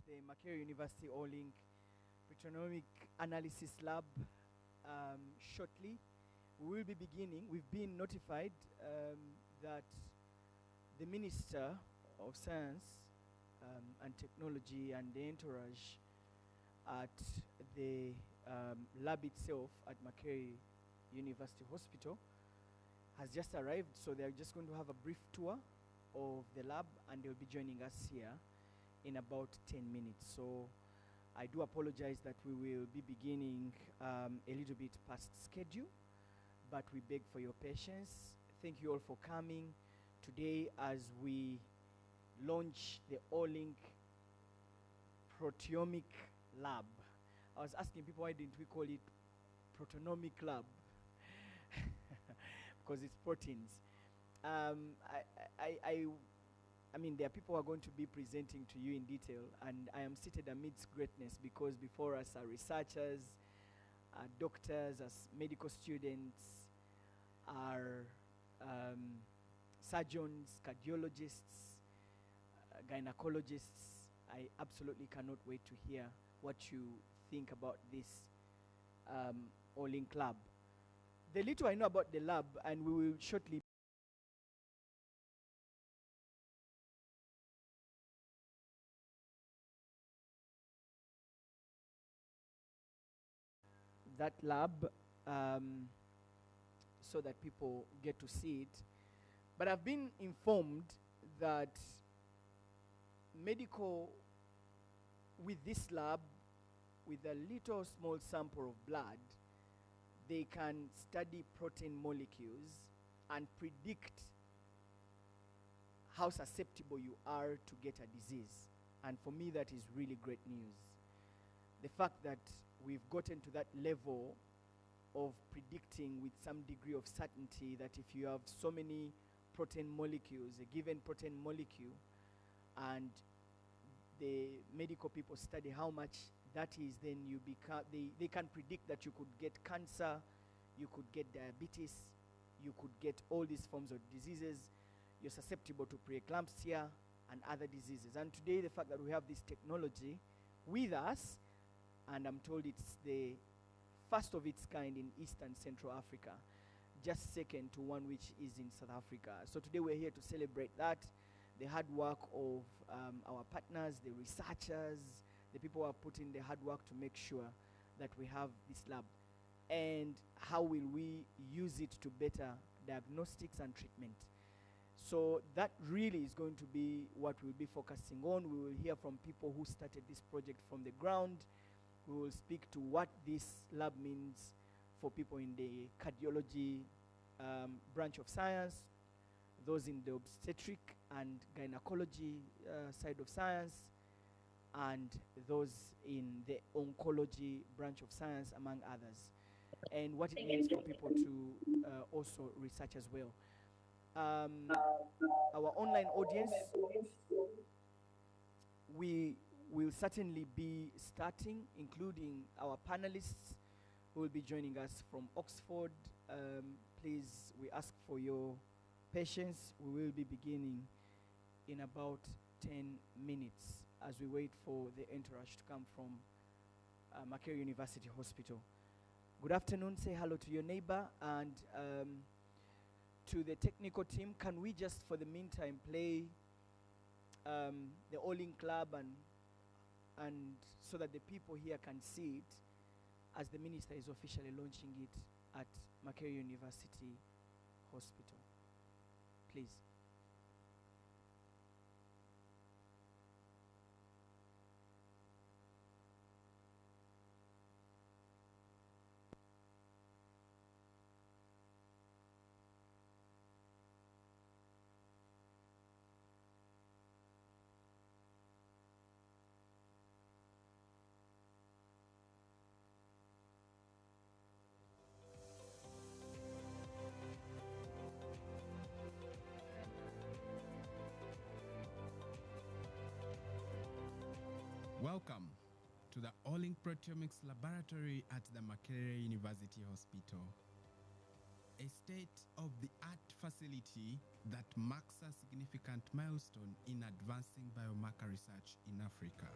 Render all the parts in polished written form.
the Makerere University Olink Proteomics Analysis Lab shortly. We will be beginning. We've been notified that the Minister of Science and Technology and the entourage at the lab itself at Makerere University Hospital has just arrived, so they're just going to have a brief tour of the lab and they'll be joining us here in about 10 minutes. So I do apologize that we will be beginning a little bit past schedule, but we beg for your patience. Thank you all for coming today as we launch the Olink Proteomics Lab. I was asking people, why didn't we call it Proteomic Lab? Because it's proteins. I mean, there are people who are going to be presenting to you in detail, and I am seated amidst greatness because before us are researchers, doctors, as medical students, are surgeons, cardiologists, gynecologists. I absolutely cannot wait to hear what you think about this Olink Lab. The little I know about the lab, and we will shortly that lab so that people get to see it. But I've been informed that with this lab, with a little small sample of blood, they can study protein molecules and predict how susceptible you are to get a disease. And for me, that is really great news. The fact that we've gotten to that level of predicting with some degree of certainty that if you have so many protein molecules, a given protein molecule, and the medical people study how much that is, then they can predict that you could get cancer, you could get diabetes, you could get all these forms of diseases, you're susceptible to preeclampsia and other diseases. And today, the fact that we have this technology with us, and I'm told it's the first of its kind in East and Central Africa, just second to one which is in South Africa. So today we're here to celebrate that, the hard work of our partners, the researchers, the people who are putting the hard work to make sure that we have this lab. And how will we use it to better diagnostics and treatment? So that really is going to be what we'll be focusing on. We will hear from people who started this project from the ground. We will speak to what this lab means for people in the cardiology branch of science, those in the obstetric and gynecology side of science, and those in the oncology branch of science, among others, and what it means for people to also research as well. Our online audience, we will certainly be starting, including our panelists who will be joining us from Oxford. Please, we ask for your patience. We will be beginning in about 10 minutes as we wait for the entourage to come from Makerere University Hospital. Good afternoon. Say hello to your neighbor, and to the technical team. Can we just, for the meantime, play the Olink Lab and so that the people here can see it as the minister is officially launching it at Makerere University Hospital. Please. Welcome to the Olink Proteomics Laboratory at the Makerere University Hospital. a state-of-the-art facility that marks a significant milestone in advancing biomarker research in Africa.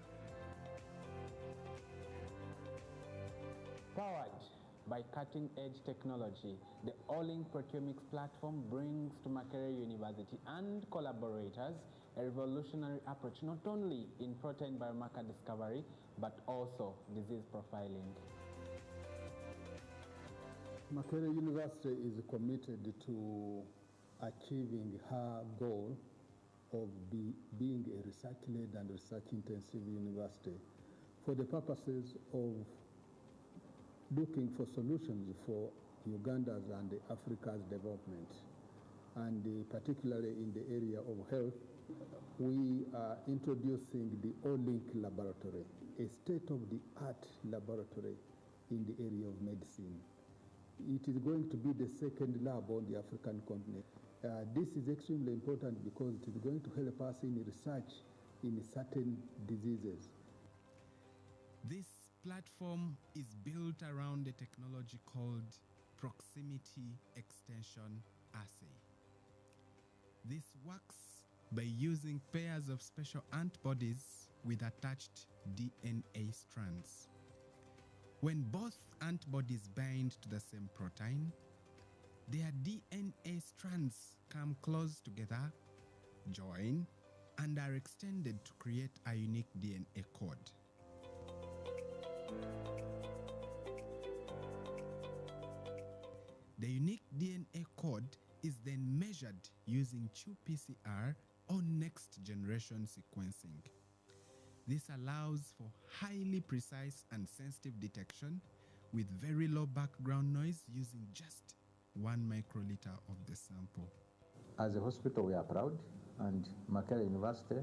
Powered by cutting-edge technology, the Olink Proteomics Platform brings to Makerere University and collaborators a revolutionary approach not only in protein biomarker discovery, but also disease profiling. Makerere University is committed to achieving her goal of being a research-led and research-intensive university for the purposes of looking for solutions for Uganda's and Africa's development. And particularly in the area of health, we are introducing the Olink laboratory, a state-of-the-art laboratory in the area of medicine. It is going to be the second lab on the African continent. This is extremely important because it is going to help us in research in certain diseases. This platform is built around a technology called proximity extension assay. This works by using pairs of special antibodies with attached DNA strands. When both antibodies bind to the same protein, their DNA strands come close together, join, and are extended to create a unique DNA code. The unique DNA code is then measured using qPCR or next-generation sequencing. This allows for highly precise and sensitive detection with very low background noise using just 1 microliter of the sample. As a hospital, we are proud, and Makerere University,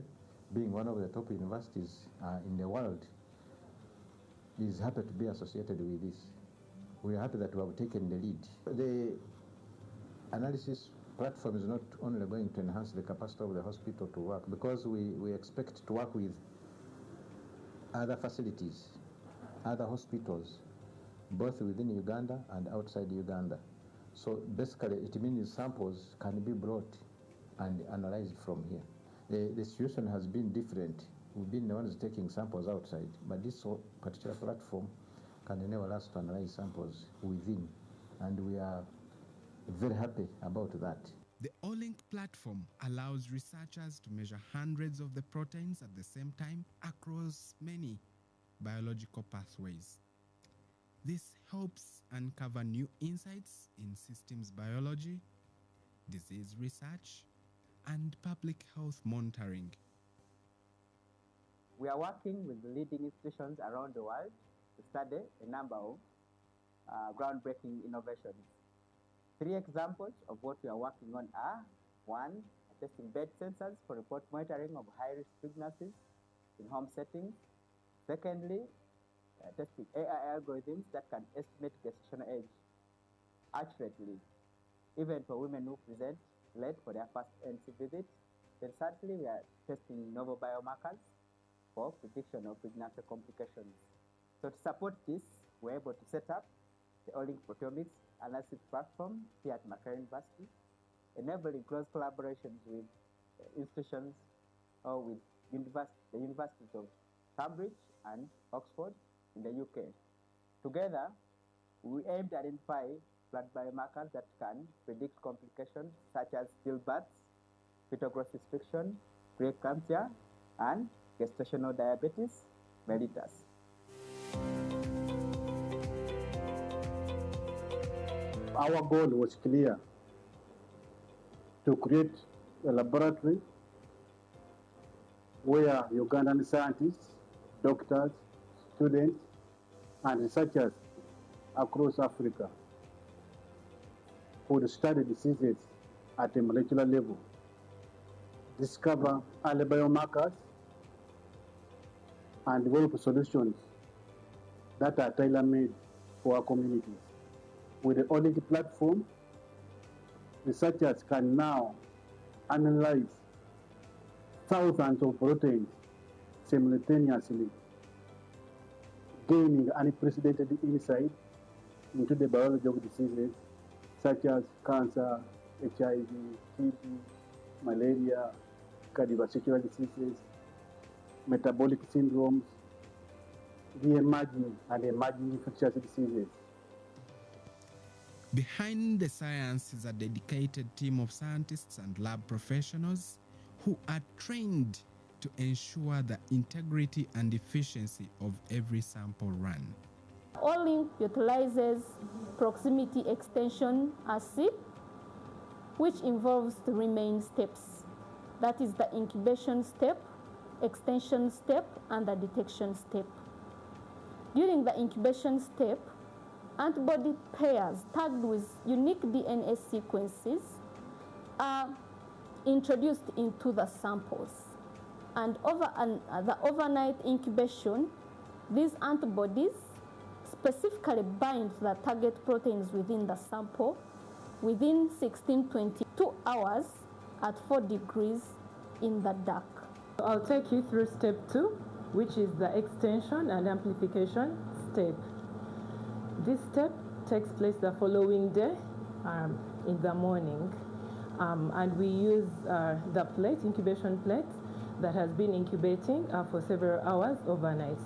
being one of the top universities in the world, is happy to be associated with this. We are happy that we have taken the lead. The analysis platform is not only going to enhance the capacity of the hospital to work, because we expect to work with other facilities, other hospitals, both within Uganda and outside Uganda. So basically it means samples can be brought and analyzed from here. The situation has been different. We've been the ones taking samples outside, but this particular platform can enable us to analyze samples within, and we are very happy about that. The Olink platform allows researchers to measure hundreds of the proteins at the same time across many biological pathways. This helps uncover new insights in systems biology, disease research, and public health monitoring. We are working with leading institutions around the world to study a number of groundbreaking innovations. 3 examples of what we are working on are: 1, testing bed sensors for remote monitoring of high-risk pregnancies in home settings. Secondly, testing AI algorithms that can estimate gestational age accurately, even for women who present late for their first NC visit. Then thirdly, we are testing novel biomarkers for prediction of pregnancy complications. So to support this, we're able to set up the Olink Proteomics Analysis Platform here at Makerere University, enabling close collaborations with institutions or with the universities of Cambridge and Oxford in the UK. Together, we aim to identify blood biomarkers that can predict complications such as stillbirths, fetal growth restriction, preeclampsia, and gestational diabetes mellitus. Our goal was clear: to create a laboratory where Ugandan scientists, doctors, students, and researchers across Africa could study diseases at a molecular level, discover early biomarkers, and develop solutions that are tailor-made for our communities. With the Olink platform, researchers can now analyze thousands of proteins simultaneously, gaining unprecedented insight into the biology of diseases such as cancer, HIV, TB, malaria, cardiovascular diseases, metabolic syndromes, the emerging and emerging infectious diseases. Behind the science is a dedicated team of scientists and lab professionals who are trained to ensure the integrity and efficiency of every sample run. Olink utilizes proximity extension assay, which involves three main steps. That is the incubation step, extension step, and the detection step. During the incubation step, antibody pairs tagged with unique DNA sequences are introduced into the samples. And the overnight incubation, these antibodies specifically bind to the target proteins within the sample within 16-22 hours at 4 degrees in the dark. I'll take you through step 2, which is the extension and amplification step. This step takes place the following day in the morning, and we use the incubation plate that has been incubating for several hours overnight.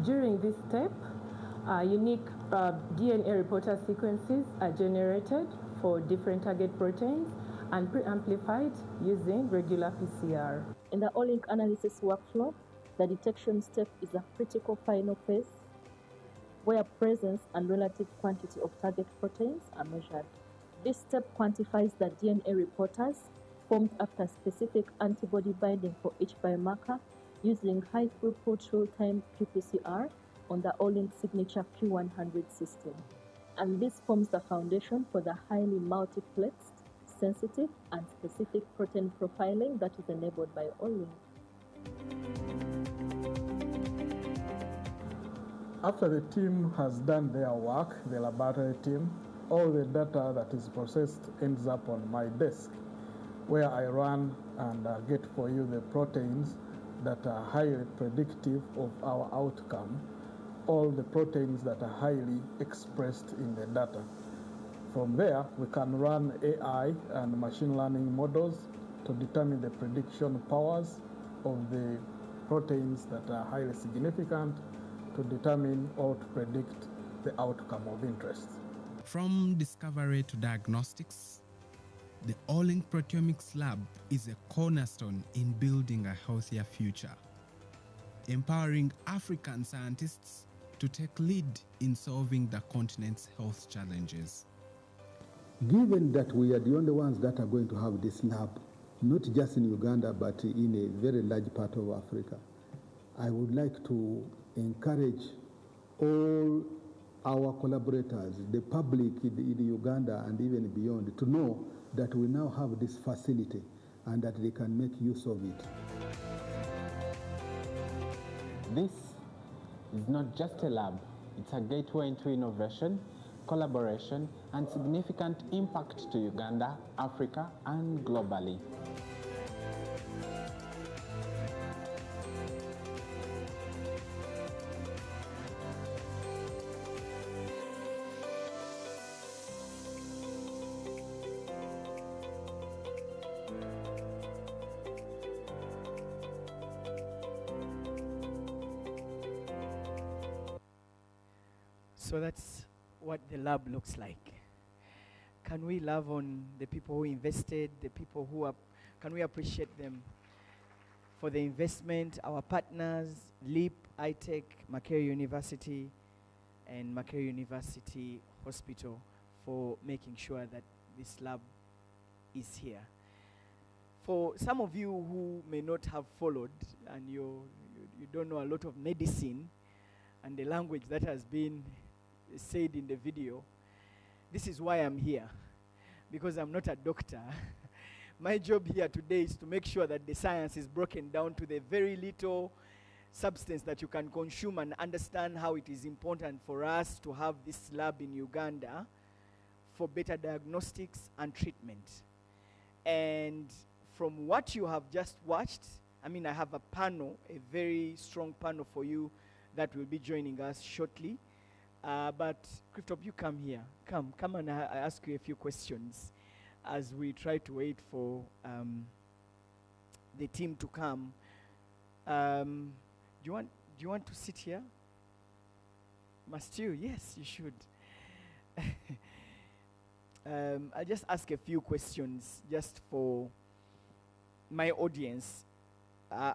During this step, unique DNA reporter sequences are generated for different target proteins and pre-amplified using regular PCR. In the Olink analysis workflow, the detection step is a critical final phase where presence and relative quantity of target proteins are measured. This step quantifies the DNA reporters formed after specific antibody binding for each biomarker using high-throughput real-time qPCR on the Olink signature Q100 system. And this forms the foundation for the highly multiplexed, sensitive, and specific protein profiling that is enabled by Olink. After the team has done their work, the laboratory team, all the data that is processed ends up on my desk, where I run and get for you the proteins that are highly predictive of our outcome, all the proteins that are highly expressed in the data. From there, we can run AI and machine learning models to determine the prediction powers of the proteins that are highly significant to determine or to predict the outcome of interest. From discovery to diagnostics, the Olink Proteomics Lab is a cornerstone in building a healthier future, empowering African scientists to take lead in solving the continent's health challenges. Given that we are the only ones that are going to have this lab, not just in Uganda, but in a very large part of Africa, I would like to encourage all our collaborators, the public in Uganda and even beyond, to know that we now have this facility and that they can make use of it. This is not just a lab, it's a gateway into innovation, collaboration, and significant impact to Uganda, Africa, and globally. So that's what the lab looks like. Can we love on the people who invested, the people who are, can we appreciate them for the investment, our partners, Leap, iTECH, Makerere University, and Makerere University Hospital for making sure that this lab is here. For some of you who may not have followed and you don't know a lot of medicine and the language that has been said in the video, this is why I'm here, because I'm not a doctor. My job here today is to make sure that the science is broken down to the very little substance that you can consume and understand how it is important for us to have this lab in Uganda for better diagnostics and treatment. And from what you have just watched, I mean, I have a panel, a very strong panel for you that will be joining us shortly But Christoph, you come here. Come and I ask you a few questions as we try to wait for the team to come. Do you want to sit here? Must you? Yes, you should. I'll just ask a few questions just for my audience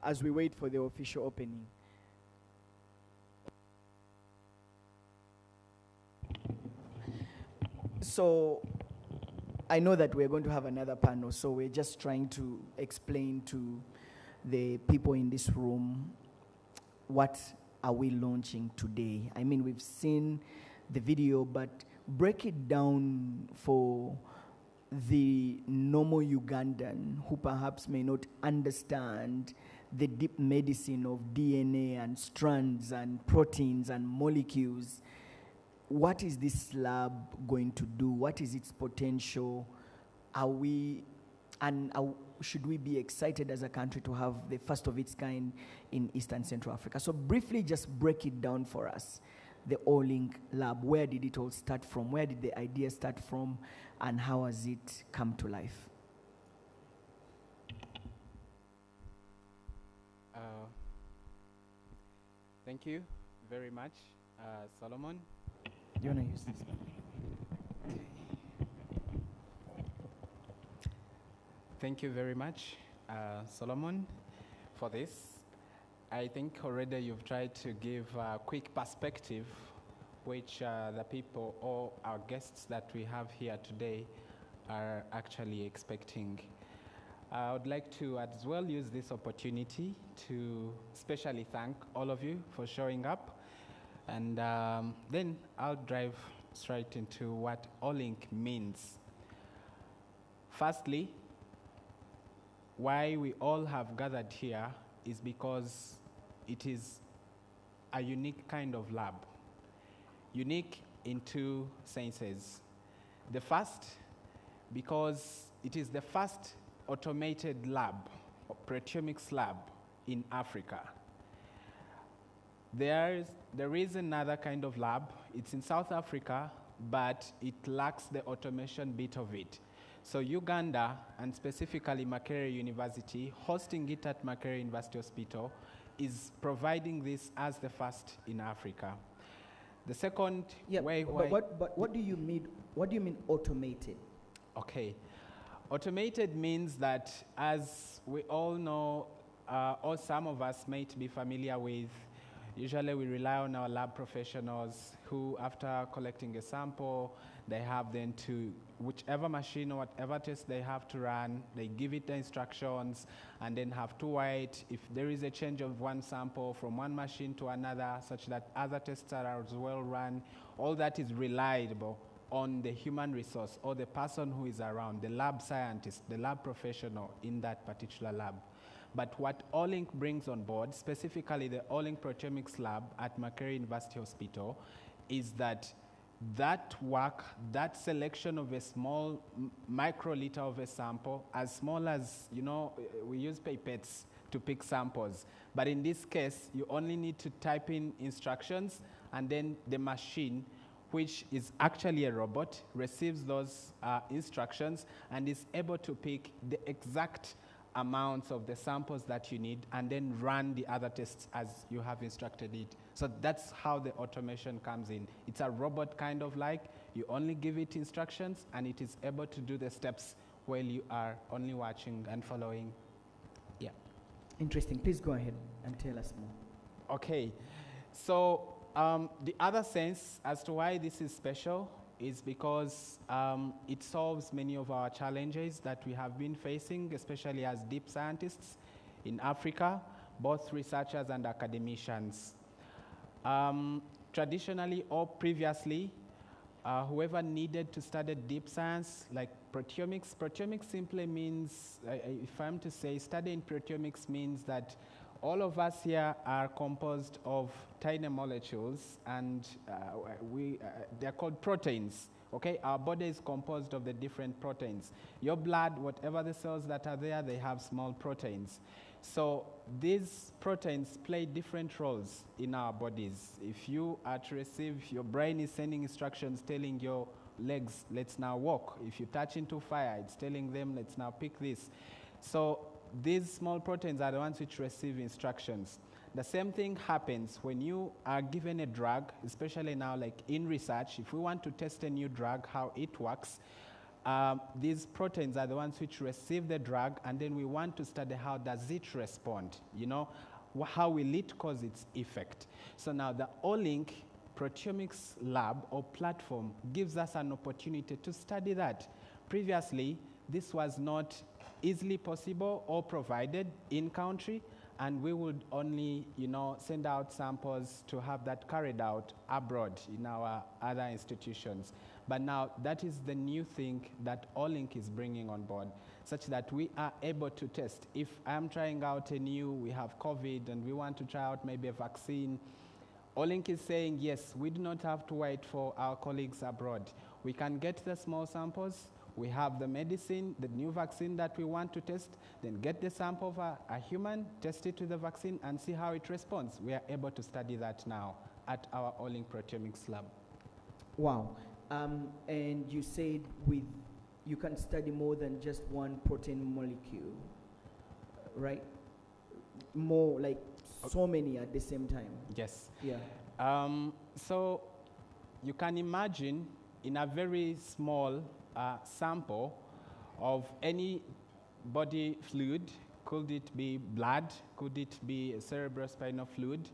as we wait for the official opening. So I know that we're going to have another panel, so we're just trying to explain to the people in this room what are we launching today. I mean, we've seen the video, but break it down for the normal Ugandan who perhaps may not understand the deep medicine of DNA and strands and proteins and molecules. What is this lab going to do? What is its potential? Should we be excited as a country to have the first of its kind in Eastern Central Africa? So briefly, just break it down for us. The Olink lab, where did it all start from? Where did the idea start from? And how has it come to life? Thank you very much, Solomon. Do you want to use this? Okay. Thank you very much, Solomon, for this. I think already you've tried to give a quick perspective which the people or our guests that we have here today are actually expecting. I would like to as well use this opportunity to especially thank all of you for showing up. And then I'll drive straight into what Olink means. Firstly, why we all have gathered here is because it is a unique kind of lab. Unique in two senses. The first, because it is the first automated lab, proteomics lab in Africa. There is another kind of lab. It's in South Africa, but it lacks the automation bit of it. So Uganda, and specifically Makerere University, hosting it at Makerere University Hospital, is providing this as the first in Africa. The second way, but what do you mean? What do you mean automated? Okay, automated means that, as we all know, or some of us might be familiar with, usually we rely on our lab professionals who, after collecting a sample, they have then to, whichever machine or whatever test they have to run, they give it the instructions and then have to wait if there is a change of one sample from one machine to another, such that other tests are as well run. All that is reliable on the human resource or the person who is around, the lab scientist, the lab professional in that particular lab. But what Olink brings on board, specifically the Olink Proteomics Lab at Makerere University Hospital, is that work, that selection of a small microliter of a sample, as small as, we use pipettes to pick samples. But in this case, you only need to type in instructions, and then the machine, which is actually a robot, receives those instructions and is able to pick the exact amounts of the samples that you need and then run the other tests as you have instructed it. So that's how the automation comes in. It's a robot kind of like, you only give it instructions and it is able to do the steps while you are only watching and following. Yeah. Interesting. Please go ahead and tell us more. Okay. So the other sense as to why this is special is because it solves many of our challenges that we have been facing, especially as deep scientists in Africa, both researchers and academicians. Traditionally or previously, whoever needed to study deep science, like proteomics simply means, if I'm to say, studying proteomics means that all of us here are composed of tiny molecules, and they're called proteins. Okay, our body is composed of the different proteins. Your blood, whatever the cells that are there, they have small proteins. So these proteins play different roles in our bodies. If you are to receive, your brain is sending instructions telling your legs, let's now walk. If you touch into fire, it's telling them, let's now pick this. So these small proteins are the ones which receive instructions. The same thing happens when you are given a drug, especially now like in research. If we want to test a new drug, how it works, these proteins are the ones which receive the drug, and then we want to study how does it respond, you know, how will it cause its effect. So now the Olink Proteomics Lab or platform gives us an opportunity to study that. Previously, this was not easily possible or provided in country, and we would only, you know, send out samples to have that carried out abroad in our other institutions. But now that is the new thing that Olink is bringing on board, such that we are able to test. If I'm trying out we have COVID and we want to try out maybe a vaccine, Olink is saying, yes, we do not have to wait for our colleagues abroad. We can get the small samples. We have the medicine, the new vaccine that we want to test, then get the sample of a human, test it to the vaccine, and see how it responds. We are able to study that now at our Olink Proteomics Lab. Wow. And you said you can study more than just one protein molecule, right? More like so many at the same time. Yes. Yeah. So you can imagine in a very small sample of any body fluid, could it be blood, could it be a cerebrospinal fluid,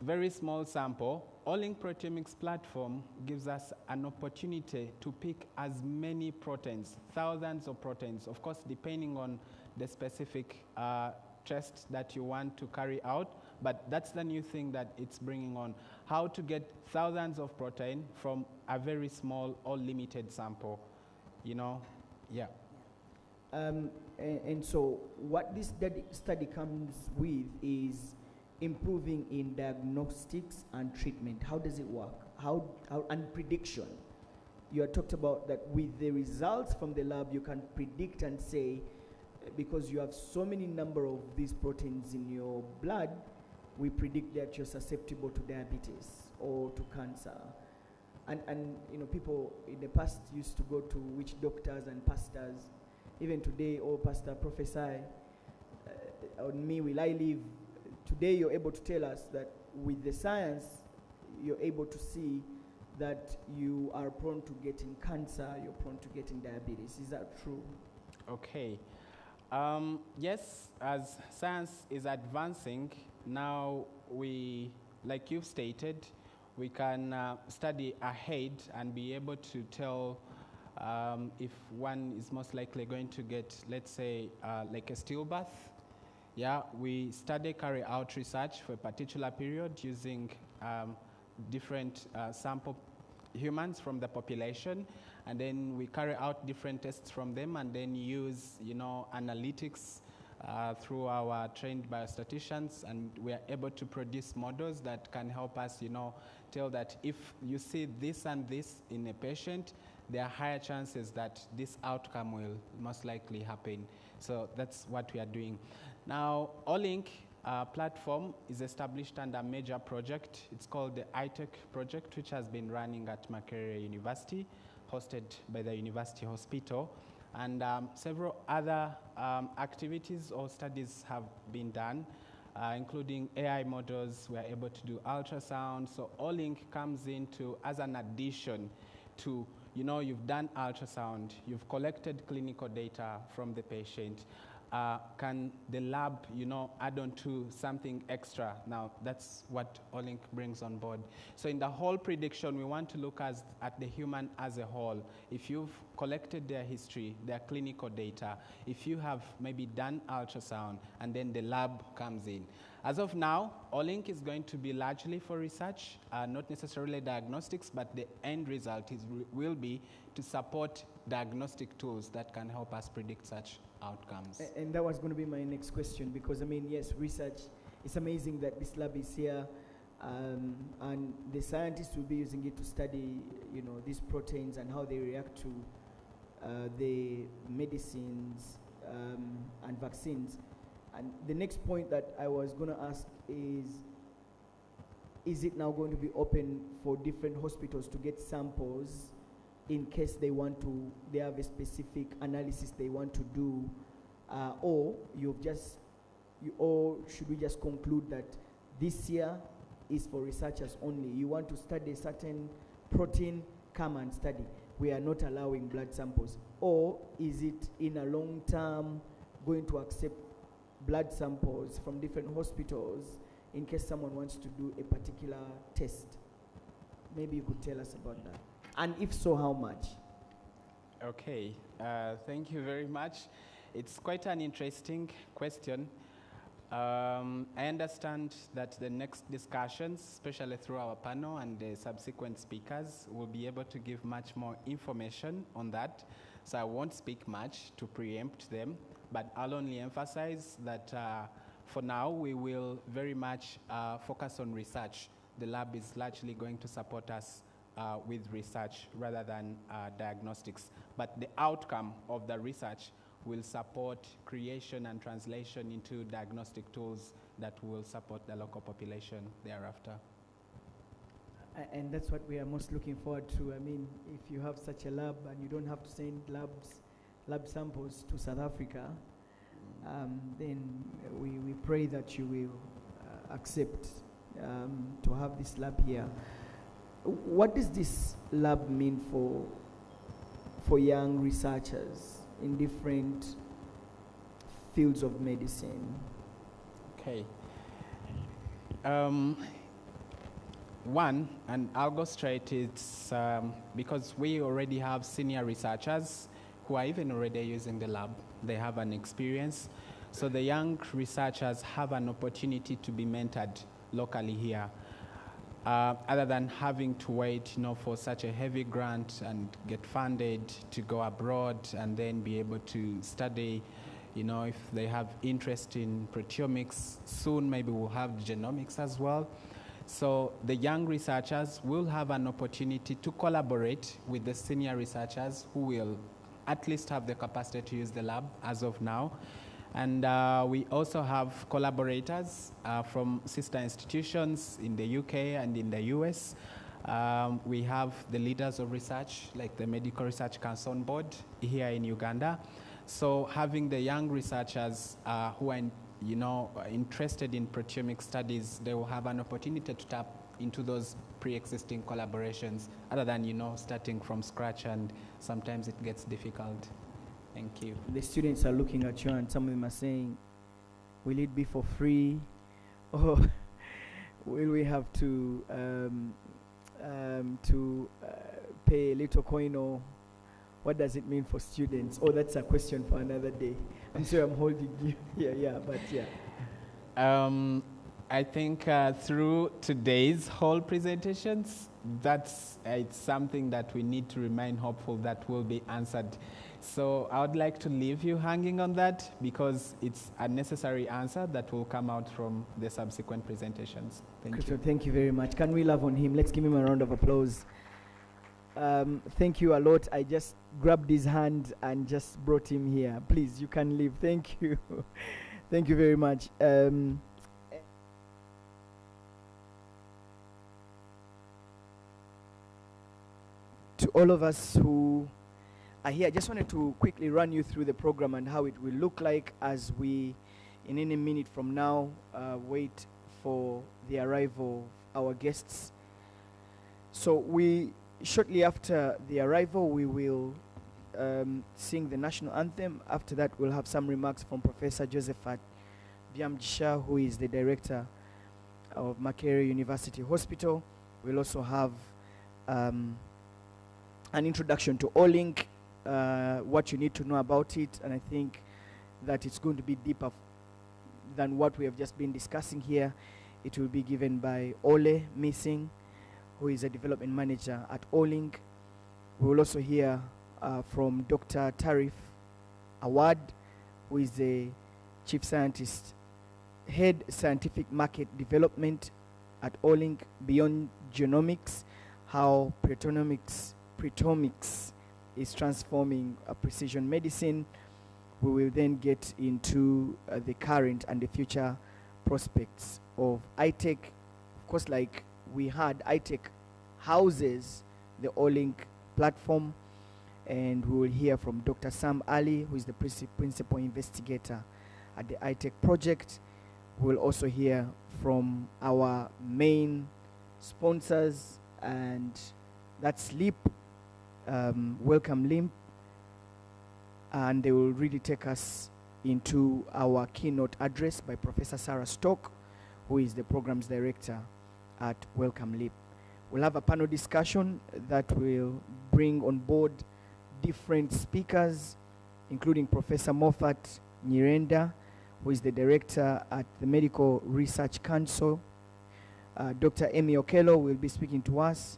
very small sample, Olink Proteomics Platform gives us an opportunity to pick as many proteins, thousands of proteins, of course depending on the specific test that you want to carry out, but that's the new thing that it's bringing on, how to get thousands of protein from a very small or limited sample, you know, yeah. And so what this study comes with is improving in diagnostics and treatment. How does it work? How and prediction. You had talked about that with the results from the lab, you can predict and say, because you have so many number of these proteins in your blood, we predict that you're susceptible to diabetes or to cancer. And you know, people in the past used to go to witch doctors and pastors. Even today, oh, pastor, prophesy on me will I live. Today you're able to tell us that with the science, you're able to see that you are prone to getting cancer, you're prone to getting diabetes. Is that true? Okay. Yes, as science is advancing, now we, like you've stated, we can study ahead and be able to tell if one is most likely going to get, let's say, like a stillbirth. Yeah, we carry out research for a particular period using different sample humans from the population, and then we carry out different tests from them, and then use, you know, analytics through our trained biostatisticians, and we are able to produce models that can help us, you know, tell that if you see this and this in a patient, there are higher chances that this outcome will most likely happen. So that's what we are doing. Now, Olink platform is established under a major project. It's called the iTECH project, which has been running at Makerere University, hosted by the University Hospital. And several other activities or studies have been done, including AI models. We are able to do ultrasound. So Olink comes into as an addition to, you know, you've done ultrasound, you've collected clinical data from the patient. Can the lab, you know, add on to something extra? Now, that's what Olink brings on board. So in the whole prediction, we want to look at the human as a whole. If you've collected their history, their clinical data, if you have maybe done ultrasound, and then the lab comes in. As of now, Olink is going to be largely for research, not necessarily diagnostics, but the end result will be to support diagnostic tools that can help us predict such outcomes. And that was going to be my next question, because I mean, yes, research, it's amazing that this lab is here, and the scientists will be using it to study, you know, these proteins and how they react to the medicines and vaccines. And the next point that I was going to ask is it now going to be open for different hospitals to get samples in case they have a specific analysis they want to do, or should we just conclude that this year is for researchers only? You want to study a certain protein, come and study. We are not allowing blood samples. Or is it in a long term going to accept blood samples from different hospitals in case someone wants to do a particular test? Maybe you could tell us about that. And if so, how much? Okay, thank you very much. It's quite an interesting question. I understand that the next discussions, especially through our panel and the subsequent speakers, will be able to give much more information on that. So I won't speak much to preempt them, but I'll only emphasize that for now, we will very much focus on research. The lab is largely going to support us with research rather than diagnostics. But the outcome of the research will support creation and translation into diagnostic tools that will support the local population thereafter. And that's what we are most looking forward to. I mean, if you have such a lab and you don't have to send lab samples to South Africa, then we pray that you will accept to have this lab here. What does this lab mean for young researchers in different fields of medicine? Okay. One, and I'll go straight, it's because we already have senior researchers who are even already using the lab. They have an experience. So the young researchers have an opportunity to be mentored locally here. Other than having to wait, for such a heavy grant and get funded to go abroad and then be able to study, if they have interest in proteomics, soon maybe we'll have genomics as well. So the young researchers will have an opportunity to collaborate with the senior researchers who will at least have the capacity to use the lab as of now. And we also have collaborators from sister institutions in the UK and in the US. We have the leaders of research, like the Medical Research Council on board here in Uganda. So having the young researchers who are interested in proteomic studies, they will have an opportunity to tap into those pre-existing collaborations, other than starting from scratch, and sometimes it gets difficult. Thank you. The students are looking at you, and some of them are saying, will it be for free, or will we have to pay a little coin, or what does it mean for students? Oh, that's a question for another day. I'm sorry I'm holding you here, but yeah. I think through today's whole presentations, it's something that we need to remain hopeful that will be answered. So I would like to leave you hanging on that, because it's a necessary answer that will come out from the subsequent presentations. Thank you. Thank you very much. Can we love on him? Let's give him a round of applause. Thank you a lot. I just grabbed his hand and just brought him here. Please, you can leave. Thank you. Thank you very much. To all of us who are here, I just wanted to quickly run you through the program and how it will look like as we, in any minute from now, wait for the arrival of our guests. So shortly after the arrival, we will sing the national anthem. After that, we'll have some remarks from Professor Josephat Byamjisha, who is the director of Makerere University Hospital. We'll also have an introduction to Olink, what you need to know about it, and I think that it's going to be deeper than what we have just been discussing here. It will be given by Ole Missing, who is a development manager at Olink. We will also hear from Dr. Tarif Awad, who is the chief scientist, head scientific market development at Olink, beyond genomics, how proteomics is transforming precision medicine. we will then get into the current and the future prospects of iTECH. Of course, like we had, iTECH houses the Olink platform, and we will hear from Dr. Sam Ali, who is the principal investigator at the iTECH project. We will also hear from our main sponsors, and that's Leap, Wellcome Leap, and they will really take us into our keynote address by Professor Sarah Stock, who is the programs director at Wellcome Leap. We'll have a panel discussion that will bring on board different speakers, including Professor Moffat Nyirenda, who is the director at the Medical Research Council. Dr. Amy Okello will be speaking to us.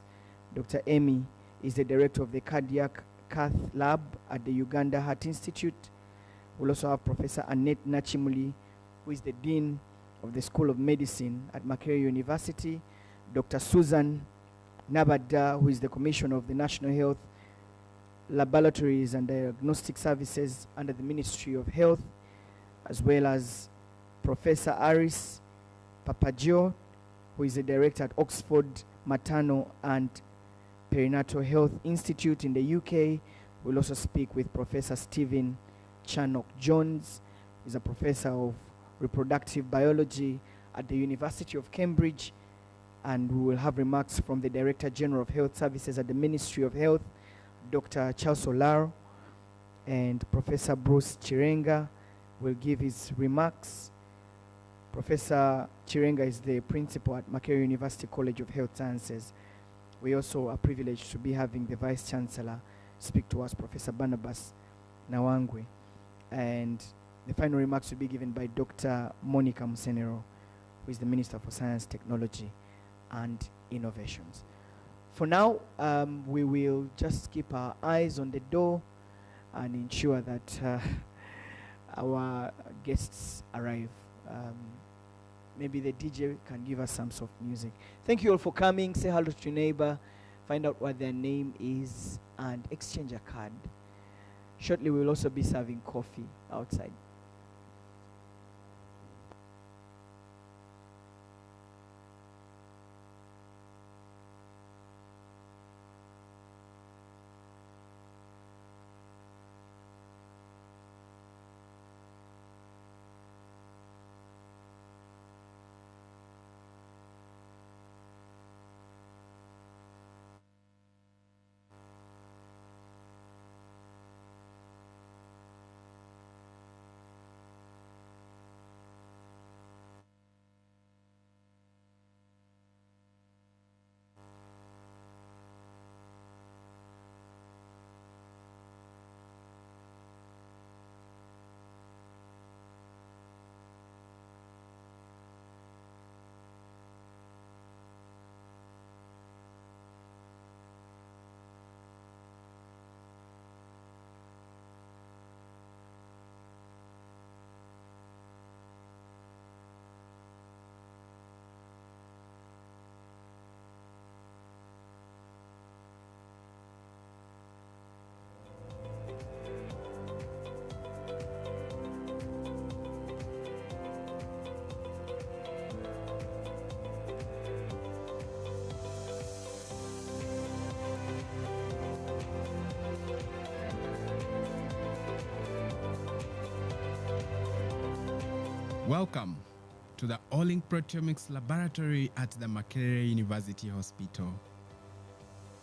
Dr. Amy is the director of the Cardiac Cath Lab at the Uganda Heart Institute. We'll also have Professor Annette Nachimuli, who is the Dean of the School of Medicine at Makerere University. Dr. Susan Nabada, who is the Commissioner of the National Health Laboratories and Diagnostic Services under the Ministry of Health, as well as Professor Aris Papagio, who is the director at Oxford Maternal and Perinatal Health Institute in the UK. We'll also speak with Professor Stephen Channock-Jones. He's a professor of reproductive biology at the University of Cambridge. And we will have remarks from the Director General of Health Services at the Ministry of Health, Dr. Charles Olaro, and Professor Bruce Chirenga will give his remarks. Professor Chirenga is the principal at Makerere University College of Health Sciences. We also are privileged to be having the Vice Chancellor speak to us, Professor Barnabas Nawangwe. And the final remarks will be given by Dr. Monica Musenero, who is the Minister for Science, Technology, and Innovations. For now, we will just keep our eyes on the door and ensure that our guests arrive. Maybe the DJ can give us some soft music. Thank you all for coming. Say hello to your neighbor, find out what their name is, and exchange a card. Shortly, we will also be serving coffee outside. Welcome to the Olink Proteomics Laboratory at the Makerere University Hospital,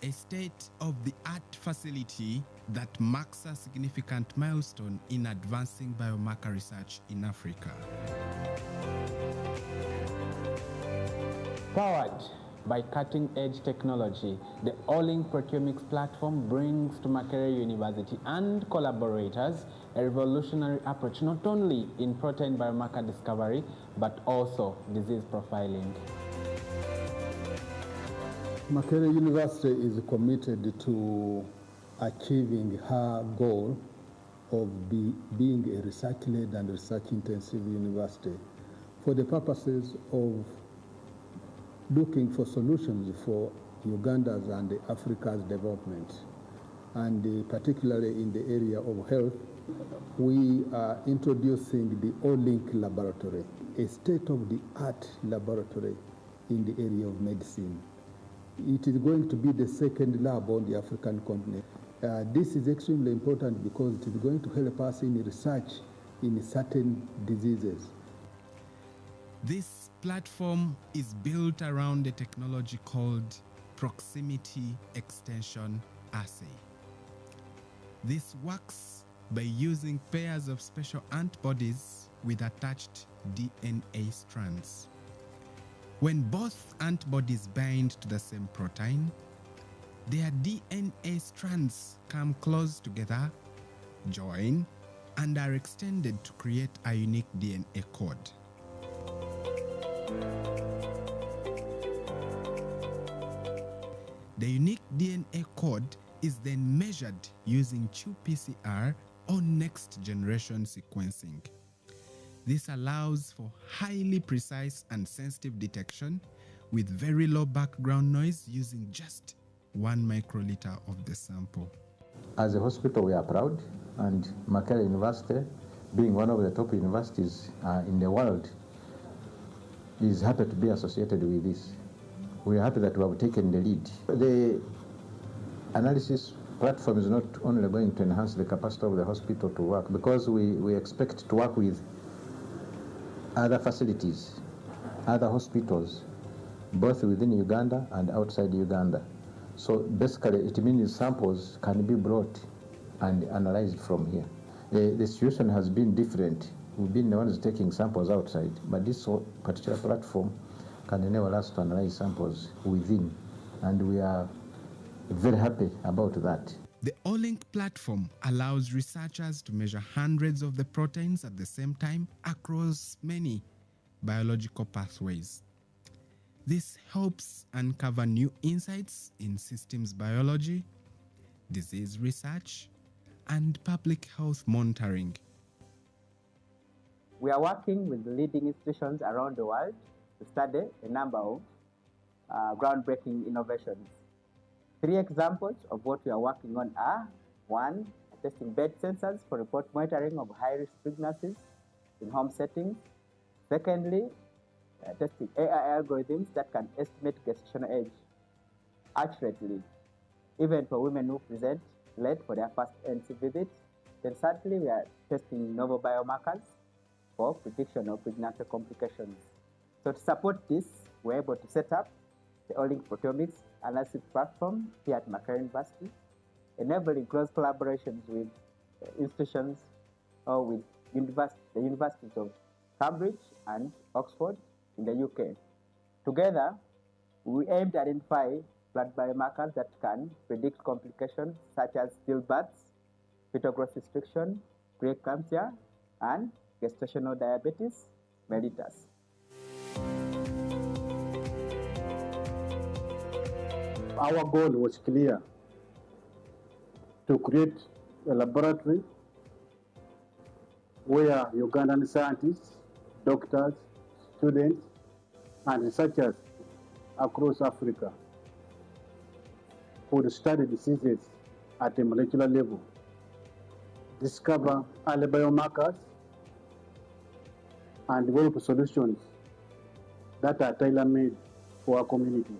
a state-of-the-art facility that marks a significant milestone in advancing biomarker research in Africa. Powered by cutting-edge technology, the Olink Proteomics Platform brings to Makerere University and collaborators a revolutionary approach not only in protein biomarker discovery, but also disease profiling. Makerere University is committed to achieving her goal of being a research-led and research-intensive university for the purposes of looking for solutions for Uganda's and Africa's development. and particularly in the area of health, we are introducing the Olink laboratory, a state-of-the-art laboratory in the area of medicine. It is going to be the second lab on the African continent. This is extremely important because it is going to help us in research in certain diseases. This platform is built around a technology called proximity extension assay. This works by using pairs of special antibodies with attached DNA strands. When both antibodies bind to the same protein, their DNA strands come close together, join, and are extended to create a unique DNA code. The unique DNA code is then measured using qPCR or next-generation sequencing. This allows for highly precise and sensitive detection with very low background noise using just 1 microliter of the sample. As a hospital, we are proud, and Makerere University, being one of the top universities in the world, is happy to be associated with this. We are happy that we have taken the lead. The analysis platform is not only going to enhance the capacity of the hospital to work, because we expect to work with other facilities, other hospitals, both within Uganda and outside Uganda. So basically it means samples can be brought and analyzed from here. The situation has been different. We've been the ones taking samples outside, but this particular platform can enable us to analyze samples within, and we are very happy about that. The Olink platform allows researchers to measure hundreds of the proteins at the same time across many biological pathways. This helps uncover new insights in systems biology, disease research, and public health monitoring. We are working with leading institutions around the world to study a number of groundbreaking innovations. 3 examples of what we are working on are: 1, testing bed sensors for remote monitoring of high-risk pregnancies in home settings. Secondly, testing AI algorithms that can estimate gestational age accurately, even for women who present late for their first NC visit. Then thirdly, we are testing novel biomarkers for prediction of pregnancy complications. So to support this, we're able to set up the Olink Proteomics Analysis Platform here at Makerere University, enabling close collaborations with institutions or with the universities of Cambridge and Oxford in the UK. Together, we aim to identify blood biomarkers that can predict complications such as stillbirths, fetal growth restriction, preeclampsia, and gestational diabetes mellitus. Our goal was clear: to create a laboratory where Ugandan scientists, doctors, students, and researchers across Africa could study diseases at a molecular level, discover early biomarkers, and develop solutions that are tailor-made for our communities.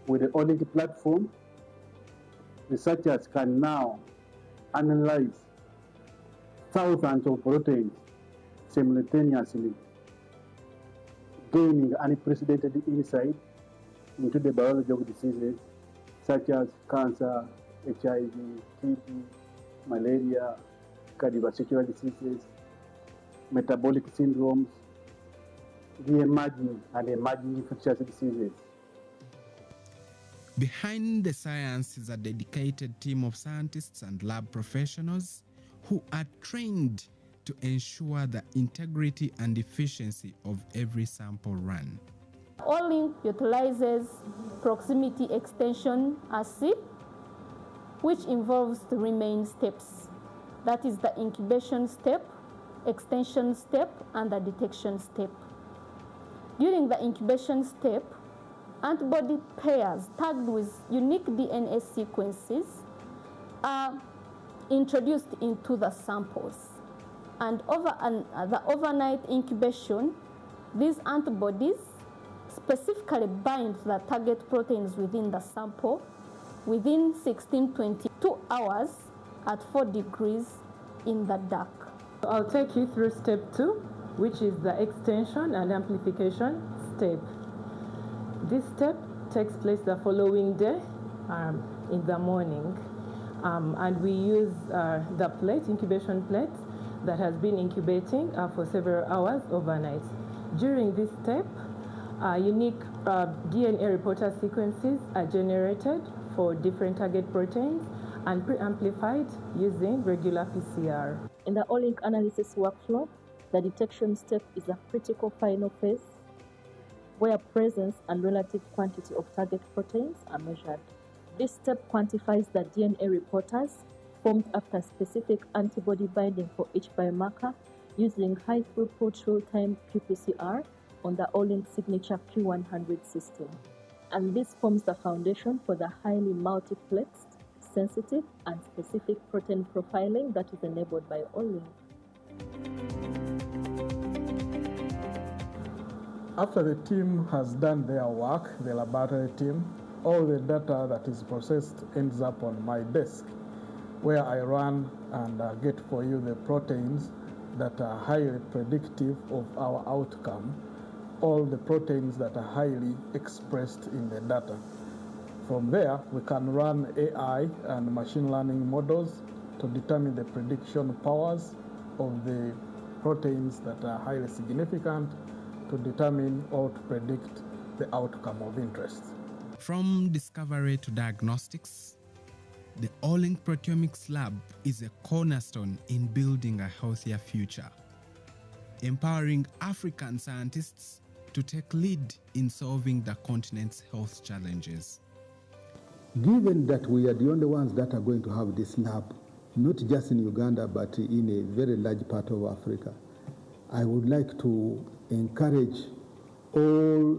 With the Olink platform, researchers can now analyze thousands of proteins simultaneously, gaining unprecedented insight into the biology of diseases such as cancer, HIV, TB, malaria, cardiovascular diseases, metabolic syndromes, the emerging infectious diseases. Behind the science is a dedicated team of scientists and lab professionals who are trained to ensure the integrity and efficiency of every sample run. Olink utilizes proximity extension assay, which involves 3 main steps. That is the incubation step, extension step, and the detection step. During the incubation step, antibody pairs tagged with unique DNA sequences are introduced into the samples. And the overnight incubation, these antibodies specifically bind the target proteins within the sample within 16-22 hours at 4 degrees in the dark. I'll take you through step 2, which is the extension and amplification step. This step takes place the following day in the morning, and we use the plate, incubation plate, that has been incubating for several hours overnight. During this step, unique DNA reporter sequences are generated for different target proteins and pre-amplified using regular PCR. In the Olink analysis workflow, the detection step is a critical final phase where presence and relative quantity of target proteins are measured. This step quantifies the DNA reporters formed after specific antibody binding for each biomarker using high-throughput real-time qPCR on the Olink signature Q100 system. And this forms the foundation for the highly multiplexed, sensitive, and specific protein profiling that is enabled by Olink. After the team has done their work, the laboratory team, all the data that is processed ends up on my desk, where I run and get for you the proteins that are highly predictive of our outcome, all the proteins that are highly expressed in the data. From there, we can run AI and machine learning models to determine the prediction powers of the proteins that are highly significant to determine or to predict the outcome of interest. From discovery to diagnostics, the Olink Proteomics Lab is a cornerstone in building a healthier future, empowering African scientists to take lead in solving the continent's health challenges. Given that we are the only ones that are going to have this lab, not just in Uganda, but in a very large part of Africa, I would like to encourage all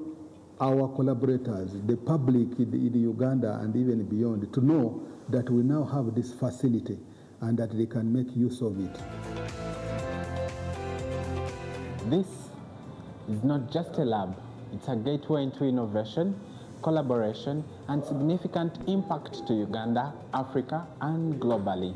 our collaborators, the public in Uganda and even beyond, to know that we now have this facility and that they can make use of it. This is not just a lab, it's a gateway into innovation, collaboration, and significant impact to Uganda, Africa, and globally.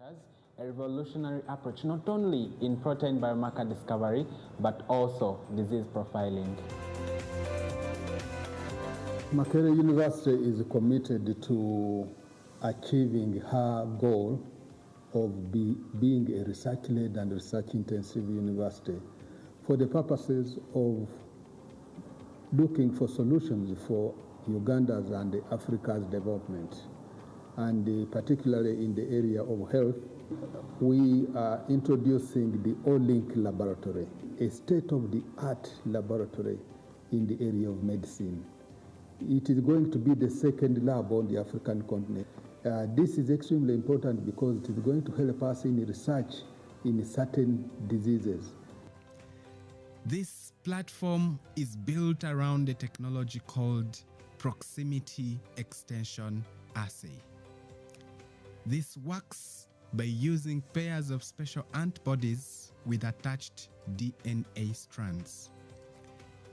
A revolutionary approach not only in protein biomarker discovery, but also disease profiling. Makerere University is committed to achieving her goal of being a research-led and research-intensive university for the purposes of looking for solutions for Uganda's and Africa's development, and particularly in the area of health. We are introducing the Olink laboratory, a state-of-the-art laboratory in the area of medicine. It is going to be the second lab on the African continent. This is extremely important because it is going to help us in research in certain diseases. This platform is built around a technology called proximity extension assay. This works by using pairs of special antibodies with attached DNA strands.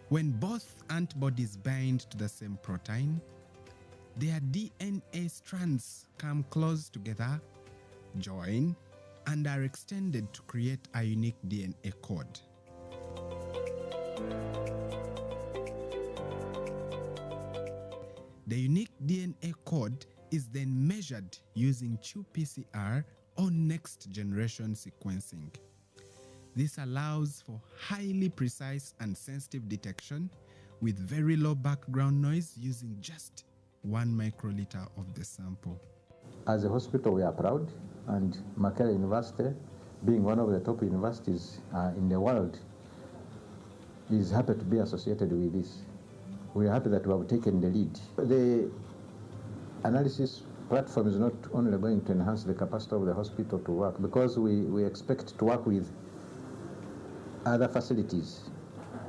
When both antibodies bind to the same protein, their DNA strands come close together, join, and are extended to create a unique DNA code. The unique DNA code is then measured using qPCR or next-generation sequencing. This allows for highly precise and sensitive detection with very low background noise using just 1 microliter of the sample. As a hospital, we are proud, and Makerere University, being one of the top universities in the world, is happy to be associated with this. We are happy that we have taken the lead. The analysis platform is not only going to enhance the capacity of the hospital to work, because we expect to work with other facilities,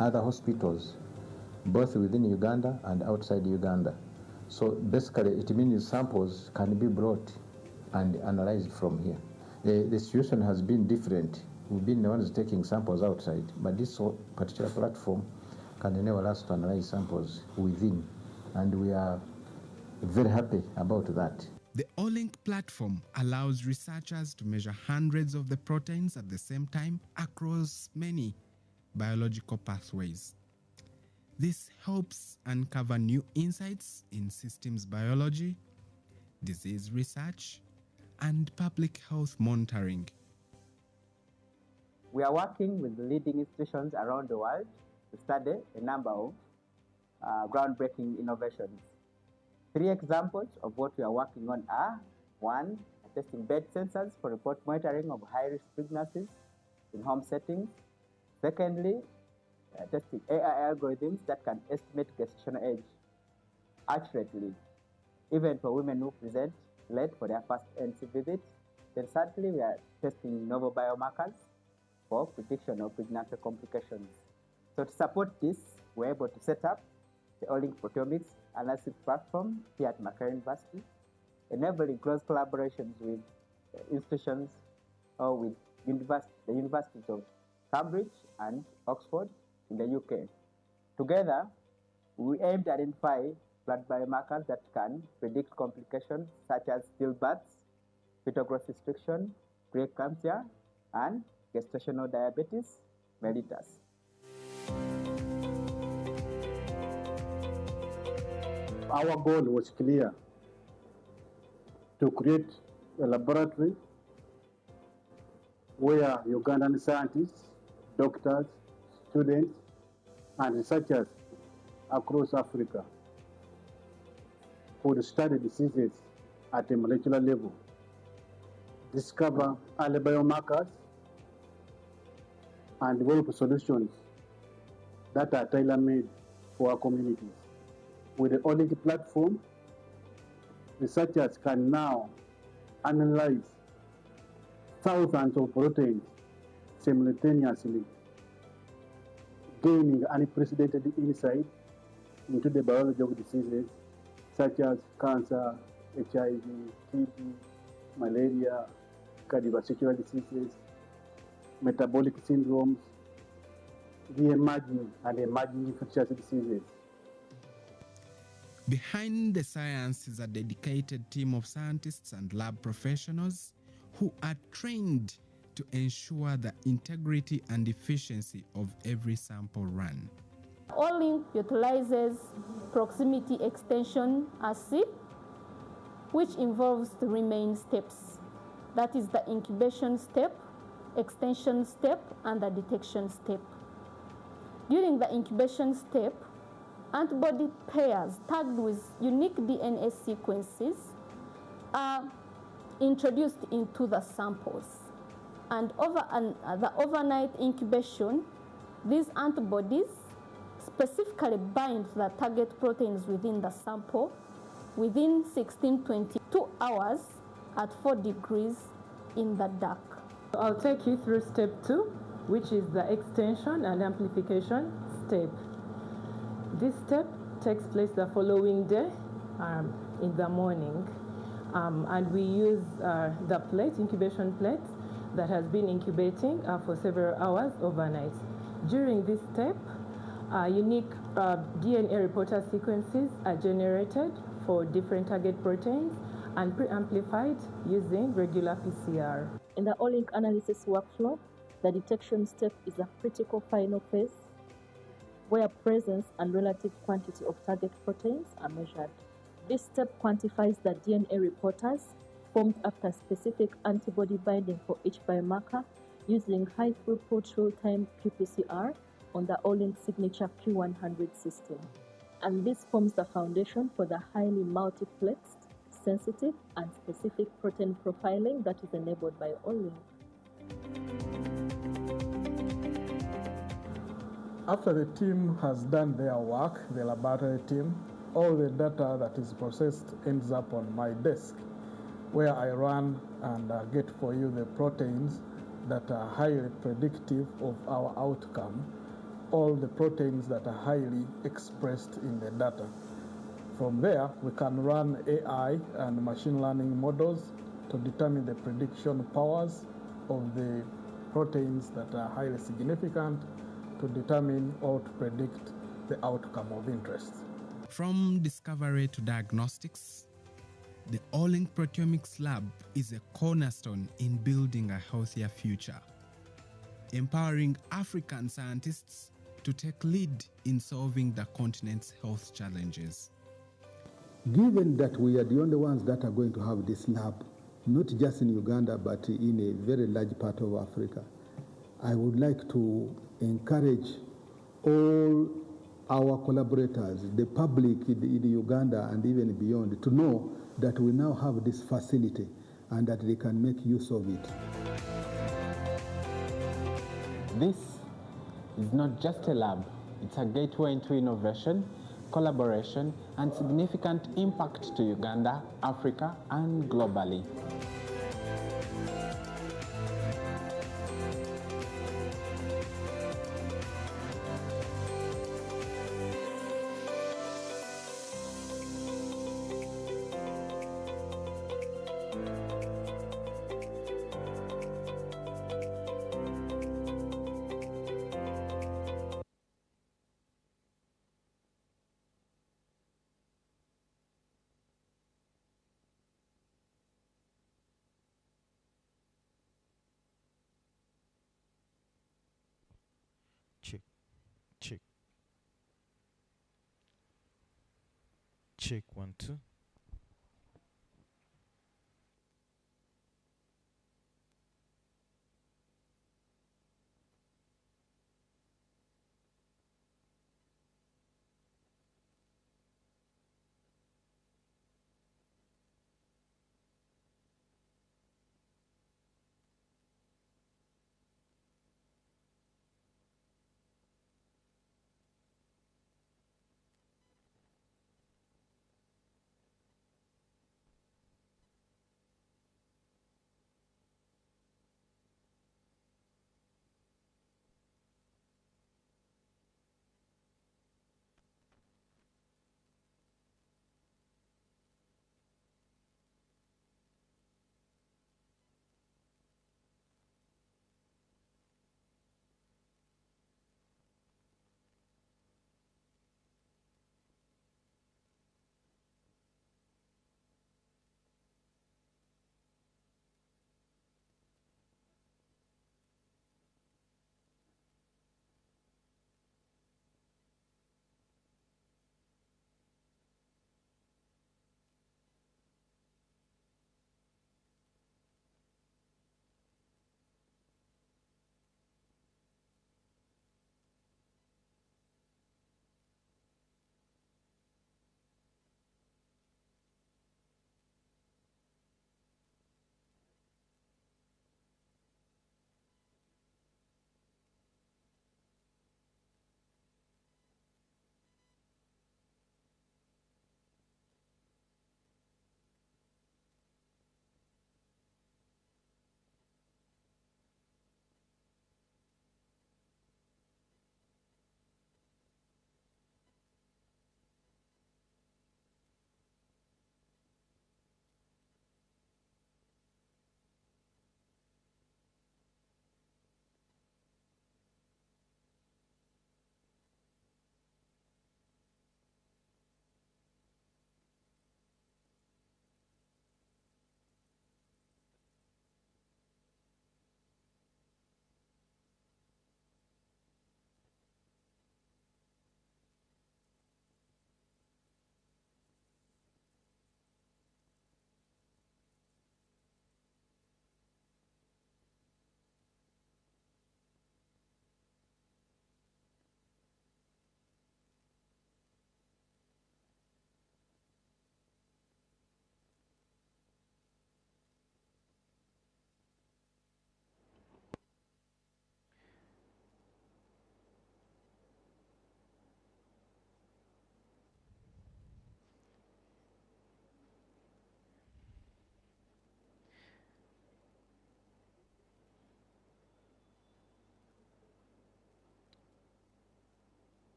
other hospitals, both within Uganda and outside Uganda. So basically it means samples can be brought and analyzed from here. The situation has been different. We've been the ones taking samples outside, but this particular platform can enable us to analyze samples within, and we are very happy about that. The Olink platform allows researchers to measure hundreds of the proteins at the same time across many biological pathways. This helps uncover new insights in systems biology, disease research, and public health monitoring. We are working with leading institutions around the world to study a number of groundbreaking innovations. 3 examples of what we are working on are: 1, testing bed sensors for remote monitoring of high-risk pregnancies in home settings. Secondly, testing AI algorithms that can estimate gestational age accurately, even for women who present late for their first NC visit. Then thirdly, we are testing novel biomarkers for prediction of pregnancy complications. So to support this, we're able to set up the Olink Proteomics Platform here at Makerere University, enabling close collaborations with institutions or with the universities of Cambridge and Oxford in the UK. Together, we aim to identify blood biomarkers that can predict complications such as stillbirths, fetal growth restriction, preeclampsia, and gestational diabetes mellitus. Our goal was clear: to create a laboratory where Ugandan scientists, doctors, students, and researchers across Africa would study diseases at a molecular level, discover early biomarkers, and develop solutions that are tailor-made for our communities. With the Olink platform, researchers can now analyze thousands of proteins simultaneously, gaining unprecedented insight into the biology of diseases such as cancer, HIV, TB, malaria, cardiovascular diseases, metabolic syndromes, the emerging infectious diseases. Behind the science is a dedicated team of scientists and lab professionals who are trained to ensure the integrity and efficiency of every sample run. Olink utilizes proximity extension assay, which involves three main steps. That is the incubation step, extension step, and the detection step. During the incubation step, antibody pairs tagged with unique DNA sequences are introduced into the samples. And the overnight incubation, these antibodies specifically bind to the target proteins within the sample within 16-22 hours at 4 degrees in the dark. I'll take you through step 2, which is the extension and amplification step. This step takes place the following day in the morning, and we use the incubation plate that has been incubating for several hours overnight. During this step, unique DNA reporter sequences are generated for different target proteins and pre-amplified using regular PCR. In the Olink analysis workflow, the detection step is a critical final phase where presence and relative quantity of target proteins are measured. This step quantifies the DNA reporters formed after specific antibody binding for each biomarker using high-throughput real-time qPCR on the Olink signature Q100 system. And this forms the foundation for the highly multiplexed, sensitive, and specific protein profiling that is enabled by Olink. After the team has done their work, the laboratory team, all the data that is processed ends up on my desk, where I run and get for you the proteins that are highly predictive of our outcome, all the proteins that are highly expressed in the data. From there, we can run AI and machine learning models to determine the prediction powers of the proteins that are highly significant to determine or to predict the outcome of interest. From discovery to diagnostics, the Olink Proteomics Lab is a cornerstone in building a healthier future, empowering African scientists to take lead in solving the continent's health challenges. Given that we are the only ones that are going to have this lab, not just in Uganda, but in a very large part of Africa, I would like to encourage all our collaborators, the public in Uganda and even beyond, to know that we now have this facility and that they can make use of it. This is not just a lab, it's a gateway into innovation, collaboration, and significant impact to Uganda, Africa, and globally. Check, check. Check 1, 2.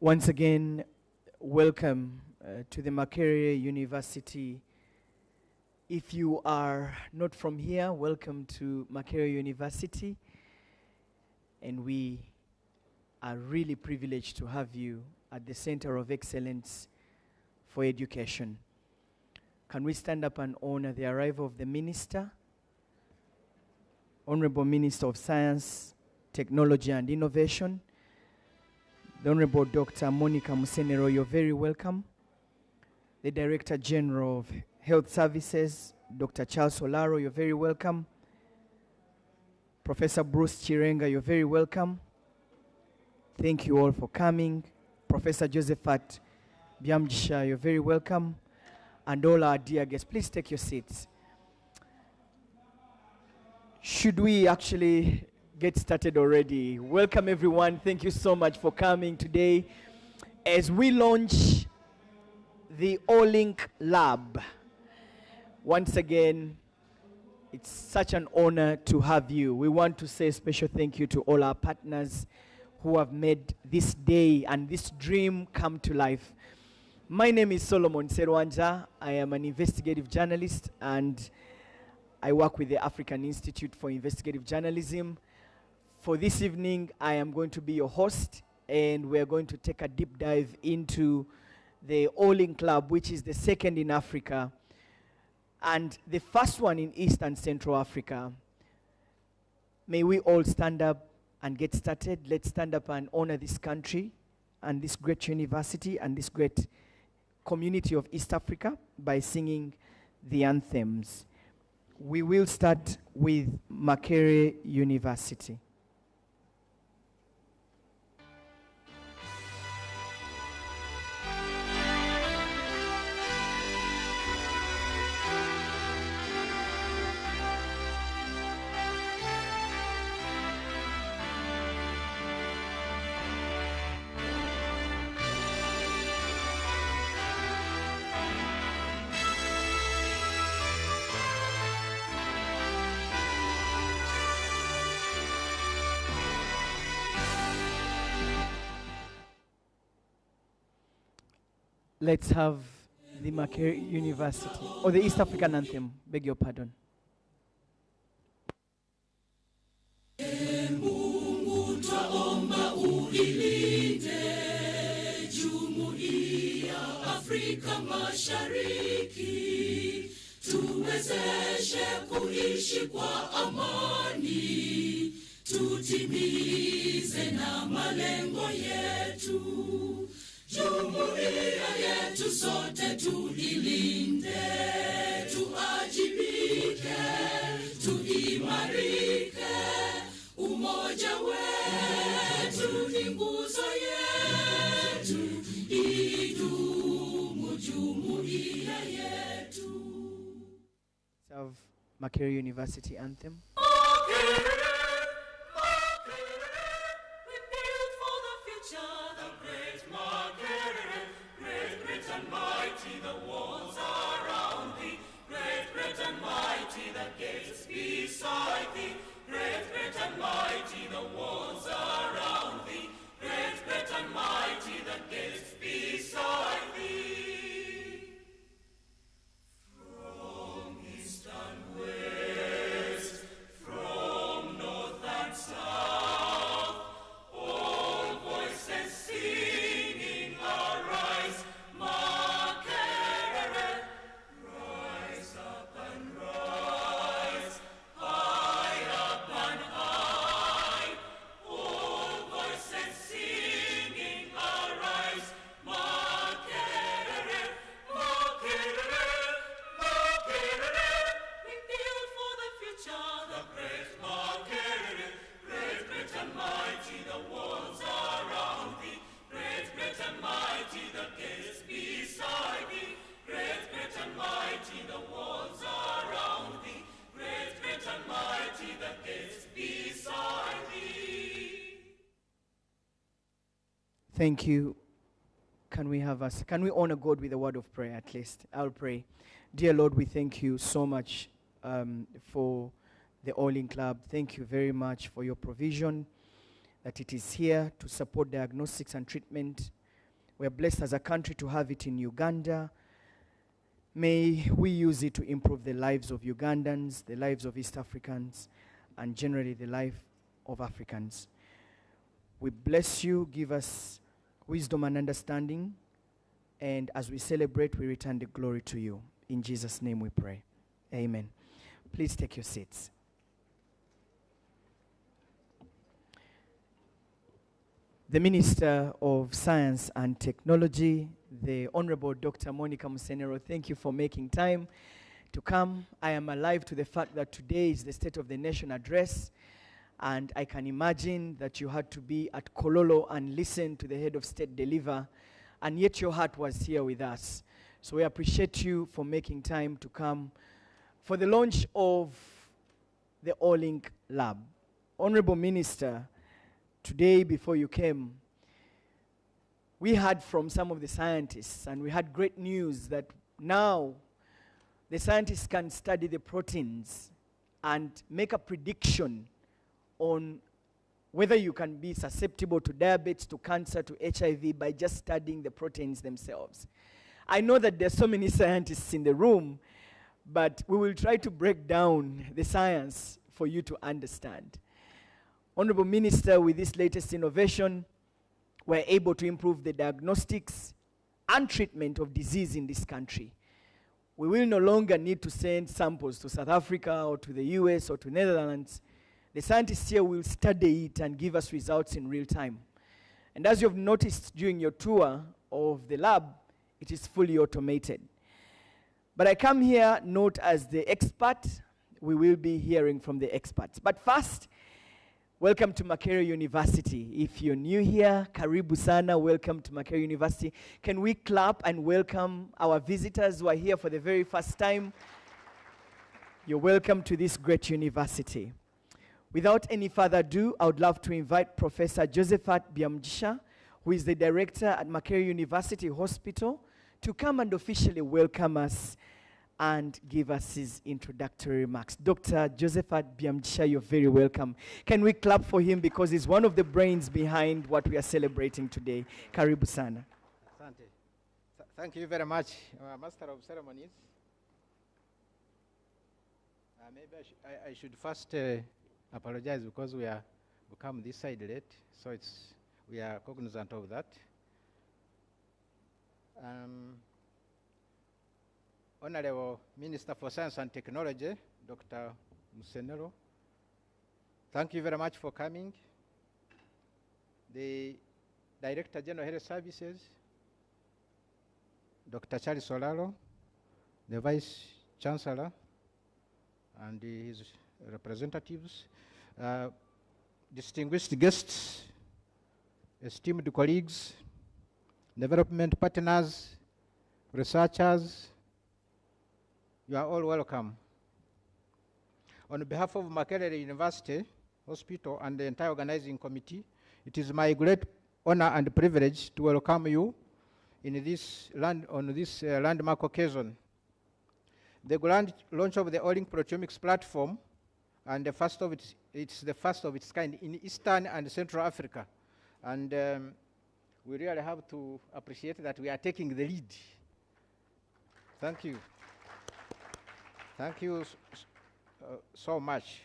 Once again, welcome to the Makerere University. If you are not from here, welcome to Makerere University. And we are really privileged to have you at the Center of Excellence for Education. Can we stand up and honor the arrival of the Minister, Honorable Minister of Science, Technology and Innovation, the Honorable Dr. Monica Musenero, you're very welcome. The Director General of Health Services, Dr. Charles Olaro, you're very welcome. Professor Bruce Chirenga, you're very welcome. Thank you all for coming. Professor Josephat Byamjisha, you're very welcome. And all our dear guests, please take your seats. Should we actually get started already? Welcome everyone. Thank you so much for coming today as we launch the Olink Lab. Once again, it's such an honor to have you. We want to say a special thank you to all our partners who have made this day and this dream come to life. My name is Solomon Serwanja. I am an investigative journalist and I work with the African Institute for Investigative Journalism. For this evening, I am going to be your host, and we're going to take a deep dive into the Olink Lab, which is the second in Africa, and the first one in East and Central Africa. May we all stand up and get started. Let's stand up and honor this country and this great university and this great community of East Africa by singing the anthems. We will start with Makerere University. Let's have the Makerere University, or the East African anthem, beg your pardon. Mungu twaomba uilinde Jumuiya Afrika Mashariki, tuwezeshe kuishi kwa amani, tutimize na malengo yetu. Jumuiya yetu sote tuilinde, tuajibike, tuimarike. Umoja wetu ni nguzo yetu, idumu jumuiya yetu. Serve Makerere University anthem. Thank you. Can we honor God with a word of prayer at least? I'll pray. Dear Lord, we thank you so much for the Olink Lab. Thank you very much for your provision, that it is here to support diagnostics and treatment We are blessed as a country to have it in Uganda. May we use it to improve the lives of Ugandans, the lives of East Africans, and generally the life of Africans. We bless you, give us wisdom and understanding, and as we celebrate, we return the glory to you. In Jesus' name we pray. Amen. Please take your seats. The Minister of Science and Technology, the Honorable Dr. Monica Musenero, thank you for making time to come. I am alive to the fact that today is the State of the Nation address, and I can imagine that you had to be at Kololo and listen to the head of state deliver, and yet your heart was here with us. So we appreciate you for making time to come for the launch of the Olink Lab. Honorable Minister, today before you came, we heard from some of the scientists, and we had great news that now the scientists can study the proteins and make a prediction on whether you can be susceptible to diabetes, to cancer, to HIV by just studying the proteins themselves. I know that there are so many scientists in the room, but we will try to break down the science for you to understand. Honorable Minister, with this latest innovation, we're able to improve the diagnostics and treatment of disease in this country. We will no longer need to send samples to South Africa or to the US or to Netherlands. The scientists here will study it and give us results in real time. And as you've noticed during your tour of the lab, it is fully automated. But I come here not as the expert. We will be hearing from the experts. But first, welcome to Makerere University. If you're new here, karibu sana, welcome to Makerere University. Can we clap and welcome our visitors who are here for the very first time? You're welcome to this great university. Without any further ado, I would love to invite Professor Josephat Byamgisha, who is the director at Makerere University Hospital, to come and officially welcome us and give us his introductory remarks. Dr. Josephat Byamgisha, you're very welcome. Can we clap for him because he's one of the brains behind what we are celebrating today. Karibu sana. Asante. Thank you very much, Master of Ceremonies. Maybe I should first apologize because we come this side late, so we are cognizant of that. Honorable Minister for Science and Technology, Dr. Musenero, thank you very much for coming. The Director General Health Services, Dr. Charles Solaro, the Vice Chancellor, and his representatives, distinguished guests, esteemed colleagues, development partners, researchers, you are all welcome. On behalf of Makerere University Hospital and the entire organizing committee, it is my great honor and privilege to welcome you in this landmark occasion. The grand launch of the Olink Proteomics Platform, and it's the first of its kind in Eastern and Central Africa. And we really have to appreciate that we are taking the lead. Thank you. Thank you so much.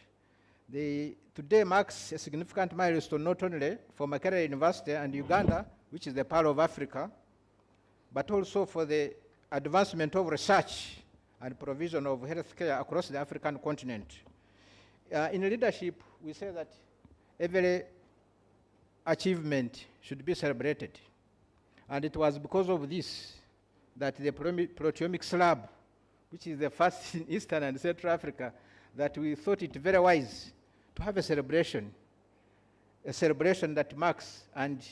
Today marks a significant milestone not only for Makerere University and Uganda, which is the Pearl of Africa, but also for the advancement of research and provision of healthcare across the African continent. In leadership, we say that every achievement should be celebrated. And it was because of this that the Proteomics Lab, which is the first in Eastern and Central Africa, that we thought it very wise to have a celebration that marks and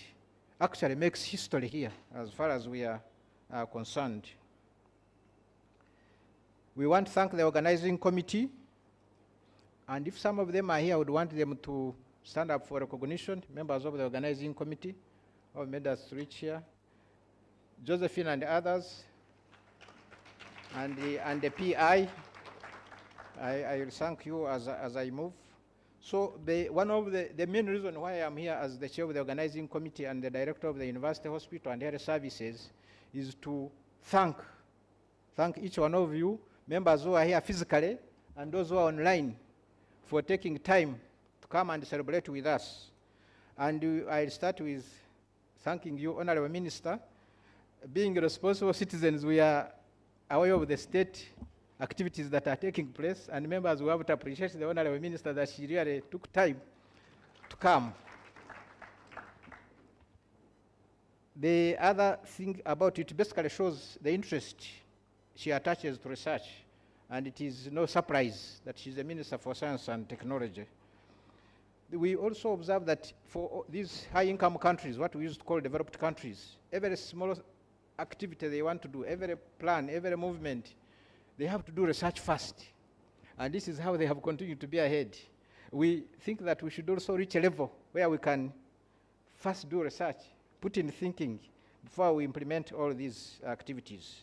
actually makes history here as far as we are concerned. We want to thank the organizing committee, and if some of them are here, I would want them to stand up for recognition, members of the organizing committee who have made us reach here, Josephine and others, and the PI. I will thank you as I move. So one of the main reasons why I'm here as the chair of the organizing committee and the director of the University Hospital and Health Services is to thank each one of you, members who are here physically and those who are online, for taking time to come and celebrate with us. And I'll start with thanking you, Honorable Minister. Being responsible citizens, we are aware of the state activities that are taking place, and members will have to appreciate the Honorable Minister that she really took time to come. The other thing about it basically shows the interest she attaches to research, and it is no surprise that she's the Minister for Science and Technology. We also observe that for these high-income countries, what we used to call developed countries, every small activity they want to do, every plan, every movement, they have to do research first. And this is how they have continued to be ahead. We think that we should also reach a level where we can first do research, put in thinking, before we implement all these activities.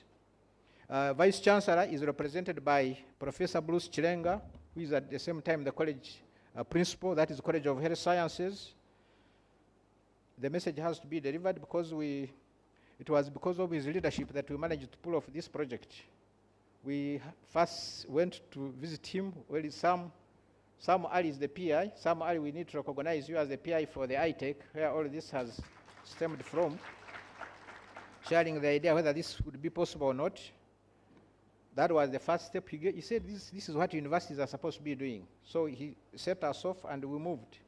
Vice Chancellor is represented by Professor Bruce Chilenga, who is at the same time the college principal, that is College of Health Sciences. The message has to be delivered because it was because of his leadership that we managed to pull off this project. We first went to visit him. Well, Sam Ali is the PI. Sam Ali, we need to recognize you as the PI for the iTECH, where all this has stemmed from, sharing the idea whether this would be possible or not. That was the first step. He said this is what universities are supposed to be doing. So he set us off and we moved.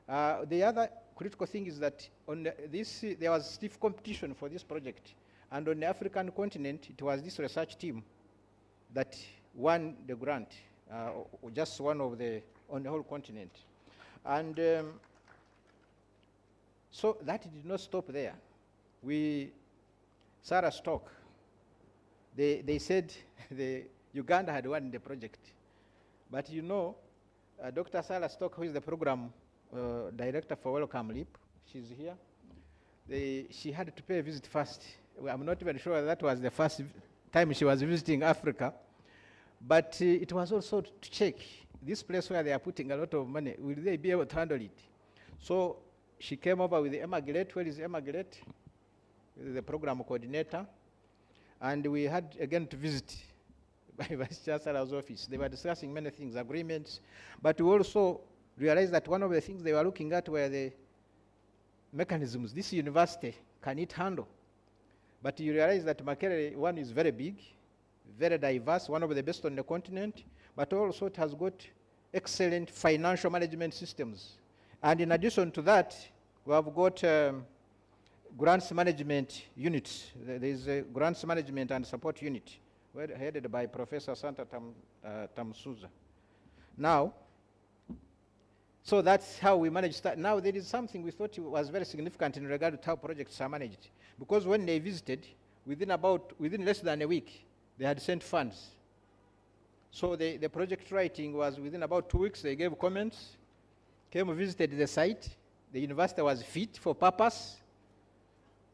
The other critical thing is that on there was stiff competition for this project. And on the African continent, it was this research team that won the grant, just one of on the whole continent. And so that did not stop there. Sarah Stock, they said Uganda had won the project. But you know, Dr. Sarah Stock, who is the program director for Wellcome Leap, she's here. She had to pay a visit first. Well, I'm not even sure that was the first time she was visiting Africa, but it was also to check this place where they are putting a lot of money, will they be able to handle it? So she came over with Emma Gillette. Where is Emma Gillette? The program coordinator. And we had again to visit by Vice Chancellor's office. They were discussing many things, agreements, but we also realized that one of the things they were looking at were the mechanisms this university can it handle. But you realize that Makerere, one, is very big, very diverse, one of the best on the continent, but also it has got excellent financial management systems. And in addition to that, we have got grants management units. There is a grants management and support unit headed by Professor Santa Tamsuza. Now, so that's how we managed that. Now there is something we thought was very significant in regard to how projects are managed. Because when they visited, within less than a week, they had sent funds. So the project writing was within about 2 weeks. They gave comments, came and visited the site. The university was fit for purpose,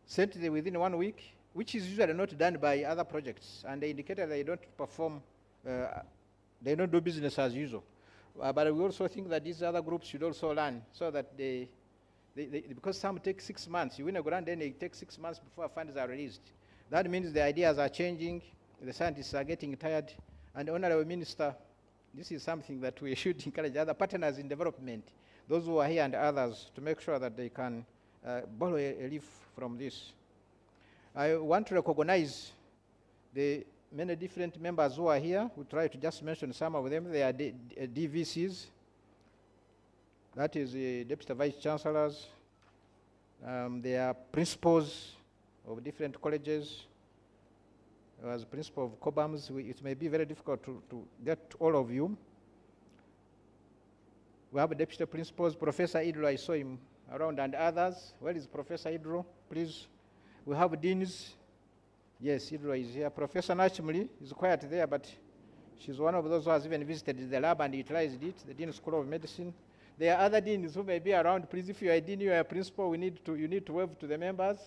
sent it within 1 week, which is usually not done by other projects. And they indicated they don't perform, they don't do business as usual. But we also think that these other groups should also learn so that because some take 6 months. You win a grant, then they take 6 months before funds are released. That means the ideas are changing, the scientists are getting tired. And Honorable Minister, this is something that we should encourage other partners in development, those who are here and others, to make sure that they can borrow a leaf from this. I want to recognize the many different members who are here. We try to just mention some of them. They are DVCs. That is the Deputy Vice Chancellors. They are principals of different colleges. As principal of COBAMS, it may be very difficult to get all of you. We have deputy principals. Professor Idro, I saw him around, and others. Where is Professor Idro? Please. We have deans. Yes, Idro is here. Professor Nachimli is quiet there, but she's one of those who has even visited the lab and utilized it, the Dean School of Medicine. There are other deans who may be around. Please, if you are a dean, you are a principal, you need to wave to the members.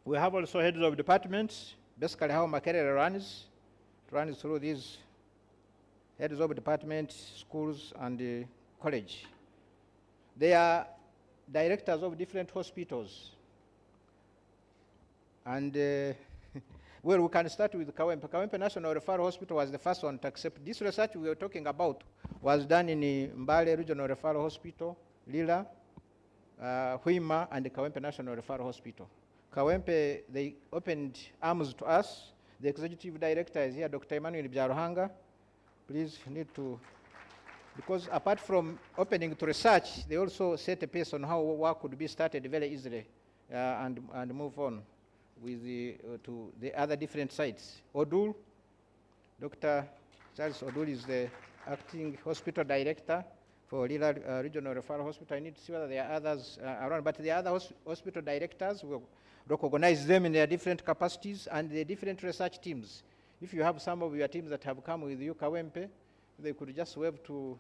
We have also heads of departments, basically how Makerere runs through these heads of department, schools, and college. They are directors of different hospitals. And well, we can start with Kawempe. Kawempe National Referral Hospital was the first one to accept. This research we were talking about was done in Mbale Regional Referral Hospital, Lila, Huima, and the Kawempe National Referral Hospital. Kawempe, they opened arms to us. The executive director is here, Dr. Emmanuel Byaruhanga. Please need to, because apart from opening to research, they also set a pace on how work could be started very easily and move on with to the other different sites. Odul, Dr. Charles Odul is the acting hospital director for Lila Regional Referral Hospital. I need to see whether there are others around, but the other hospital directors will recognize them in their different capacities and the different research teams. If you have some of your teams that have come with you, Kawempe, they could just wave to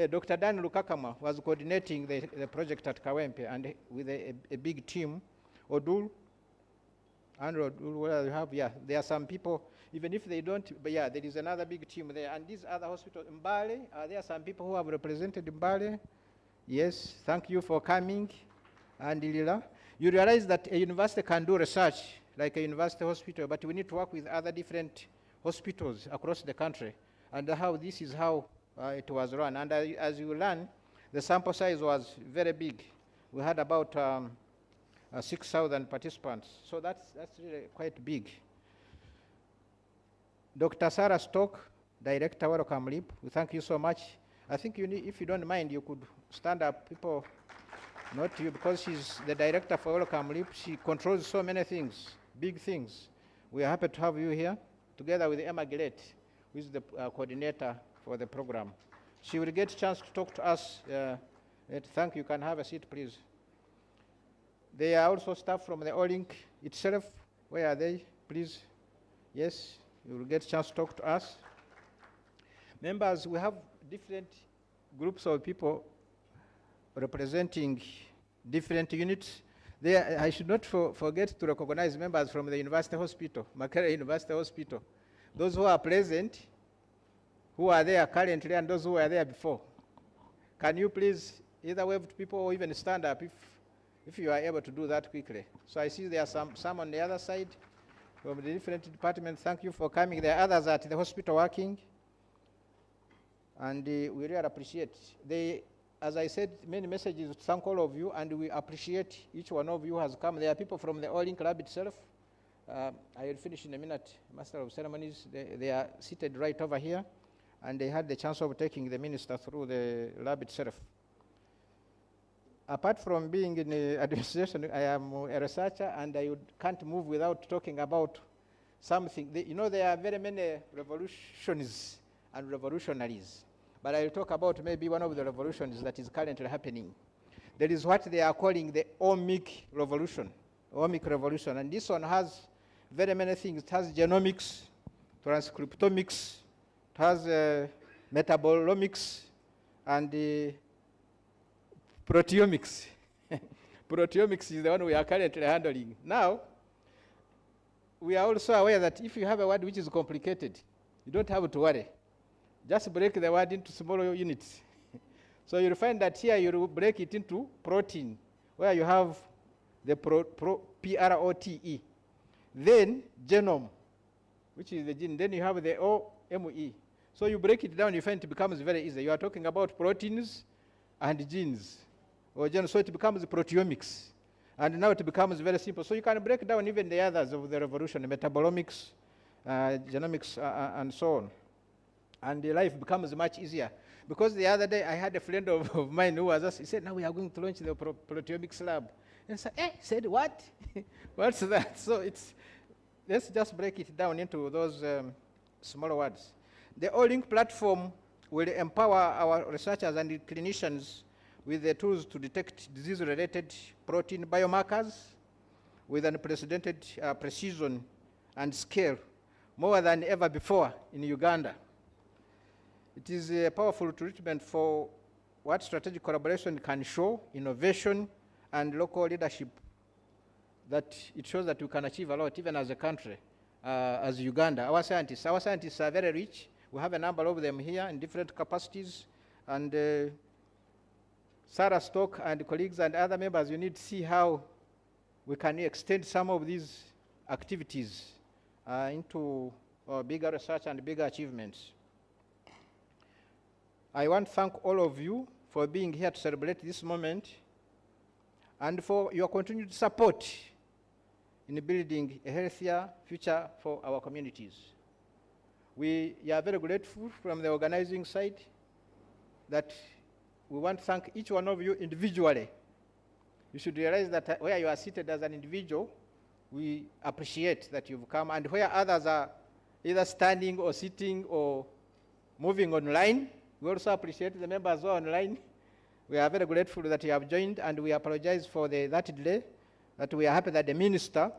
Dr. Dan Lukakama was coordinating the project at Kawempe and with a big team. Odul, and Odul, you have, yeah, there are some people, even if they don't, but yeah, there is another big team there. And these other hospitals, Mbale, there are some people who have represented Mbale. Yes, thank you for coming. And Lila, you realize that a university can do research like a university hospital, but we need to work with other different hospitals across the country. And this is how it was run. And as you learn, the sample size was very big. We had about 6,000 participants. So that's really quite big. Dr. Sarah Stock, Director, Wellcome Leap, we thank you so much. I think you need, if you don't mind, you could stand up. People, not you, because she's the director for Wellcome Leap. She controls so many things, big things. We are happy to have you here, together with Emma Gillette, who is the coordinator for the program. She will get a chance to talk to us. Thank you. You can have a seat, please. There are also staff from the Olink itself. Where are they? Please. Yes, you will get a chance to talk to us. Members, we have different groups of people representing different units. I should not forget to recognize members from the University Hospital, Makerere University Hospital. Those who are present, who are there currently, and those who were there before. Can you please either wave to people or even stand up if you are able to do that quickly? So I see there are some on the other side from the different departments. Thank you for coming. There are others at the hospital working, and we really appreciate. As I said, many messages to thank all of you, and we appreciate each one of you who has come. There are people from the Olink Lab itself. I will finish in a minute, Master of Ceremonies. They are seated right over here, and they had the chance of taking the minister through the lab itself. Apart from being in the administration, I am a researcher, and I can't move without talking about something. You know, there are very many revolutions and revolutionaries, but I'll talk about maybe one of the revolutions that is currently happening. There is what they are calling the Olink revolution, and this one has very many things. It has genomics, transcriptomics, it has metabolomics, and proteomics. Proteomics is the one we are currently handling. Now, we are also aware that if you have a word which is complicated, you don't have to worry. Just break the word into smaller units. So you'll find that here you break it into protein, where you have the P-R-O-T-E. Then genome, which is the gene. Then you have the O-M-E. So you break it down, you find it becomes very easy. You are talking about proteins and genes. So it becomes proteomics. And now it becomes very simple. So you can break down even the others of the revolution, metabolomics, genomics, and so on. And the life becomes much easier. Because the other day I had a friend of mine who was he said, now we are going to launch the proteomics lab. And I said, what? What's that? So let's just break it down into those smaller words. The Olink platform will empower our researchers and clinicians with the tools to detect disease-related protein biomarkers with unprecedented precision and scale, more than ever before in Uganda. It is a powerful treatment for what strategic collaboration can show, innovation and local leadership, that it shows that we can achieve a lot even as a country, as Uganda. Our scientists are very rich. We have a number of them here in different capacities. And Sarah Stock and colleagues and other members, you need to see how we can extend some of these activities into bigger research and bigger achievements. I want to thank all of you for being here to celebrate this moment and for your continued support in building a healthier future for our communities. We are very grateful from the organizing side that we want to thank each one of you individually. You should realize that where you are seated as an individual, we appreciate that you've come, and where others are either standing or sitting or moving online, we also appreciate the members who are online. We are very grateful that you have joined, and we apologize for that delay, that we are happy that the minister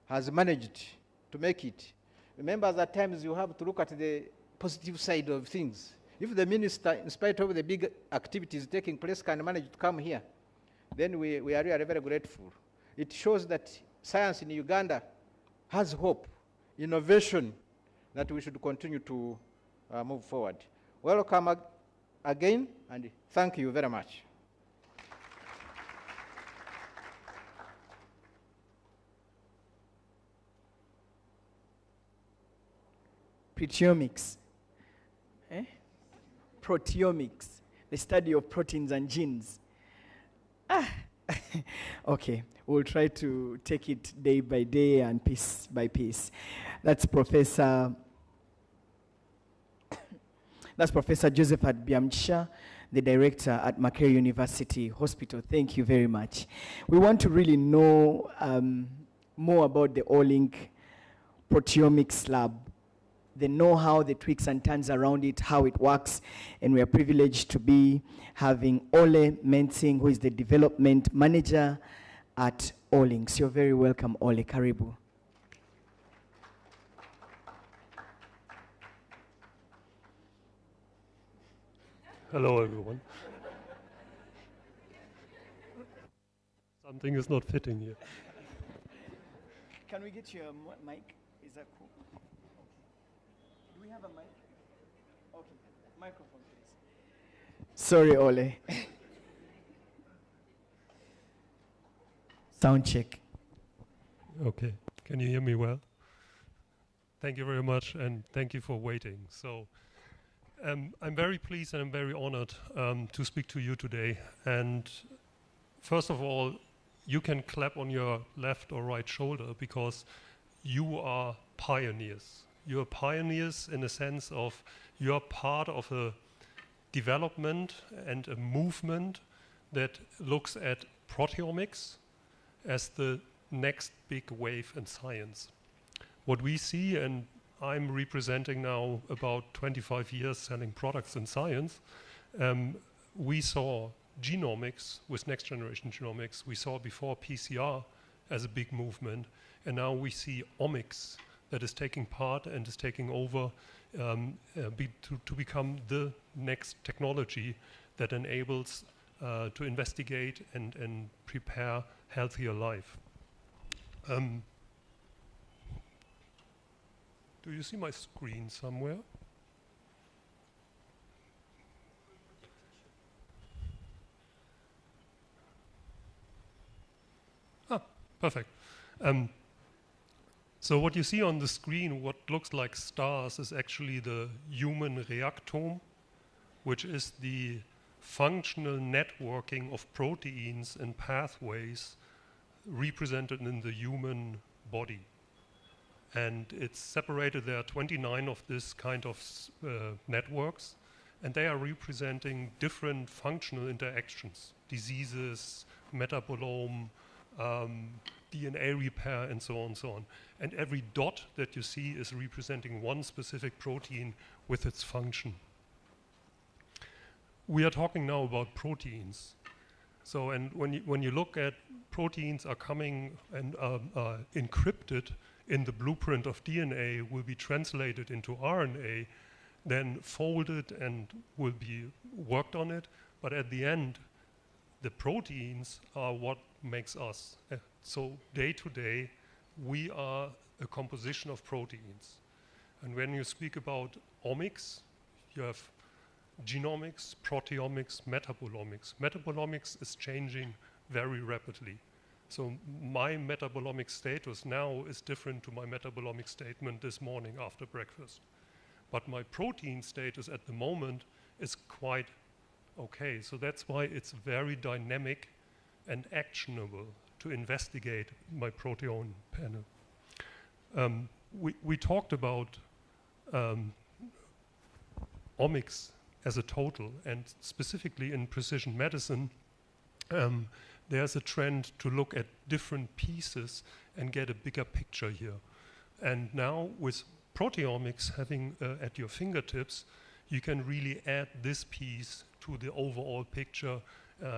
has managed to make it. Remember, at times you have to look at the positive side of things. If the minister, in spite of the big activities taking place, can manage to come here, then we are really very grateful. It shows that science in Uganda has hope, innovation, that we should continue to move forward. Welcome again, and thank you very much. Proteomics. Proteomics, the study of proteins and genes. Okay, we'll try to take it day by day and piece by piece. That's Professor Joseph Adbiamchisha, the director at Makerere University Hospital. Thank you very much. We want to really know more about the Olink Proteomics Lab, the know-how, the tweaks and turns around it, how it works, and we are privileged to be having Ole Mensing, who is the development manager at Olink. So you're very welcome, Ole. Karibu. Hello, everyone. Something is not fitting here. Can we get your mic? Is that cool? Do we have a mic? Okay, microphone, please. Sorry, Ole. Sound check. Okay, can you hear me well? Thank you very much, and thank you for waiting. So, I'm very pleased and I'm very honored to speak to you today. And first of all, you can clap on your left or right shoulder because you are pioneers. You're pioneers in the sense of you're part of a development and a movement that looks at proteomics as the next big wave in science. What we see, and I'm representing now about 25 years selling products in science, we saw genomics with next generation genomics. We saw before PCR as a big movement, and now we see omics that is taking part and is taking over to become the next technology that enables to investigate and prepare healthier life. Do you see my screen somewhere? Ah, perfect. So what you see on the screen, what looks like stars, is actually the human reactome, which is the functional networking of proteins and pathways represented in the human body. And it's separated, there are 29 of this kind of networks, and they are representing different functional interactions, diseases, metabolome, DNA repair, and so on and so on. And every dot that you see is representing one specific protein with its function. We are talking now about proteins. So, and when you look at proteins are coming and are encrypted in the blueprint of DNA, will be translated into RNA, then folded and will be worked on it. But at the end, the proteins are what makes us. So day to day, we are a composition of proteins. And when you speak about omics, you have genomics, proteomics, metabolomics. Metabolomics is changing very rapidly. So my metabolomic status now is different to my metabolomic statement this morning after breakfast. But my protein status at the moment is quite okay. So that's why it's very dynamic and actionable to investigate my proteome panel. We talked about omics as a total, and specifically in precision medicine, there's a trend to look at different pieces and get a bigger picture here. And now with proteomics having at your fingertips, you can really add this piece to the overall picture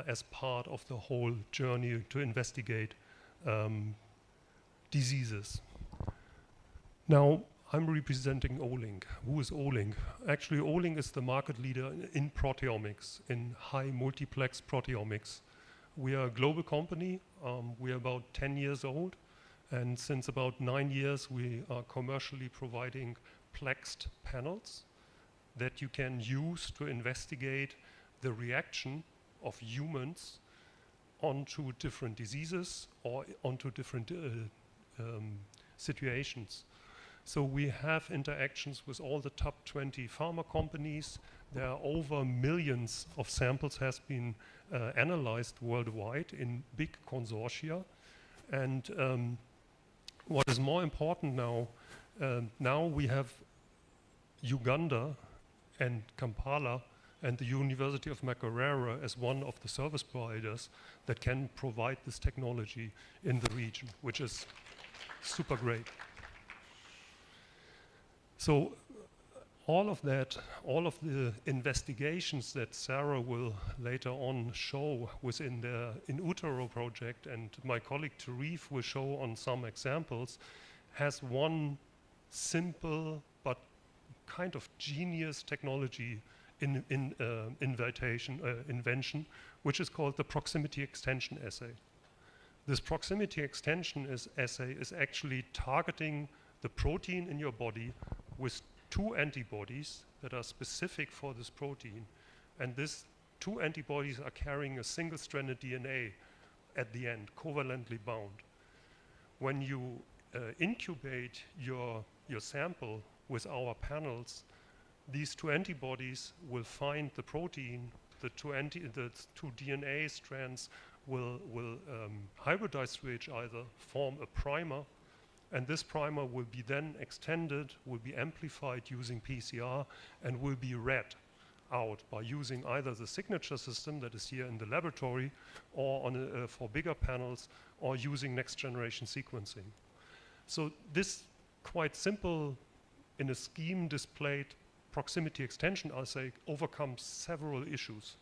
as part of the whole journey to investigate diseases. Now, I'm representing Olink. Who is Olink? Actually, Olink is the market leader in proteomics, in high multiplex proteomics. We are a global company. We are about 10 years old. And since about 9 years, we are commercially providing plexed panels that you can use to investigate the reaction of humans onto different diseases or onto different situations. So we have interactions with all the top 20 pharma companies. There are over millions of samples has been analyzed worldwide in big consortia. And what is more important now, now we have Uganda and Kampala and the University of Makerere as one of the service providers that can provide this technology in the region, which is super great. So all of that, all of the investigations that Sarah will later on show within the In Utero project, and my colleague Tarif will show on some examples, has one simple but kind of genius technology invention, which is called the proximity extension assay. This proximity extension assay is actually targeting the protein in your body with 2 antibodies that are specific for this protein. And these 2 antibodies are carrying a single-stranded DNA at the end, covalently bound. When you incubate your sample with our panels, these 2 antibodies will find the protein, the 2 DNA strands will hybridize to each other, form a primer, and this primer will be then extended, will be amplified using PCR, and will be read out by using either the signature system that is here in the laboratory, or on for bigger panels, or using next generation sequencing. So this quite simple, in a scheme displayed proximity extension assay overcomes several issues.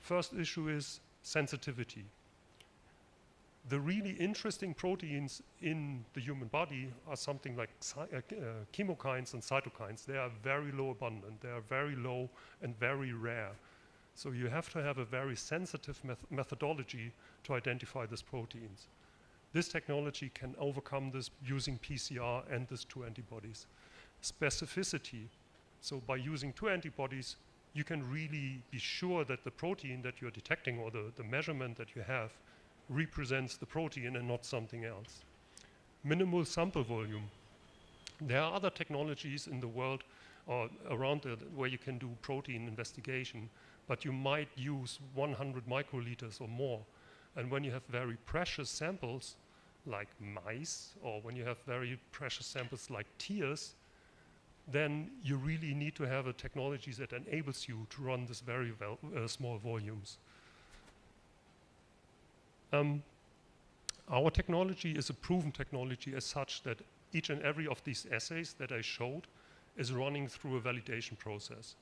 First issue is sensitivity. The really interesting proteins in the human body are something like chemokines and cytokines. They are very low abundant. They are very low and very rare. So you have to have a very sensitive methodology to identify these proteins. This technology can overcome this using PCR and these 2 antibodies. Specificity. So by using 2 antibodies, you can really be sure that the protein that you're detecting, or the measurement that you have, represents the protein and not something else. Minimal sample volume. There are other technologies in the world or around where you can do protein investigation, but you might use 100 microliters or more. And when you have very precious samples like mice, or when you have very precious samples like tears, then you really need to have a technology that enables you to run this very small volumes. Our technology is a proven technology as such that each and every of these assays that I showed is running through a validation process.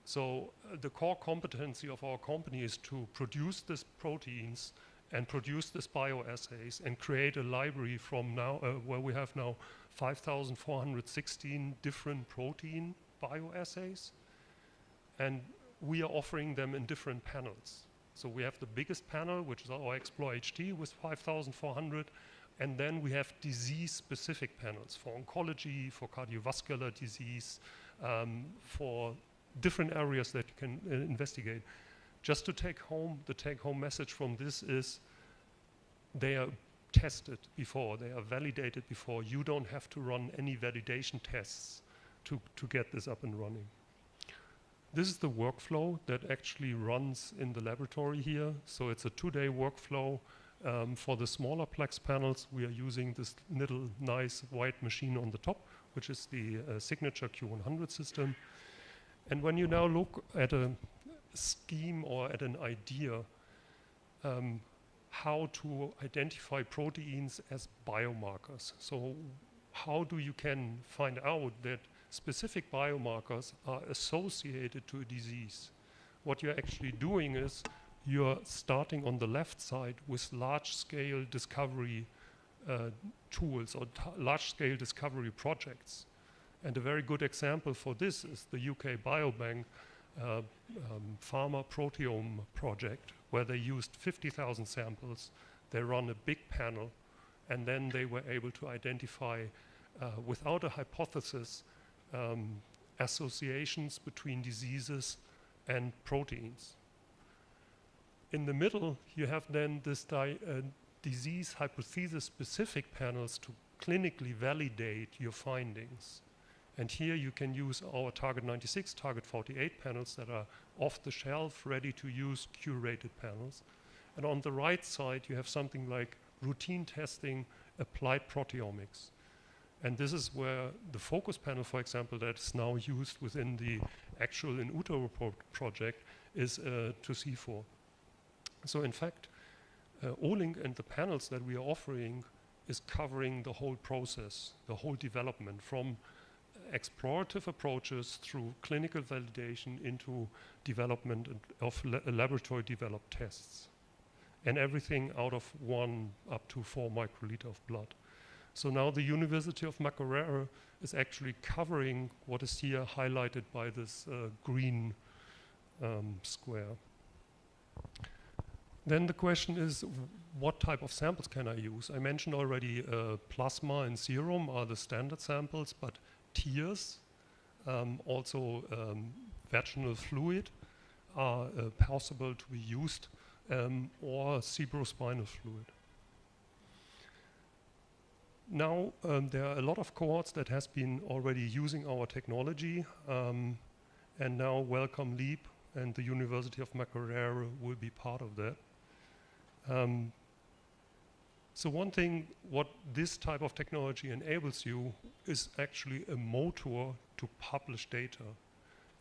So the core competency of our company is to produce these proteins and produce these bioassays and create a library from now, where we have now 5,416 different protein bioassays, and we are offering them in different panels. So we have the biggest panel, which is our Explore HT with 5,400, and then we have disease-specific panels for oncology, for cardiovascular disease, for different areas that you can investigate. Just to take home, the take-home message from this is they are tested before, they are validated before. You don't have to run any validation tests to get this up and running. This is the workflow that actually runs in the laboratory here. So it's a 2-day workflow. For the smaller plex panels, we are using this little nice white machine on the top, which is the signature Q100 system. And when you now look at a scheme or at an idea how to identify proteins as biomarkers. So how do you can find out that specific biomarkers are associated to a disease? What you're actually doing is you're starting on the left side with large-scale discovery tools or large-scale discovery projects. And a very good example for this is the UK Biobank pharma proteome project, where they used 50,000 samples. They run a big panel, and then they were able to identify, without a hypothesis, associations between diseases and proteins. In the middle, you have then this disease hypothesis-specific panels to clinically validate your findings. And here you can use our Target 96, Target 48 panels that are off the shelf, ready to use curated panels. And on the right side, you have something like routine testing, applied proteomics. And this is where the focus panel, for example, that is now used within the actual in utero project is to C4. So in fact, Olink and the panels that we are offering is covering the whole process, the whole development, from explorative approaches through clinical validation into development of laboratory developed tests. And everything out of 1 up to 4 microliter of blood. So now the University of Makerere is actually covering what is here highlighted by this green square. Then the question is, what type of samples can I use? I mentioned already plasma and serum are the standard samples, but tears, also vaginal fluid are possible to be used, or cerebrospinal fluid. Now, there are a lot of cohorts that has been already using our technology, and now Wellcome Leap and the University of Makerere will be part of that. So one thing what this type of technology enables you is actually a motor to publish data.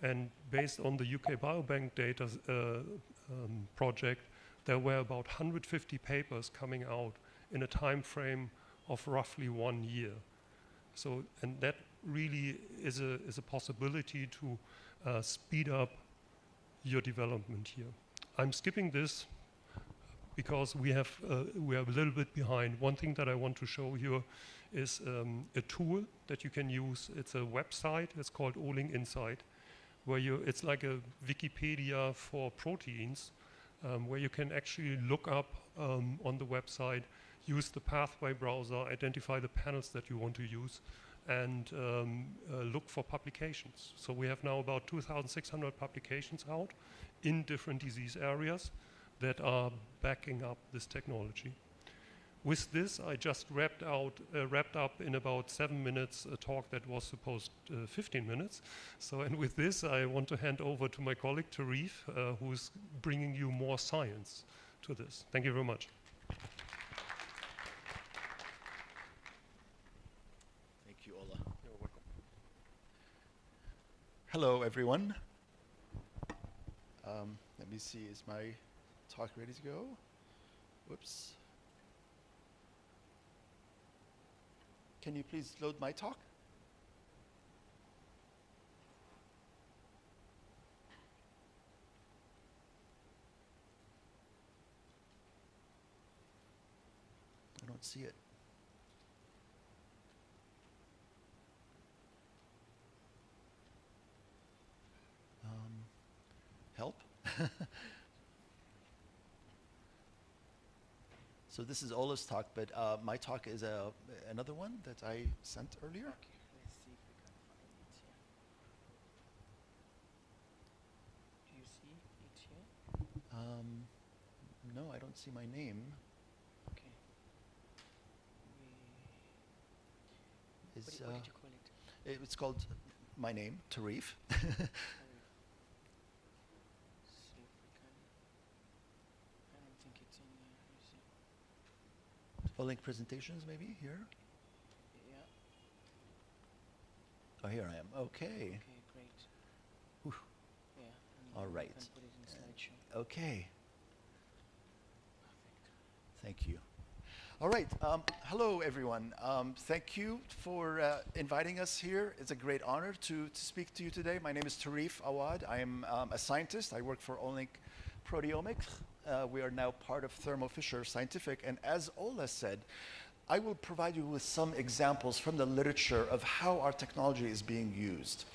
And based on the UK Biobank data project, there were about 150 papers coming out in a time frame of roughly 1 year. So, and that really is a possibility to speed up your development here. I'm skipping this because we are a little bit behind. One thing that I want to show you is a tool that you can use. It's a website. It's called Olink Insight, where it's like a Wikipedia for proteins, where you can actually look up on the website, use the pathway browser, identify the panels that you want to use, and look for publications. So we have now about 2,600 publications out in different disease areas that are backing up this technology. With this, I just wrapped up in about 7 minutes a talk that was supposed 15 minutes. So, and with this, I want to hand over to my colleague, Tarif, who's bringing you more science to this. Thank you very much. Thank you, Ola. You're welcome. Hello, everyone. Let me see, is my talk ready to go? Whoops. Can you please load my talk? I don't see it. Help? So this is Ola's talk, but my talk is another one that I sent earlier. Okay, let's see if we can find it here. No, I don't see my name. Okay. Is, what did you call it? It's called my name, Tarif. See if we can. I don't think it's in there. Let me see. Olink presentations, maybe here. Yeah. Oh, here I am. Okay. Okay, great. Whew. Yeah. All right. You can put it in slideshow. Okay. Thank you. All right. Hello, everyone. Thank you for inviting us here. It's a great honor to speak to you today. My name is Tarif Awad. I am a scientist. I work for Olink Proteomics. We are now part of Thermo Fisher Scientific. And as Ola said, I will provide you with some examples from the literature of how our technology is being used.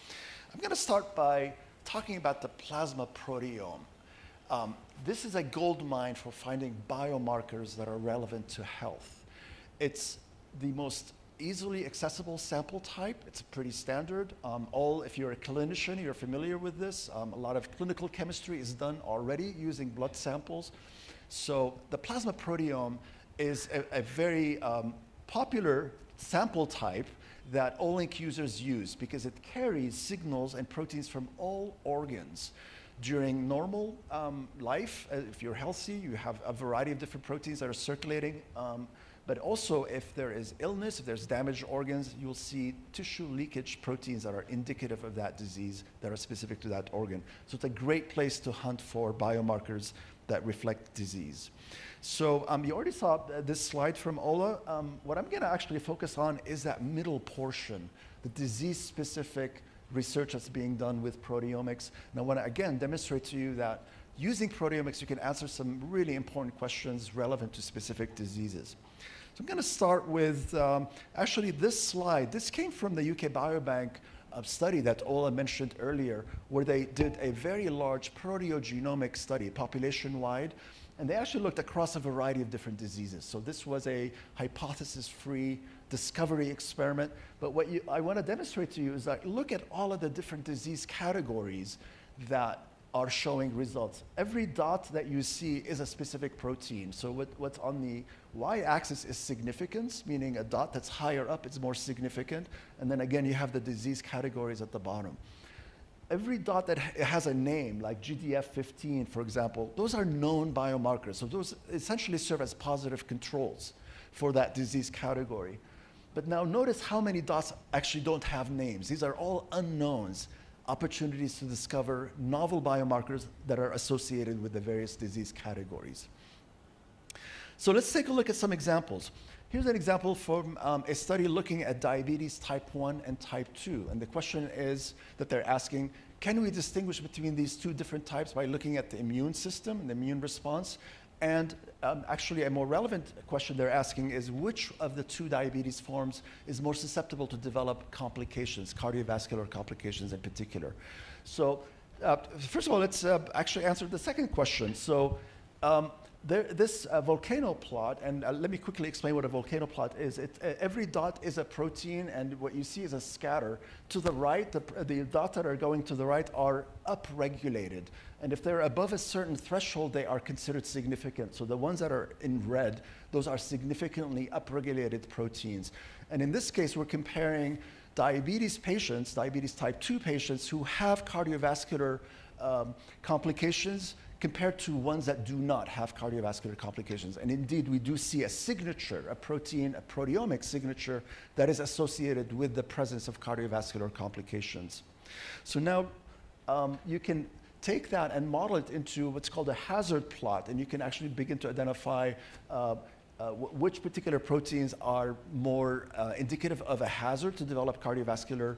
I'm going to start by talking about the plasma proteome. This is a gold mine for finding biomarkers that are relevant to health. It's the most easily accessible sample type. It's pretty standard. If you're a clinician, you're familiar with this. A lot of clinical chemistry is done already using blood samples. So the plasma proteome is a very popular sample type that Olink users use because it carries signals and proteins from all organs. During normal life, if you're healthy, you have a variety of different proteins that are circulating. But also, if there is illness, if there's damaged organs, you'll see tissue leakage proteins that are indicative of that disease that are specific to that organ. So it's a great place to hunt for biomarkers that reflect disease. So you already saw this slide from Ola. What I'm going to actually focus on is that middle portion, the disease-specific research that's being done with proteomics. And I want to, again, demonstrate to you that using proteomics, you can answer some really important questions relevant to specific diseases. So I'm going to start with actually this slide. This came from the UK Biobank study that Ola mentioned earlier, where they did a very large proteogenomic study, population-wide, and they actually looked across a variety of different diseases. So this was a hypothesis-free discovery experiment. But what I want to demonstrate to you is that look at all of the different disease categories that are showing results. Every dot that you see is a specific protein. So what's on the y-axis is significance, meaning a dot that's higher up is more significant. And then again, you have the disease categories at the bottom. Every dot that has a name, like GDF15, for example, those are known biomarkers. So those essentially serve as positive controls for that disease category. But now notice how many dots actually don't have names. These are all unknowns, opportunities to discover novel biomarkers that are associated with the various disease categories. So let's take a look at some examples. Here's an example from a study looking at diabetes type 1 and type 2. And the question is that they're asking, can we distinguish between these two different types by looking at the immune system and the immune response? And actually, a more relevant question they're asking is which of the two diabetes forms is more susceptible to develop complications, cardiovascular complications in particular? So first of all, let's actually answer the second question. So this volcano plot, and let me quickly explain what a volcano plot is. Every dot is a protein, and what you see is a scatter. To the right, the dots that are going to the right are upregulated. And if they're above a certain threshold, they are considered significant. So the ones that are in red, those are significantly upregulated proteins. And in this case, we're comparing diabetes patients, diabetes type 2 patients who have cardiovascular complications compared to ones that do not have cardiovascular complications. And indeed, we do see a signature, a protein, a proteomic signature that is associated with the presence of cardiovascular complications. So now you can take that and model it into what's called a hazard plot, and you can actually begin to identify which particular proteins are more indicative of a hazard to develop cardiovascular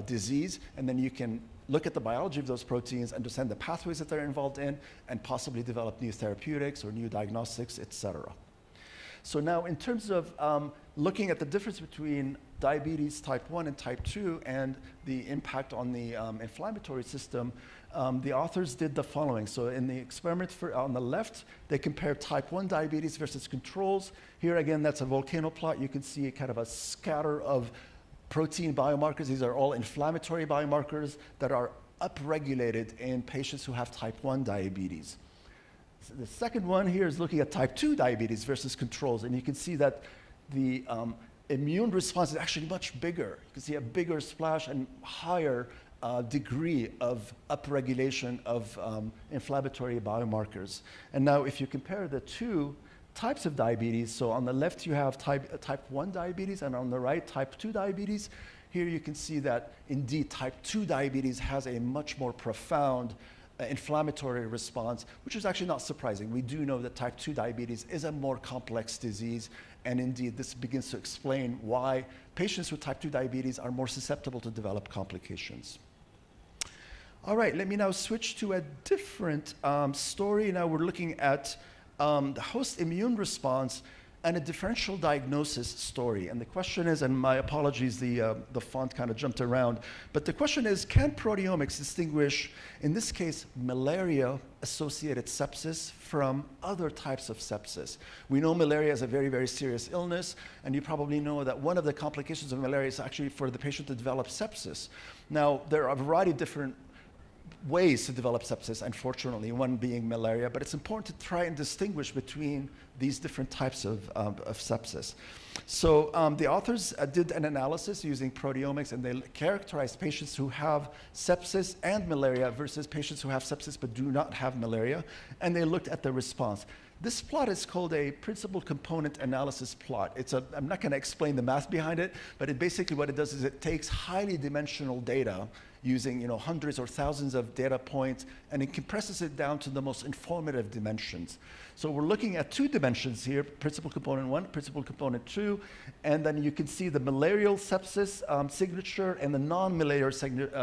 disease, and then you can look at the biology of those proteins, understand the pathways that they're involved in, and possibly develop new therapeutics or new diagnostics, et cetera. So now in terms of looking at the difference between diabetes type 1 and type 2 and the impact on the inflammatory system, the authors did the following. So in the experiment on the left, they compared type 1 diabetes versus controls. Here again, that's a volcano plot. You can see kind of a scatter of protein biomarkers. These are all inflammatory biomarkers that are upregulated in patients who have type 1 diabetes. The second one here is looking at type 2 diabetes versus controls. And you can see that the immune response is actually much bigger. You can see a bigger splash and higher degree of upregulation of inflammatory biomarkers. And now if you compare the two types of diabetes, so on the left you have type 1 diabetes, and on the right type 2 diabetes, here you can see that indeed type 2 diabetes has a much more profound inflammatory response, which is actually not surprising. We do know that type 2 diabetes is a more complex disease, and indeed this begins to explain why patients with type 2 diabetes are more susceptible to develop complications. All right, let me now switch to a different story. Now we're looking at the host immune response and a differential diagnosis story. And the question is, and my apologies, the font kind of jumped around, but the question is, can proteomics distinguish, in this case, malaria-associated sepsis from other types of sepsis? We know malaria is a very, very serious illness, and you probably know that one of the complications of malaria is actually for the patient to develop sepsis. Now, there are a variety of different ways to develop sepsis, unfortunately, one being malaria, but it's important to try and distinguish between these different types of sepsis. So the authors did an analysis using proteomics, and they characterized patients who have sepsis and malaria versus patients who have sepsis but do not have malaria, and they looked at the response. This plot is called a principal component analysis plot. I'm not going to explain the math behind it, but basically what it does is it takes highly dimensional data using hundreds or thousands of data points, and it compresses it down to the most informative dimensions. So we're looking at two dimensions here, principal component 1, principal component 2, and then you can see the malarial sepsis signature and the non-malarial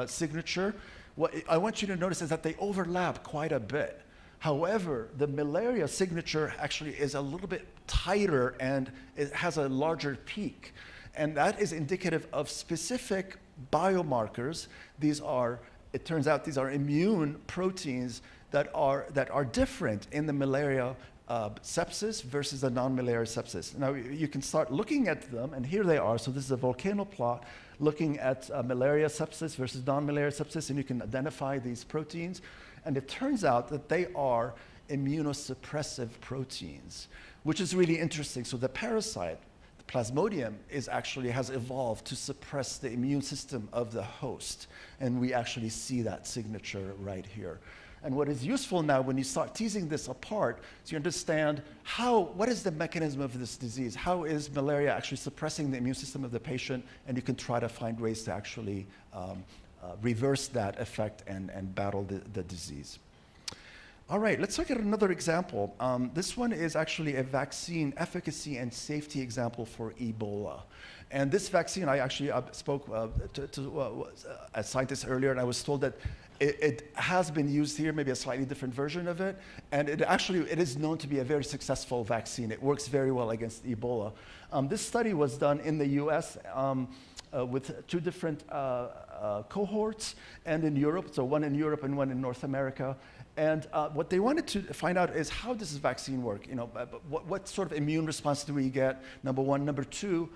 signature. What I want you to notice is that they overlap quite a bit. However, the malaria signature actually is a little bit tighter and it has a larger peak. And that is indicative of specific biomarkers. It turns out these are immune proteins that are different in the malaria sepsis versus the non-malaria sepsis. Now you can start looking at them, and here they are. So this is a volcano plot looking at malaria sepsis versus non-malaria sepsis, and you can identify these proteins. And it turns out that they are immunosuppressive proteins, which is really interesting. So the parasite, the Plasmodium, has evolved to suppress the immune system of the host. And we actually see that signature right here. And what is useful now when you start teasing this apart is you understand what is the mechanism of this disease? How is malaria actually suppressing the immune system of the patient? And you can try to find ways to actually reverse that effect and battle the disease. All right, let's look at another example. This one is actually a vaccine efficacy and safety example for Ebola. And this vaccine, I actually spoke to a scientist earlier, and I was told that it has been used here, maybe a slightly different version of it, and it is known to be a very successful vaccine. It works very well against Ebola. This study was done in the US with two different cohorts, and in Europe, so one in Europe and one in North America. And what they wanted to find out is, how does this vaccine work? What sort of immune response do we get, number one? Number two,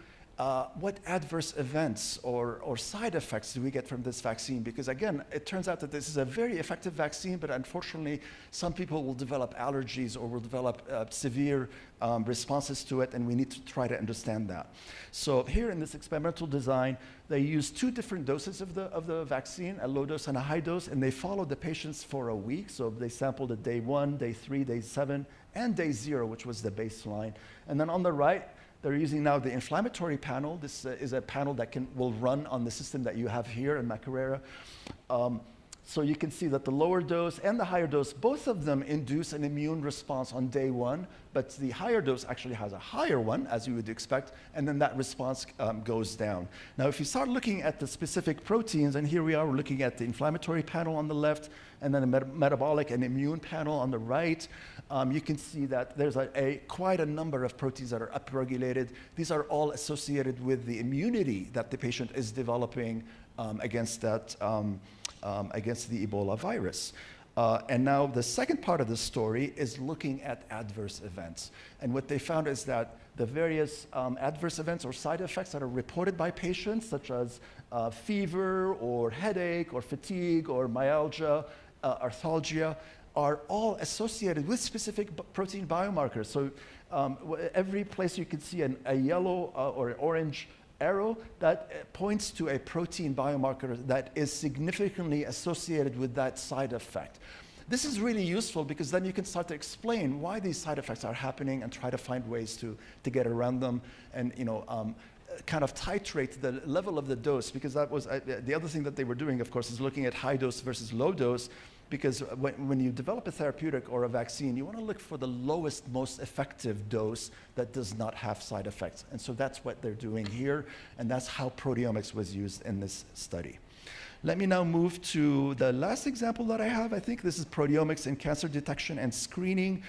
what adverse events or side effects do we get from this vaccine? Because again, it turns out that this is a very effective vaccine, but unfortunately, some people will develop allergies or will develop severe responses to it, and we need to try to understand that. So here in this experimental design, they used two different doses of the vaccine, a low dose and a high dose, and they followed the patients for a week. So they sampled at day 1, day 3, day 7, and day 0, which was the baseline. And then on the right, they're using now the inflammatory panel. This is a panel that will run on the system that you have here in Makerere. So you can see that the lower dose and the higher dose, both of them induce an immune response on day 1, but the higher dose actually has a higher one, as you would expect, and then that response goes down. Now, if you start looking at the specific proteins, and here we are, we're looking at the inflammatory panel on the left, and then a metabolic and immune panel on the right, you can see that there's quite a number of proteins that are upregulated. These are all associated with the immunity that the patient is developing against the Ebola virus. And now the second part of the story is looking at adverse events. And what they found is that the various adverse events or side effects that are reported by patients, such as fever or headache or fatigue or myalgia, arthalgia, are all associated with specific protein biomarkers. So every place you can see a yellow or orange arrow that points to a protein biomarker that is significantly associated with that side effect. This is really useful because then you can start to explain why these side effects are happening and try to find ways to get around them, and kind of titrate the level of the dose, because that was the other thing that they were doing, of course, is looking at high dose versus low dose, because when you develop a therapeutic or a vaccine, you want to look for the lowest, most effective dose that does not have side effects. And so that's what they're doing here, and that's how proteomics was used in this study. Let me now move to the last example that I have. I think this is proteomics in cancer detection and screening.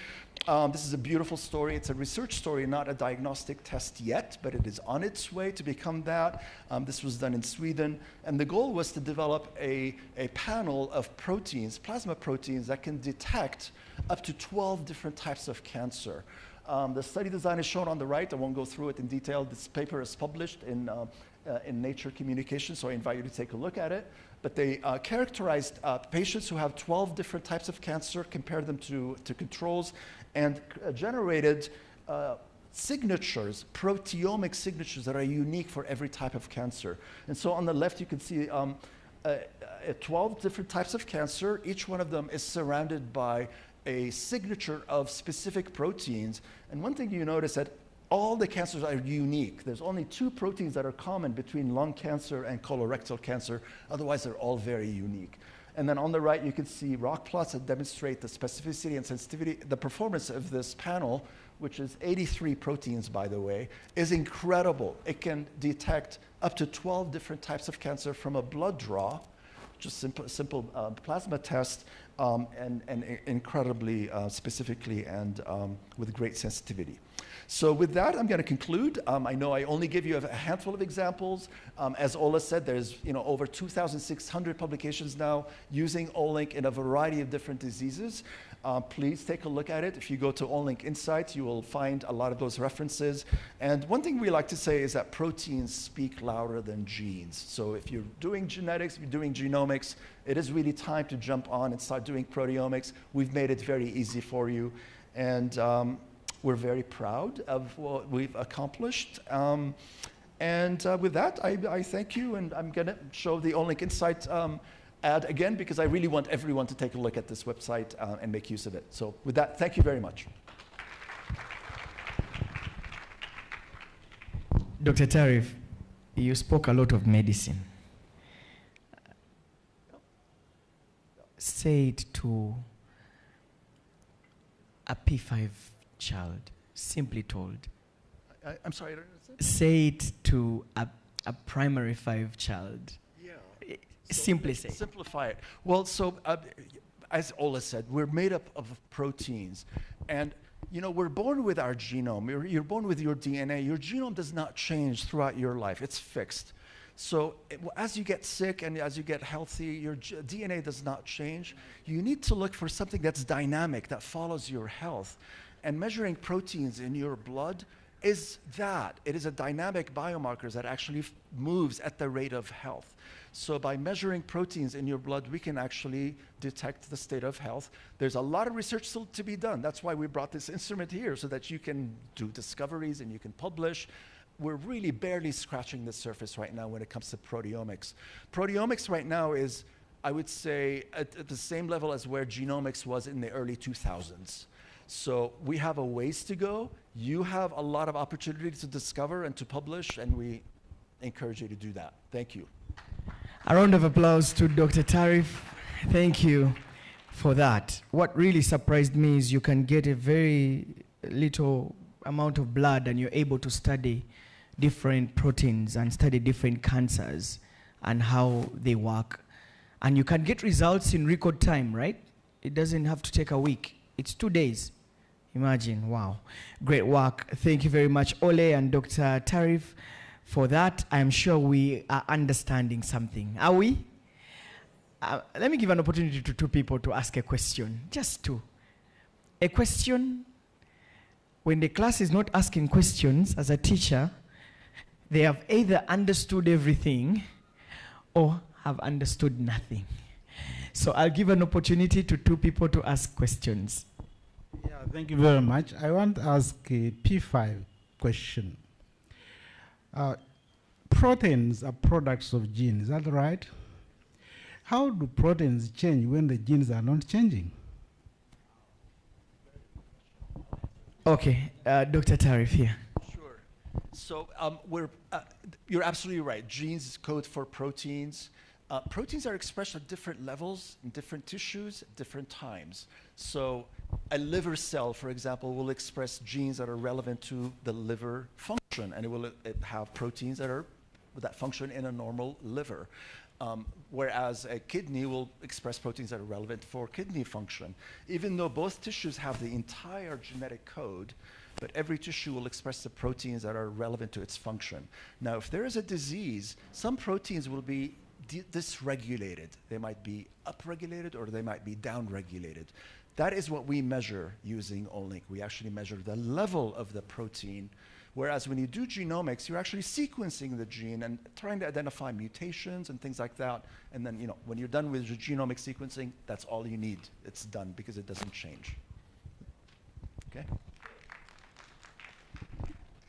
This is a beautiful story. It's a research story, not a diagnostic test yet, but it is on its way to become that. This was done in Sweden, and the goal was to develop a panel of proteins, plasma proteins, that can detect up to 12 different types of cancer. The study design is shown on the right. I won't go through it in detail. This paper is published in Nature Communications, so I invite you to take a look at it. But they characterized patients who have 12 different types of cancer, compared them to controls, and generated signatures, proteomic signatures that are unique for every type of cancer. And so on the left, you can see 12 different types of cancer. Each one of them is surrounded by a signature of specific proteins. And one thing you notice that all the cancers are unique. There's only 2 proteins that are common between lung cancer and colorectal cancer. Otherwise, they're all very unique. And then on the right, you can see rock plots that demonstrate the specificity and sensitivity. The performance of this panel, which is 83 proteins, by the way, is incredible. It can detect up to 12 different types of cancer from a blood draw, just simple plasma test, and incredibly specifically and with great sensitivity. So with that, I'm going to conclude. I know I only give you a handful of examples. As Ola said, there's over 2,600 publications now using Olink in a variety of different diseases. Please take a look at it. If you go to Olink Insights, you will find a lot of those references. And one thing we like to say is that proteins speak louder than genes. So if you're doing genetics, if you're doing genomics, it is really time to jump on and start doing proteomics. We've made it very easy for you. And we're very proud of what we've accomplished. And with that, I thank you. And I'm going to show the Olink Insight ad again, because I really want everyone to take a look at this website and make use of it. So with that, thank you very much. Dr. Tarif, you spoke a lot of medicine. Say it to a P5 child, simply told. I'm sorry, I don't understand. Say it to a primary 5 child. Yeah. Simply say. Simplify it. Well, so as Ola said, we're made up of proteins. And we're born with our genome. You're born with your DNA. Your genome does not change throughout your life. It's fixed. So as you get sick and as you get healthy, your DNA does not change. You need to look for something that's dynamic, that follows your health. And measuring proteins in your blood is that. It is a dynamic biomarker that actually moves at the rate of health. So by measuring proteins in your blood, we can actually detect the state of health. There's a lot of research still to be done. That's why we brought this instrument here, so that you can do discoveries and you can publish. We're really barely scratching the surface right now when it comes to proteomics. Proteomics right now is, I would say, at the same level as where genomics was in the early 2000s. So we have a ways to go. You have a lot of opportunity to discover and to publish, and we encourage you to do that. Thank you. A round of applause to Dr. Tarif. Thank you for that. What really surprised me is you can get a very little amount of blood and you're able to study different proteins and study different cancers and how they work. And you can get results in record time, right? It doesn't have to take a week. It's 2 days. Imagine, wow. Great work. Thank you very much, Ole and Dr. Tarif. For that, I'm sure we are understanding something. Are we? Let me give an opportunity to 2 people to ask a question. Just 2. A question, when the class is not asking questions as a teacher, they have either understood everything or have understood nothing. So I'll give an opportunity to two people to ask questions. Yeah, thank you very much. I want to ask a P5 question. Proteins are products of genes, is that right? How do proteins change when the genes are not changing? Okay, Dr. Tarif here. Sure. So you're absolutely right. Genes code for proteins. Proteins are expressed at different levels in different tissues at different times. So a liver cell, for example, will express genes that are relevant to the liver function, and it will have proteins that function in a normal liver. Whereas a kidney will express proteins that are relevant for kidney function. Even though both tissues have the entire genetic code, but every tissue will express the proteins that are relevant to its function. Now, if there is a disease, some proteins will be dysregulated. They might be upregulated or they might be downregulated. That is what we measure using Olink. We actually measure the level of the protein. Whereas when you do genomics, you're actually sequencing the gene and trying to identify mutations and things like that. And then, when you're done with your genomic sequencing, that's all you need. It's done because it doesn't change. Okay?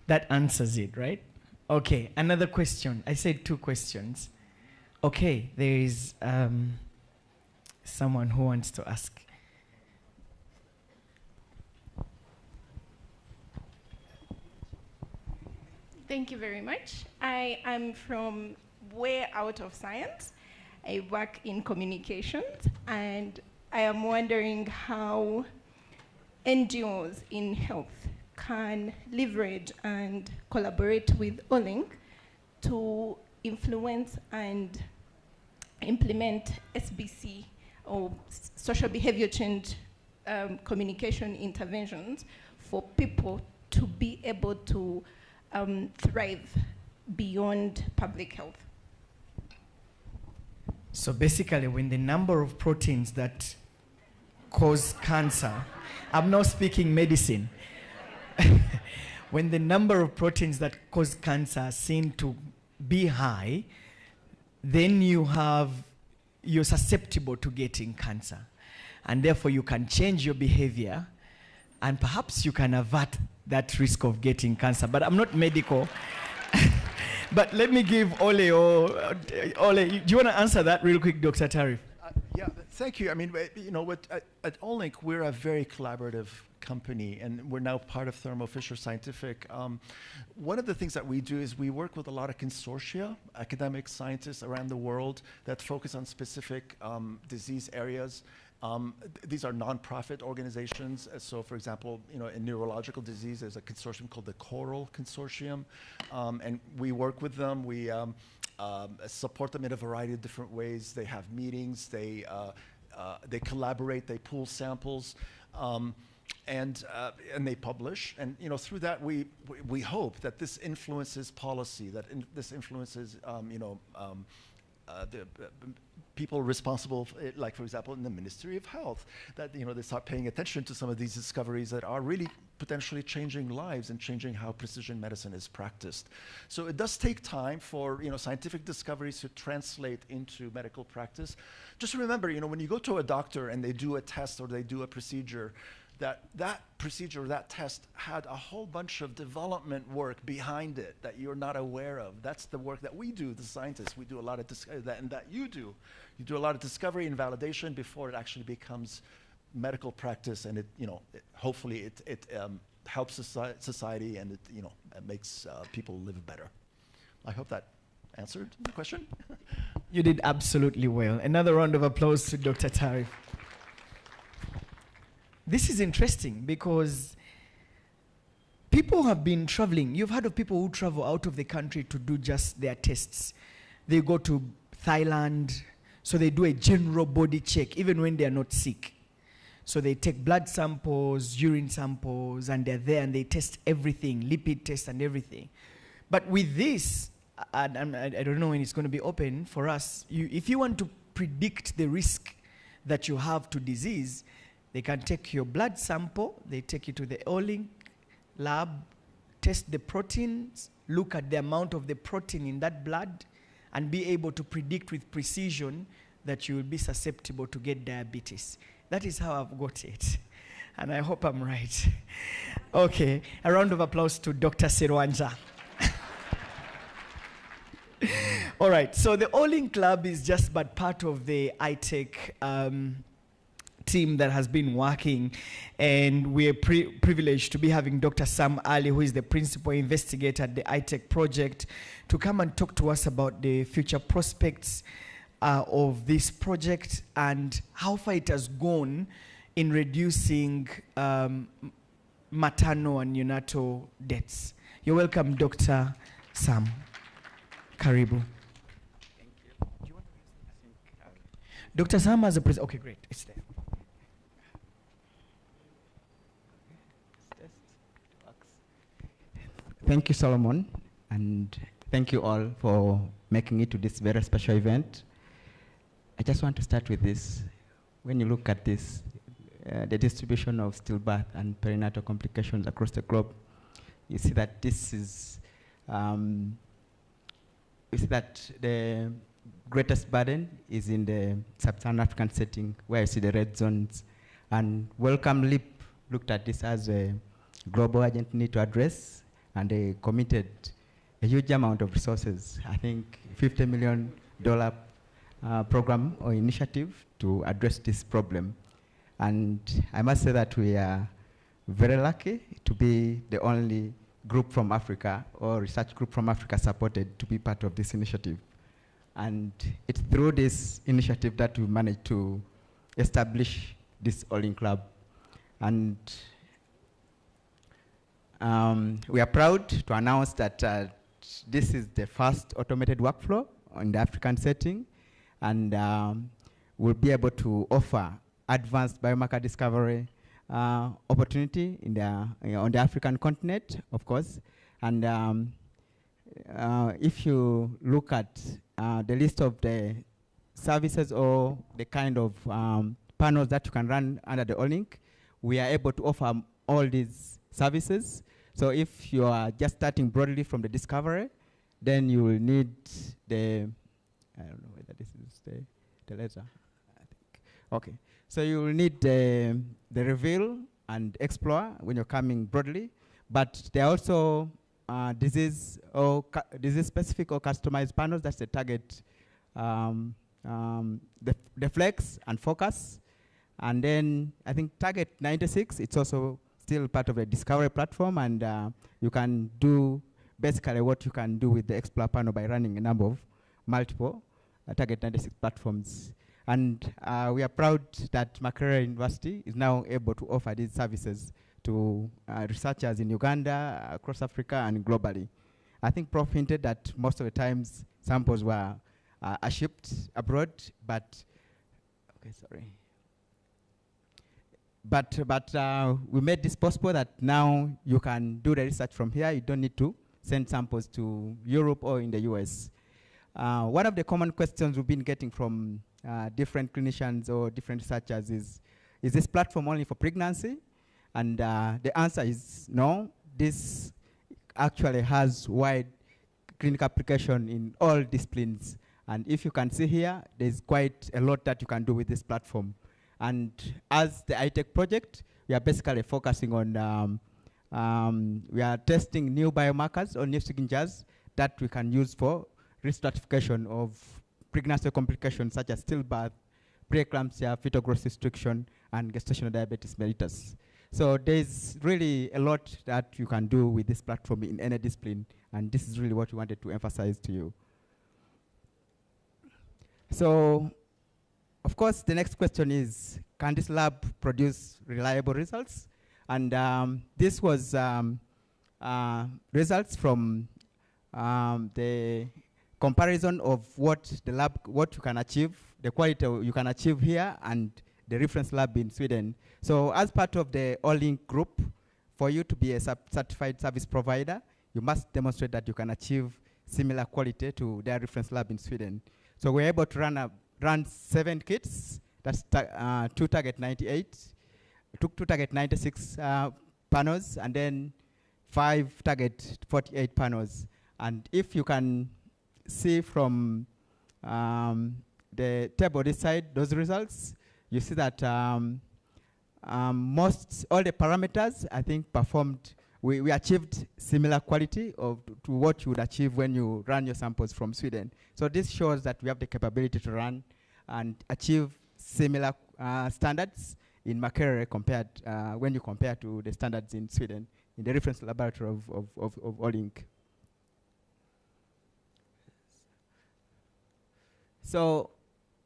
That answers it, right? Okay, another question. I said two questions. Okay, there is someone who wants to ask. Thank you very much. I am from way out of science. I work in communications, and I am wondering how NGOs in health can leverage and collaborate with Olink to influence and implement SBC or social behavior change communication interventions for people to be able to thrive beyond public health. So basically, when the number of proteins that cause cancer, I'm not speaking medicine, when the number of proteins that cause cancer are seen to be high, then you're susceptible to getting cancer. And therefore you can change your behavior and perhaps you can avert that risk of getting cancer. But I'm not medical. But let me give Ole, do you want to answer that real quick, Dr. Tarif? Yeah, thank you. I mean, at Olink, we're a very collaborative company, and we're now part of Thermo Fisher Scientific. One of the things that we do is we work with a lot of consortia, academic scientists around the world that focus on specific disease areas. These are nonprofit organizations. So, for example, in neurological disease, there's a consortium called the Coral Consortium, and we work with them. We support them in a variety of different ways. They have meetings. They collaborate. They pool samples. And they publish, and through that we hope that this influences policy, that this influences the people responsible, like for example in the Ministry of Health, that they start paying attention to some of these discoveries that are really potentially changing lives and changing how precision medicine is practiced. So it does take time for scientific discoveries to translate into medical practice. Just remember, when you go to a doctor and they do a test or they do a procedure, that procedure, that test had a whole bunch of development work behind it that you're not aware of. That's the work that we do, the scientists. We do a lot of and that you do. You do a lot of discovery and validation before it actually becomes medical practice, and hopefully it helps society, and it makes people live better. I hope that answered the question. You did absolutely well. Another round of applause to Dr. Tarif. This is interesting because people have been traveling. You've heard of people who travel out of the country to do just their tests. They go to Thailand, so they do a general body check, even when they are not sick. So they take blood samples, urine samples, and they're there and they test everything, lipid tests and everything. But with this, I don't know when it's going to be open for us, if you want to predict the risk that you have to disease, they can take your blood sample, they take it to the Olink lab, test the proteins, look at the amount of the protein in that blood, and be able to predict with precision that you will be susceptible to get diabetes. That is how I've got it. And I hope I'm right. Okay, a round of applause to Dr. Serwanja. All right, so the Olink Lab is just but part of the iTECH team that has been working, and we're privileged to be having Dr. Sam Ali, who is the principal investigator at the iTECH project, to come and talk to us about the future prospects of this project and how far it has gone in reducing maternal and neonatal deaths. You're welcome, Dr. Sam. Karibu. Thank you. Do you want to use this? Okay. Dr. Sam has a presentation. Okay, great. It's there. Thank you, Solomon, and thank you all for making it to this very special event. I just want to start with this. When you look at this, the distribution of stillbirth and perinatal complications across the globe, you see that this is, you see that the greatest burden is in the sub-Saharan African setting, where you see the red zones. And Wellcome Leap looked at this as a global urgent need to address, and they committed a huge amount of resources, I think $50 million program or initiative to address this problem. And I must say that we are very lucky to be the only group from Africa or research group from Africa supported to be part of this initiative. And it's through this initiative that we managed to establish this Olink Lab. And we are proud to announce that this is the first automated workflow in the African setting, and we'll be able to offer advanced biomarker discovery opportunity in the, on the African continent, of course. And if you look at the list of the services or the kind of panels that you can run under the Olink, we are able to offer all these services. So if you are just starting broadly from the discovery, then you will need the, I don't know whether this is the letter, I think. Okay, so you will need the reveal and explore when you're coming broadly, but there are also disease specific or customized panels. That's the target, the flex and focus. And then I think target 96, it's also still part of the discovery platform, and you can do basically what you can do with the Explore panel by running a number of multiple target 96 platforms. And we are proud that Makerere University is now able to offer these services to researchers in Uganda, across Africa, and globally. I think Prof hinted that most of the times samples were shipped abroad, but, okay, sorry. But we made this possible that now you can do the research from here. You don't need to send samples to Europe or in the US. One of the common questions we've been getting from different clinicians or different researchers is this platform only for pregnancy? And the answer is no. This actually has wide clinical application in all disciplines. And if you can see here, there's quite a lot that you can do with this platform. And as the iTECH project, we are basically focusing on, we are testing new biomarkers or new signatures that we can use for risk stratification of pregnancy complications such as stillbirth, preeclampsia, fetal growth restriction, and gestational diabetes mellitus. So there's really a lot that you can do with this platform in any discipline, and this is really what we wanted to emphasize to you. So, of course, the next question is, can this lab produce reliable results? And this was results from the comparison of what the lab, what you can achieve, the quality you can achieve here, and the reference lab in Sweden. So as part of the Olink group, for you to be a certified service provider, you must demonstrate that you can achieve similar quality to their reference lab in Sweden. So we're able to run 7 kits, that's 2 target 98, took 2 target 96 panels, and then 5 target 48 panels. And if you can see from the table this side, those results, you see that all the parameters, I think, performed. We achieved similar quality to what you would achieve when you run your samples from Sweden. So this shows that we have the capability to run and achieve similar standards in Makerere compared when you compare to the standards in Sweden in the reference laboratory of Olink. So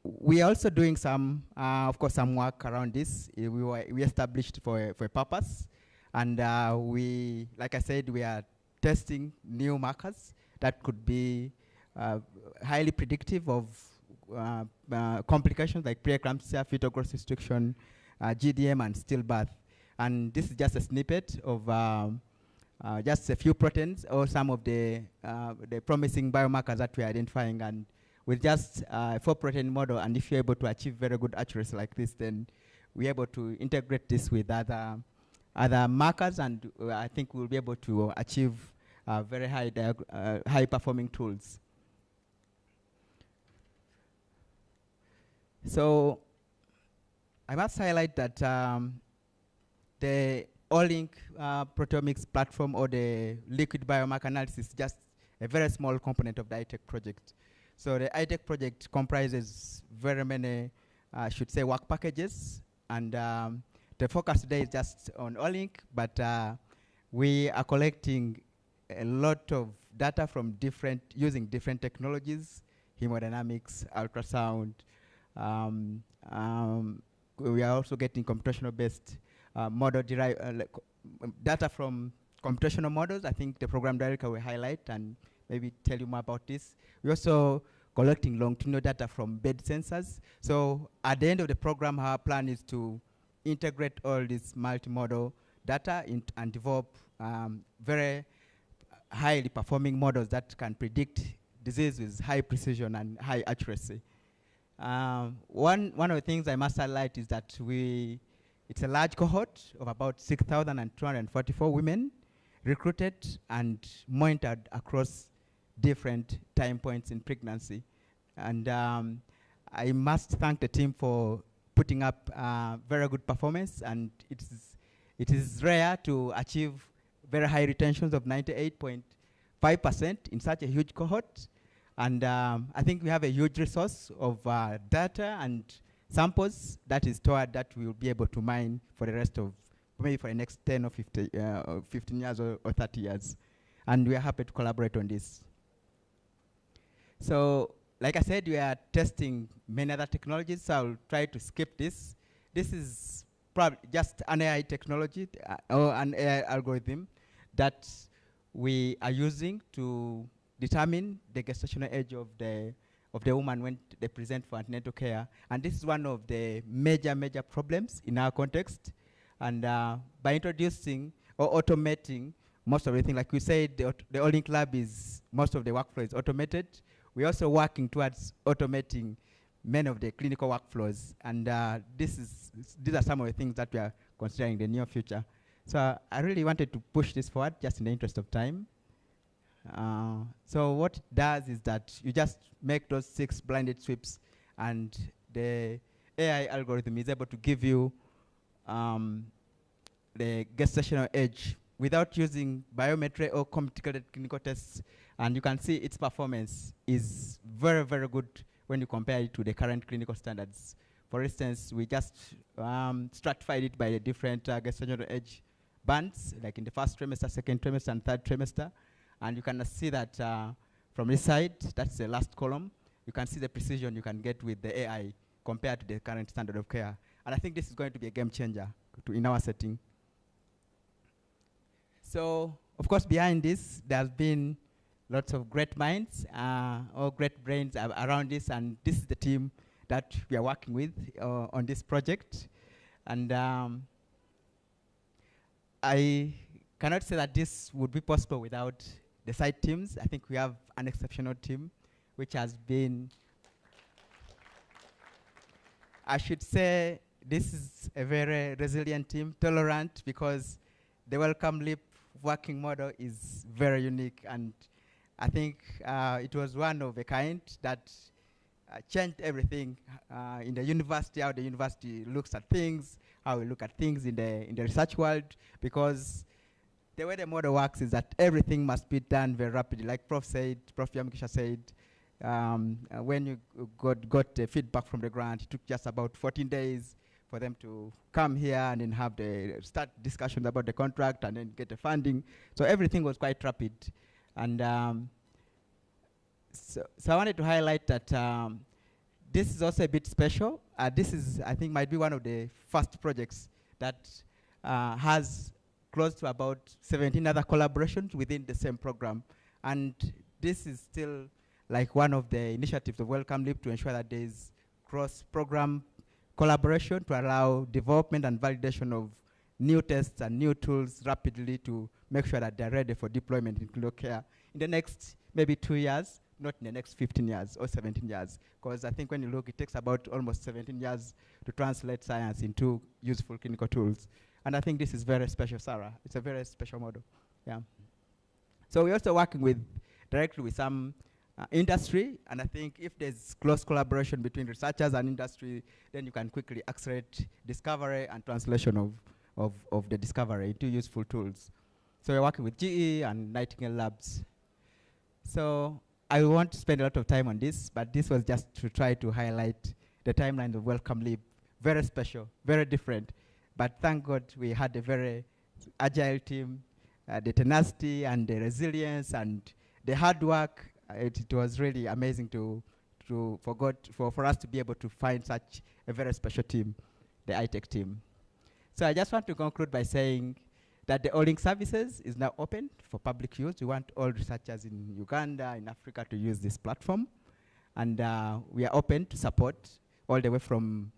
we are also doing some, of course, some work around this. We established for a purpose. And we, like I said, we are testing new markers that could be highly predictive of complications like preeclampsia, fetal growth restriction, GDM, and stillbirth. And this is just a snippet of just a few proteins or some of the promising biomarkers that we are identifying. And with just a 4-protein model, and if you're able to achieve very good accuracy like this, then we're able to integrate this with other markers, and I think we'll be able to achieve very high performing tools. So I must highlight that the Olink Proteomics Platform, or the liquid biomarker analysis, is just a very small component of the iTECH project. So the iTECH project comprises very many, I should say, work packages, and the focus today is just on Olink, but we are collecting a lot of data from using different technologies, hemodynamics, ultrasound. We are also getting computational-based model data from computational models. I think the program director will highlight and maybe tell you more about this. We're also collecting longitudinal data from bed sensors. So at the end of the program, our plan is to integrate all this multimodal data and develop very highly performing models that can predict disease with high precision and high accuracy. One of the things I must highlight is that it's a large cohort of about 6,244 women recruited and monitored across different time points in pregnancy. And I must thank the team for putting up very good performance, and it is rare to achieve very high retentions of 98.5% in such a huge cohort. And I think we have a huge resource of data and samples that is stored that we will be able to mine for the rest of, maybe for the next 10 or 15 years or 30 years. And we are happy to collaborate on this. So, like I said, we are testing many other technologies, so I'll try to skip this. This is probably just an AI technology or an AI algorithm that we are using to determine the gestational age of the woman when they present for antenatal care. And this is one of the major problems in our context. And by introducing or automating most of everything, like we said, the Olink lab is, most of the workflow is automated. We're also working towards automating many of the clinical workflows. And these are some of the things that we are considering in the near future. So I really wanted to push this forward just in the interest of time. So what it does is that you just make those 6 blinded sweeps, and the AI algorithm is able to give you the gestational age without using biometry or complicated clinical tests. And you can see its performance is very good when you compare it to the current clinical standards. For instance, we just stratified it by the different gestational age bands, like in the first trimester, second trimester, and third trimester. And you can see that from this side, that's the last column, you can see the precision you can get with the AI compared to the current standard of care. And I think this is going to be a game changer in our setting. So, of course, behind this, there's been lots of great minds or great brains around this, and this is the team that we are working with on this project. And I cannot say that this would be possible without the site teams. I think we have an exceptional team, which has been, I should say, this is a very resilient team, tolerant, because the Wellcome Leap working model is very unique. And I think it was one of a kind that changed everything in the university, how the university looks at things, how we look at things in the research world, because the way the model works is that everything must be done very rapidly. Like Prof Yamkisha said, when you got the feedback from the grant, it took just about 14 days for them to come here and then have start discussions about the contract and then get the funding. So everything was quite rapid. And so I wanted to highlight that this is also a bit special. This is, I think, might be one of the first projects that has close to about 17 other collaborations within the same program. And this is still like one of the initiatives of Wellcome Leap to ensure that there is cross-program collaboration to allow development and validation of new tests and new tools rapidly to make sure that they're ready for deployment in clinical care in the next maybe 2 years, not in the next 15 years or 17 years. Because I think when you look, it takes about almost 17 years to translate science into useful clinical tools. And I think this is very special, Sarah. It's a very special model. Yeah. So we're also working directly with some industry, and I think if there's close collaboration between researchers and industry, then you can quickly accelerate discovery and translation of the discovery into useful tools. So we're working with GE and Nightingale Labs. So I won't spend a lot of time on this, but this was just to try to highlight the timeline of Wellcome Leap. Very special, very different. But thank God we had a very agile team, the tenacity and the resilience and the hard work. It was really amazing for us to be able to find such a very special team, the iTECH team. So I just want to conclude by saying that the Olink services is now open for public use. We want all researchers in Uganda, in Africa to use this platform. And we are open to support all the way from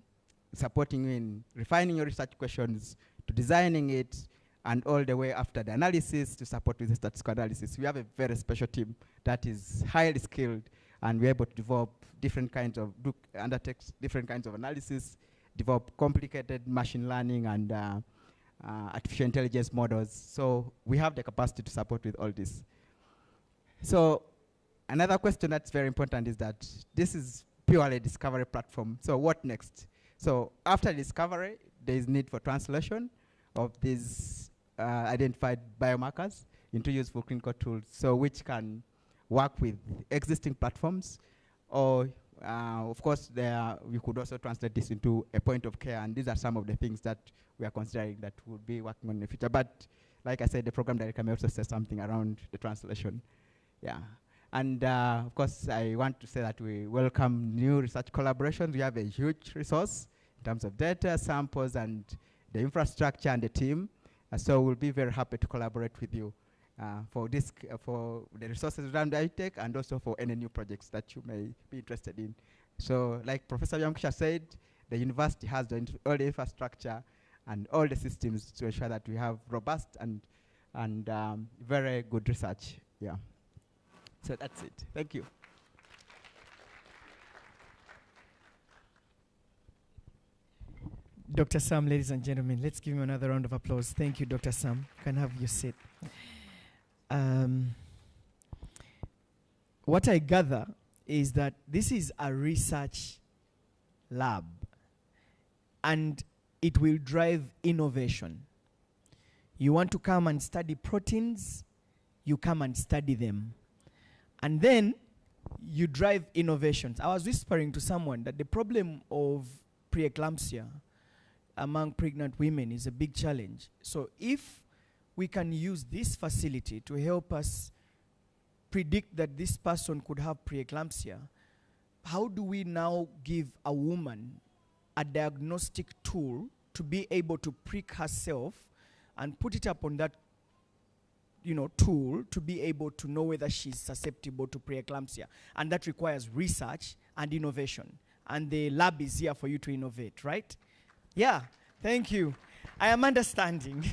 supporting you in refining your research questions to designing it, and all the way after the analysis to support with the statistical analysis. We have a very special team that is highly skilled, and we're able to develop different kinds of, undertake different kinds of analysis, develop complicated machine learning and artificial intelligence models. So we have the capacity to support with all this. So another question that's very important is that this is purely a discovery platform. So what next? So after discovery, there is need for translation of these identified biomarkers into useful clinical tools, so which can work with existing platforms, or of course we could also translate this into a point of care, and these are some of the things that we are considering that we'll be working on in the future. But like I said, the program director may also say something around the translation. Yeah. And of course, I want to say that we welcome new research collaborations. We have a huge resource in terms of data, samples, and the infrastructure and the team. So we'll be very happy to collaborate with you for this, for the resources around iTECH, and also for any new projects that you may be interested in. So like Professor Yamkisha said, the university has all the infrastructure and all the systems to ensure that we have robust and very good research. Yeah. So that's it. Thank you. Dr. Sam, ladies and gentlemen, let's give him another round of applause. Thank you, Dr. Sam. You can have your seat. What I gather is that this is a research lab, and it will drive innovation. You want to come and study proteins, you come and study them. And then you drive innovations. I was whispering to someone that the problem of preeclampsia among pregnant women is a big challenge. So if we can use this facility to help us predict that this person could have preeclampsia, how do we now give a woman a diagnostic tool to be able to prick herself and put it up on that tool to be able to know whether she's susceptible to preeclampsia? And that requires research and innovation. And the lab is here for you to innovate, right? Yeah, thank you. I am understanding.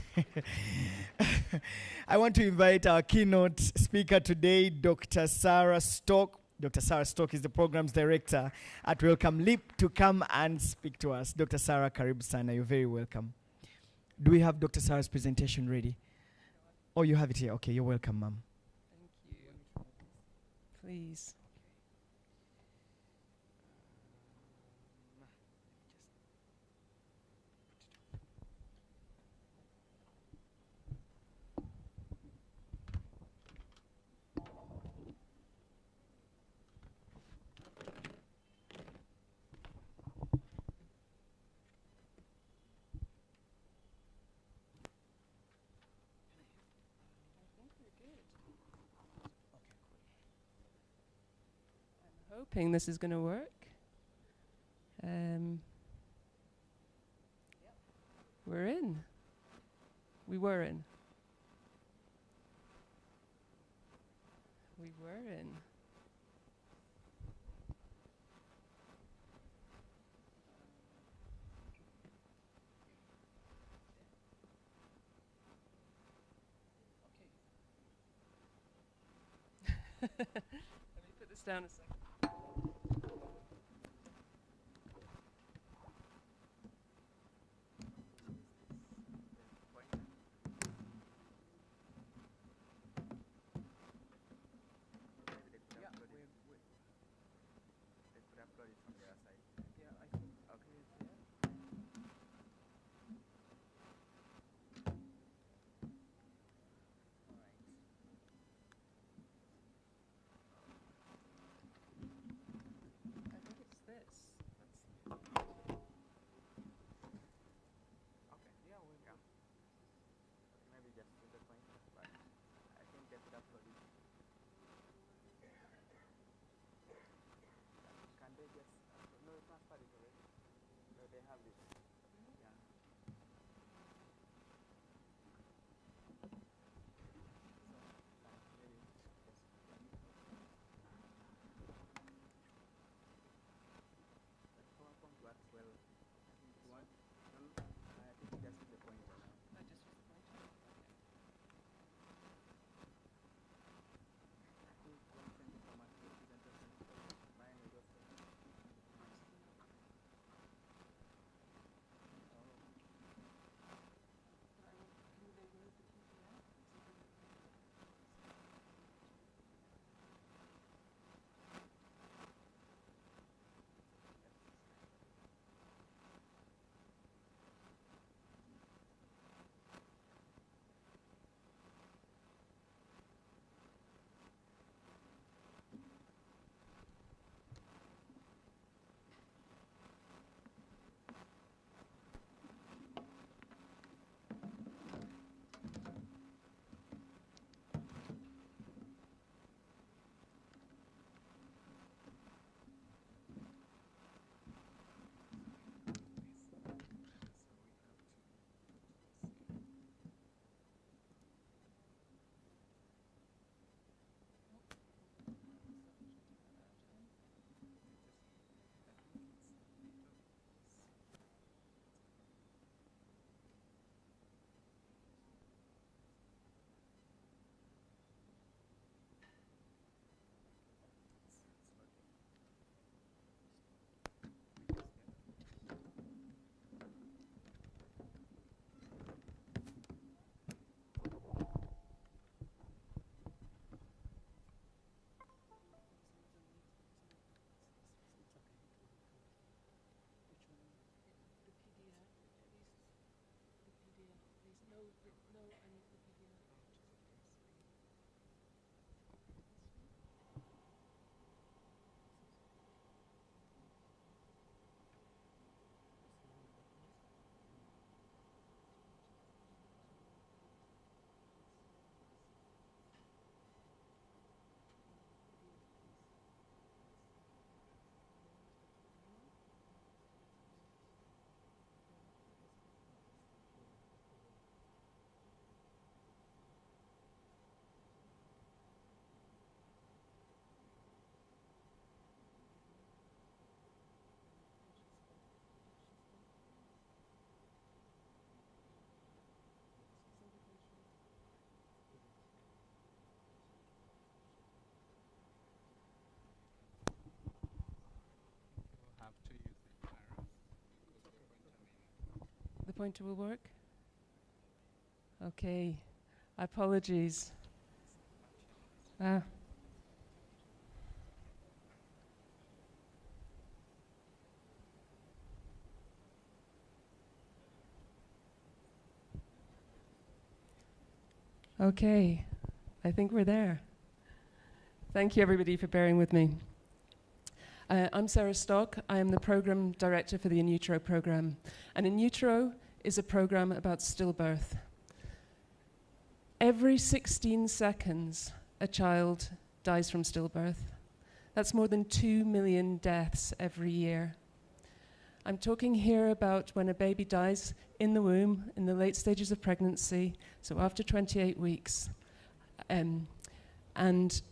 I want to invite our keynote speaker today, Dr. Sarah Stock. Dr. Sarah Stock is the programs director at Wellcome Leap, to come and speak to us. Dr. Sarah, karibu sana, you're very welcome. Do we have Dr. Sarah's presentation ready? Oh, you have it here. Okay, you're welcome, ma'am. Thank you. Please. hoping this is going to work. We're in. We were in. We were in. Let me put this down a second. The pointer will work? Okay. Apologies. Okay. I think we're there. Thank you, everybody, for bearing with me. I'm Sarah Stock. I am the program director for the In Utero program. And In Utero is a program about stillbirth. Every 16 seconds, a child dies from stillbirth. That's more than 2 million deaths every year. I'm talking here about when a baby dies in the womb, in the late stages of pregnancy, so after 28 weeks. And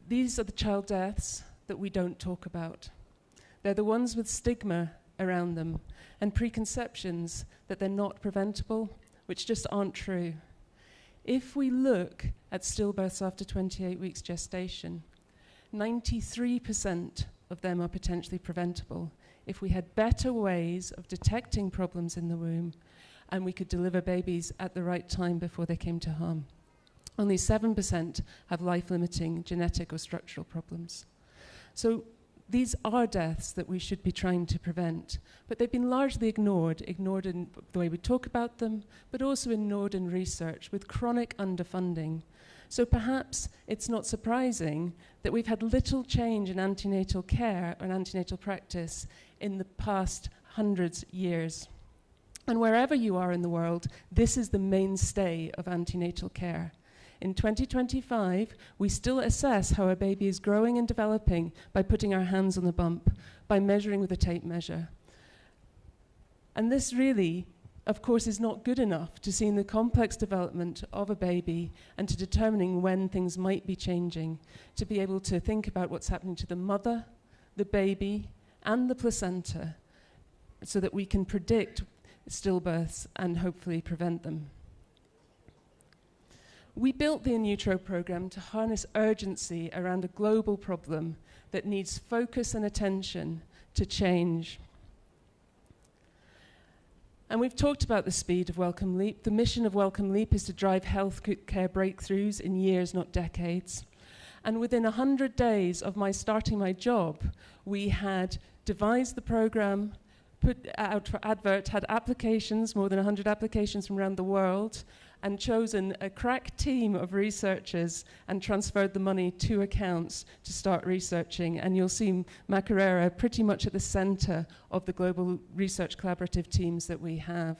these are the child deaths that we don't talk about. They're the ones with stigma around them and preconceptions that they're not preventable, which just aren't true. If we look at stillbirths after 28 weeks gestation, 93% of them are potentially preventable if we had better ways of detecting problems in the womb and we could deliver babies at the right time before they came to harm. Only 7% have life-limiting genetic or structural problems. So these are deaths that we should be trying to prevent, but they've been largely ignored in the way we talk about them, but also ignored in research with chronic underfunding. So perhaps it's not surprising that we've had little change in antenatal care or antenatal practice in the past hundreds of years. And wherever you are in the world, this is the mainstay of antenatal care. In 2025, we still assess how a baby is growing and developing by putting our hands on the bump, by measuring with a tape measure. And this really, of course, is not good enough to seeing the complex development of a baby and to determining when things might be changing, to be able to think about what's happening to the mother, the baby, and the placenta, so that we can predict stillbirths and hopefully prevent them. We built the In Utero program to harness urgency around a global problem that needs focus and attention to change. And we've talked about the speed of Wellcome Leap. The mission of Wellcome Leap is to drive health care breakthroughs in years, not decades. And within 100 days of my starting my job, we had devised the program, put out for advert, had applications, more than 100 applications from around the world, and chosen a crack team of researchers and transferred the money to accounts to start researching. And you'll see Makerere pretty much at the center of the global research collaborative teams that we have.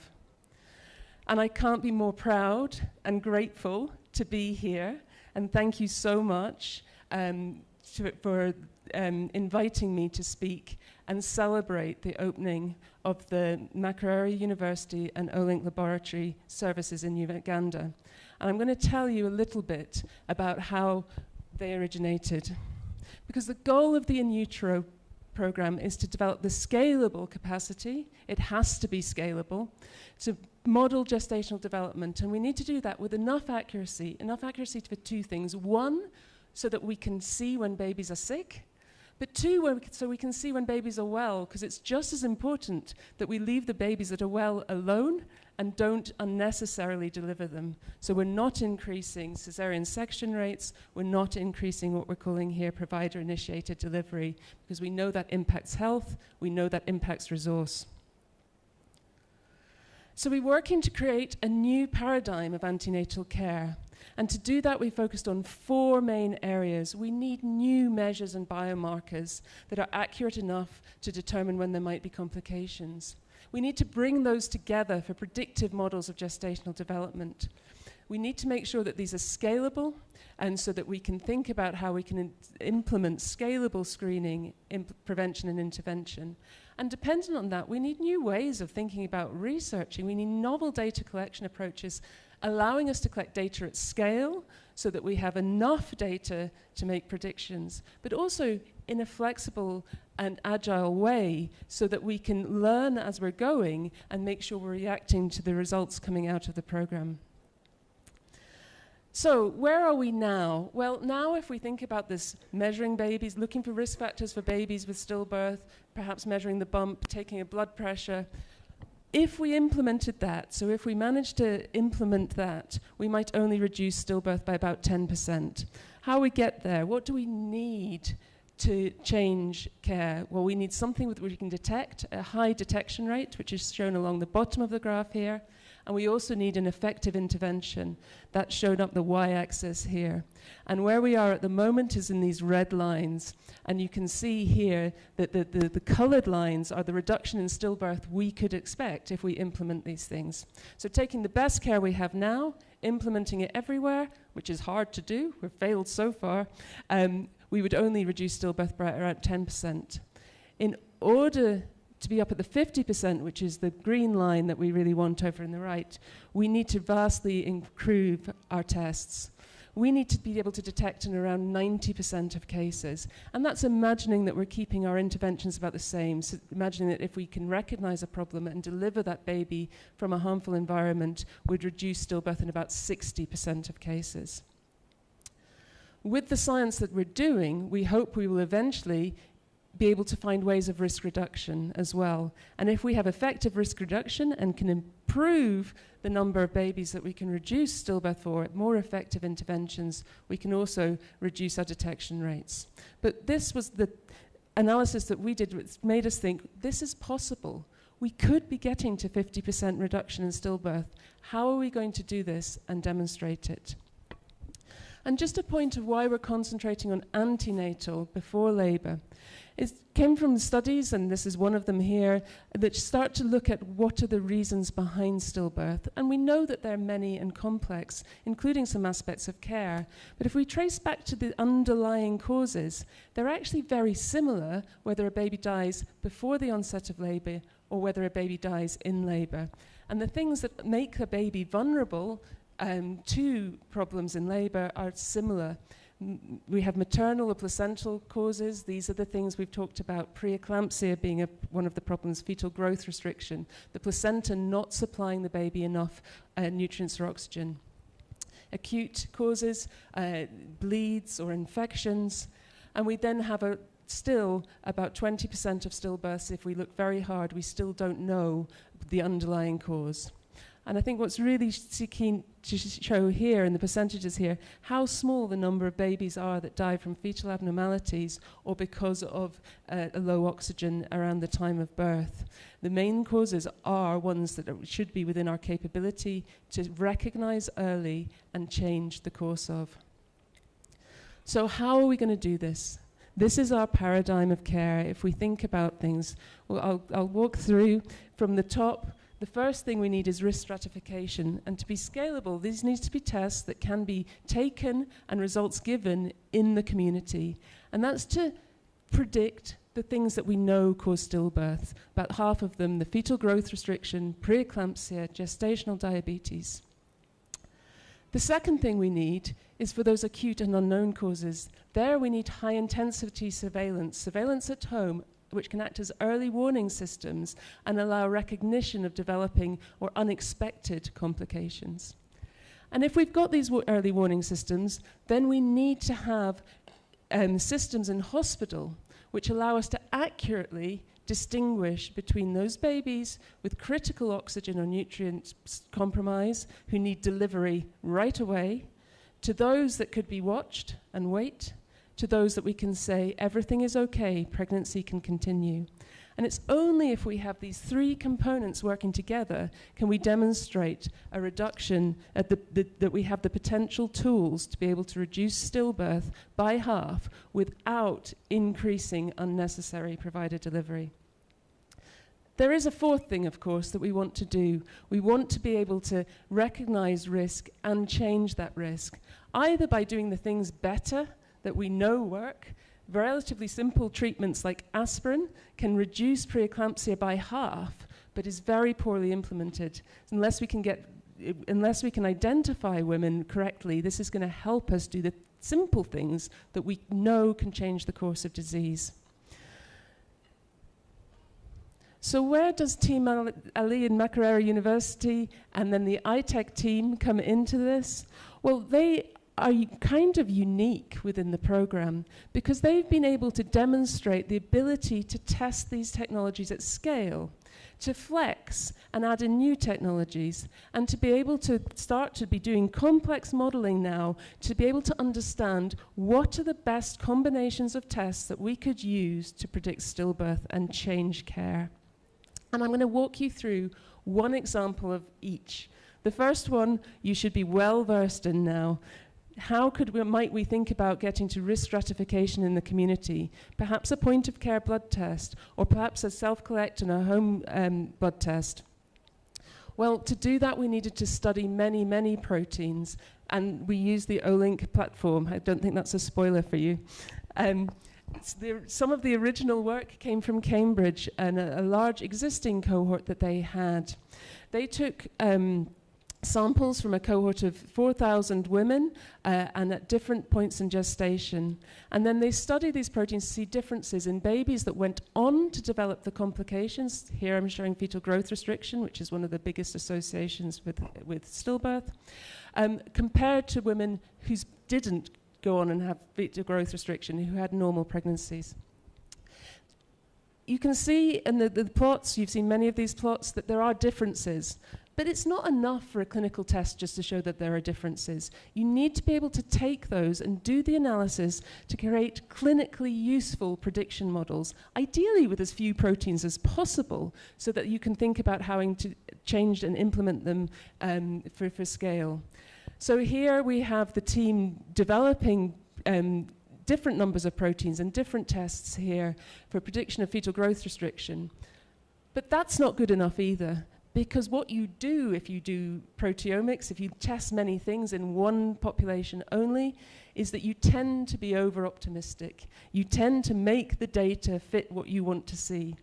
And I can't be more proud and grateful to be here. And thank you so much for inviting me to speak and celebrate the opening of the Makerere University and Olink Laboratory services in Uganda. And I'm going to tell you a little bit about how they originated. Because the goal of the In Utero program is to develop the scalable capacity, it has to be scalable, to model gestational development. And we need to do that with enough accuracy for two things. One, so that we can see when babies are sick, but two, so we can see when babies are well, because it's just as important that we leave the babies that are well alone and don't unnecessarily deliver them. So we're not increasing cesarean section rates, we're not increasing what we're calling here provider-initiated delivery, because we know that impacts health, we know that impacts resource. So we're working to create a new paradigm of antenatal care. And to do that, we focused on 4 main areas. We need new measures and biomarkers that are accurate enough to determine when there might be complications. We need to bring those together for predictive models of gestational development. We need to make sure that these are scalable, and so that we can think about how we can implement scalable screening, prevention and intervention. And dependent on that, we need new ways of thinking about researching. We need novel data collection approaches, allowing us to collect data at scale so that we have enough data to make predictions, but also in a flexible and agile way so that we can learn as we're going and make sure we're reacting to the results coming out of the program. So where are we now? Well, now if we think about this, measuring babies, looking for risk factors for babies with stillbirth, perhaps measuring the bump, taking a blood pressure, if we implemented that, so if we managed to implement that, we might only reduce stillbirth by about 10%. How we get there? What do we need to change care? Well, we need something with which we can detect a high detection rate, which is shown along the bottom of the graph here. And we also need an effective intervention. That's shown up the y-axis here. And where we are at the moment is in these red lines. And you can see here that the colored lines are the reduction in stillbirth we could expect if we implement these things. So taking the best care we have now, implementing it everywhere, which is hard to do, we've failed so far, we would only reduce stillbirth by around 10%. In order to be up at the 50%, which is the green line that we really want over on the right, we need to vastly improve our tests. We need to be able to detect in around 90% of cases. And that's imagining that we're keeping our interventions about the same. So imagining that if we can recognize a problem and deliver that baby from a harmful environment, we'd reduce stillbirth in about 60% of cases. With the science that we're doing, we hope we will eventually be able to find ways of risk reduction as well. And if we have effective risk reduction and can improve the number of babies that we can reduce stillbirth for at more effective interventions, we can also reduce our detection rates. But this was the analysis that we did, which made us think this is possible. We could be getting to 50% reduction in stillbirth. How are we going to do this and demonstrate it? And just a point of why we're concentrating on antenatal, before labor. It came from studies, and this is one of them here, that start to look at what are the reasons behind stillbirth. And we know that they're many and complex, including some aspects of care. But if we trace back to the underlying causes, they're actually very similar, whether a baby dies before the onset of labor or whether a baby dies in labor. And the things that make a baby vulnerable to problems in labor are similar. We have maternal or placental causes. These are the things we've talked about. Preeclampsia being one of the problems, fetal growth restriction, the placenta not supplying the baby enough nutrients or oxygen. Acute causes, bleeds or infections. And we then have still about 20% of stillbirths. If we look very hard, we still don't know the underlying cause. And I think what's really keen to show here in the percentages here, how small the number of babies are that die from fetal abnormalities or because of a low oxygen around the time of birth. The main causes are ones that should be within our capability to recognize early and change the course of. So how are we going to do this? This is our paradigm of care. If we think about things, well, I'll walk through from the top. The first thing we need is risk stratification. And to be scalable, these need to be tests that can be taken and results given in the community. And that's to predict the things that we know cause stillbirth. About half of them, the fetal growth restriction, preeclampsia, gestational diabetes. The second thing we need is for those acute and unknown causes. There we need high-intensity surveillance at home, which can act as early warning systems and allow recognition of developing or unexpected complications. And if we've got these early warning systems, then we need to have systems in hospital which allow us to accurately distinguish between those babies with critical oxygen or nutrient compromise who need delivery right away, to those that could be watched and wait, to those that we can say, everything is okay, pregnancy can continue. And it's only if we have these three components working together can we demonstrate a reduction, that we have the potential tools to be able to reduce stillbirth by half without increasing unnecessary provider delivery. There is a fourth thing, of course, that we want to do. We want to be able to recognize risk and change that risk, either by doing the things better that we know work. Relatively simple treatments like aspirin can reduce preeclampsia by half, but is very poorly implemented. Unless we can identify women correctly, this is going to help us do the simple things that we know can change the course of disease. So where does Team Ali and Makerere University and then the iTECH team come into this? Well, they are kind of unique within the program because they've been able to demonstrate the ability to test these technologies at scale, to flex and add in new technologies, and to be able to start to be doing complex modeling now to be able to understand what are the best combinations of tests that we could use to predict stillbirth and change care. And I'm going to walk you through one example of each. The first one you should be well versed in now. How might we think about getting to risk stratification in the community? Perhaps a point of care blood test, or perhaps a self-collect and a home blood test. Well, to do that, we needed to study many, many proteins, and we used the Olink platform. I don't think that's a spoiler for you. Some of the original work came from Cambridge and a large existing cohort that they had. They took samples from a cohort of 4,000 women and at different points in gestation. And then they studied these proteins to see differences in babies that went on to develop the complications. Here I'm showing fetal growth restriction, which is one of the biggest associations with stillbirth, compared to women who didn't go on and have fetal growth restriction, who had normal pregnancies. You can see in the plots, you've seen many of these plots, that there are differences. But it's not enough for a clinical test just to show that there are differences. You need to be able to take those and do the analysis to create clinically useful prediction models, ideally with as few proteins as possible, so that you can think about how to change and implement them for scale. So here we have the team developing different numbers of proteins and different tests here for prediction of fetal growth restriction. But that's not good enough either. Because what you do if you do proteomics, if you test many things in one population only, is that you tend to be over-optimistic. You tend to make the data fit what you want to see.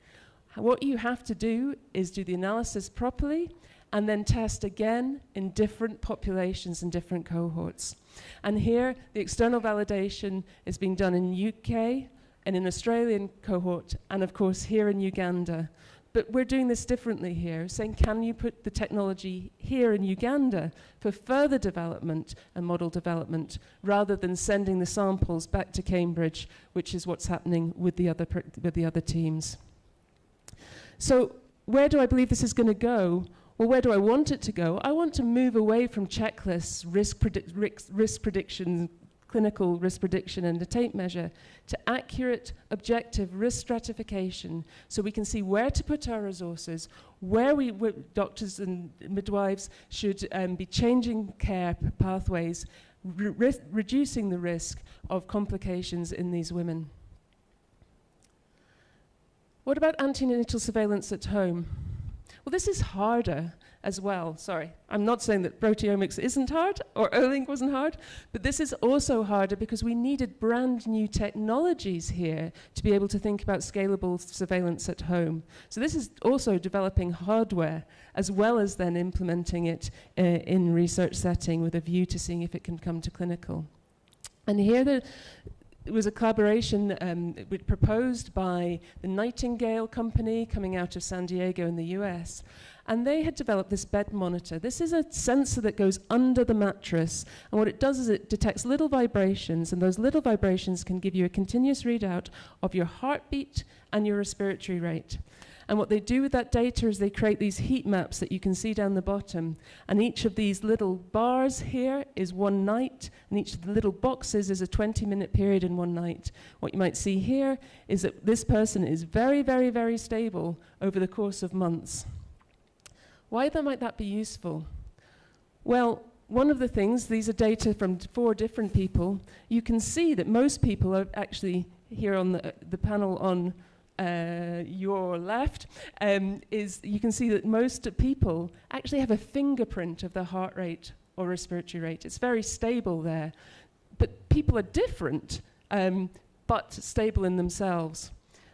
What you have to do is do the analysis properly and then test again in different populations and different cohorts. And here, the external validation is being done in UK and in Australian cohort, and of course here in Uganda. But we're doing this differently here, saying, can you put the technology here in Uganda for further development and model development, rather than sending the samples back to Cambridge, which is what's happening with the other teams. So where do I believe this is going to go? Well, where do I want it to go? I want to move away from checklists, risk prediction, clinical risk prediction and a tape measure, to accurate, objective risk stratification, so we can see where to put our resources, where doctors and midwives should be changing care pathways, reducing the risk of complications in these women. What about antenatal surveillance at home? Well, this is harder as well. Sorry, I'm not saying that proteomics isn't hard or Olink wasn't hard, but this is also harder because we needed brand new technologies here to be able to think about scalable surveillance at home. So this is also developing hardware as well as then implementing it in research setting with a view to seeing if it can come to clinical. And here it was a collaboration proposed by the Nightingale company coming out of San Diego in the US. And they had developed this bed monitor. This is a sensor that goes under the mattress. And what it does is it detects little vibrations, and those little vibrations can give you a continuous readout of your heartbeat and your respiratory rate. And what they do with that data is they create these heat maps that you can see down the bottom. And each of these little bars here is one night, and each of the little boxes is a 20-minute period in one night. What you might see here is that this person is very, very, very stable over the course of months. Why might that be useful? Well, one of the things, these are data from 4 different people. You can see that most people are actually here on the panel on your left, you can see that most people actually have a fingerprint of their heart rate or respiratory rate. It's very stable there. But people are different, but stable in themselves.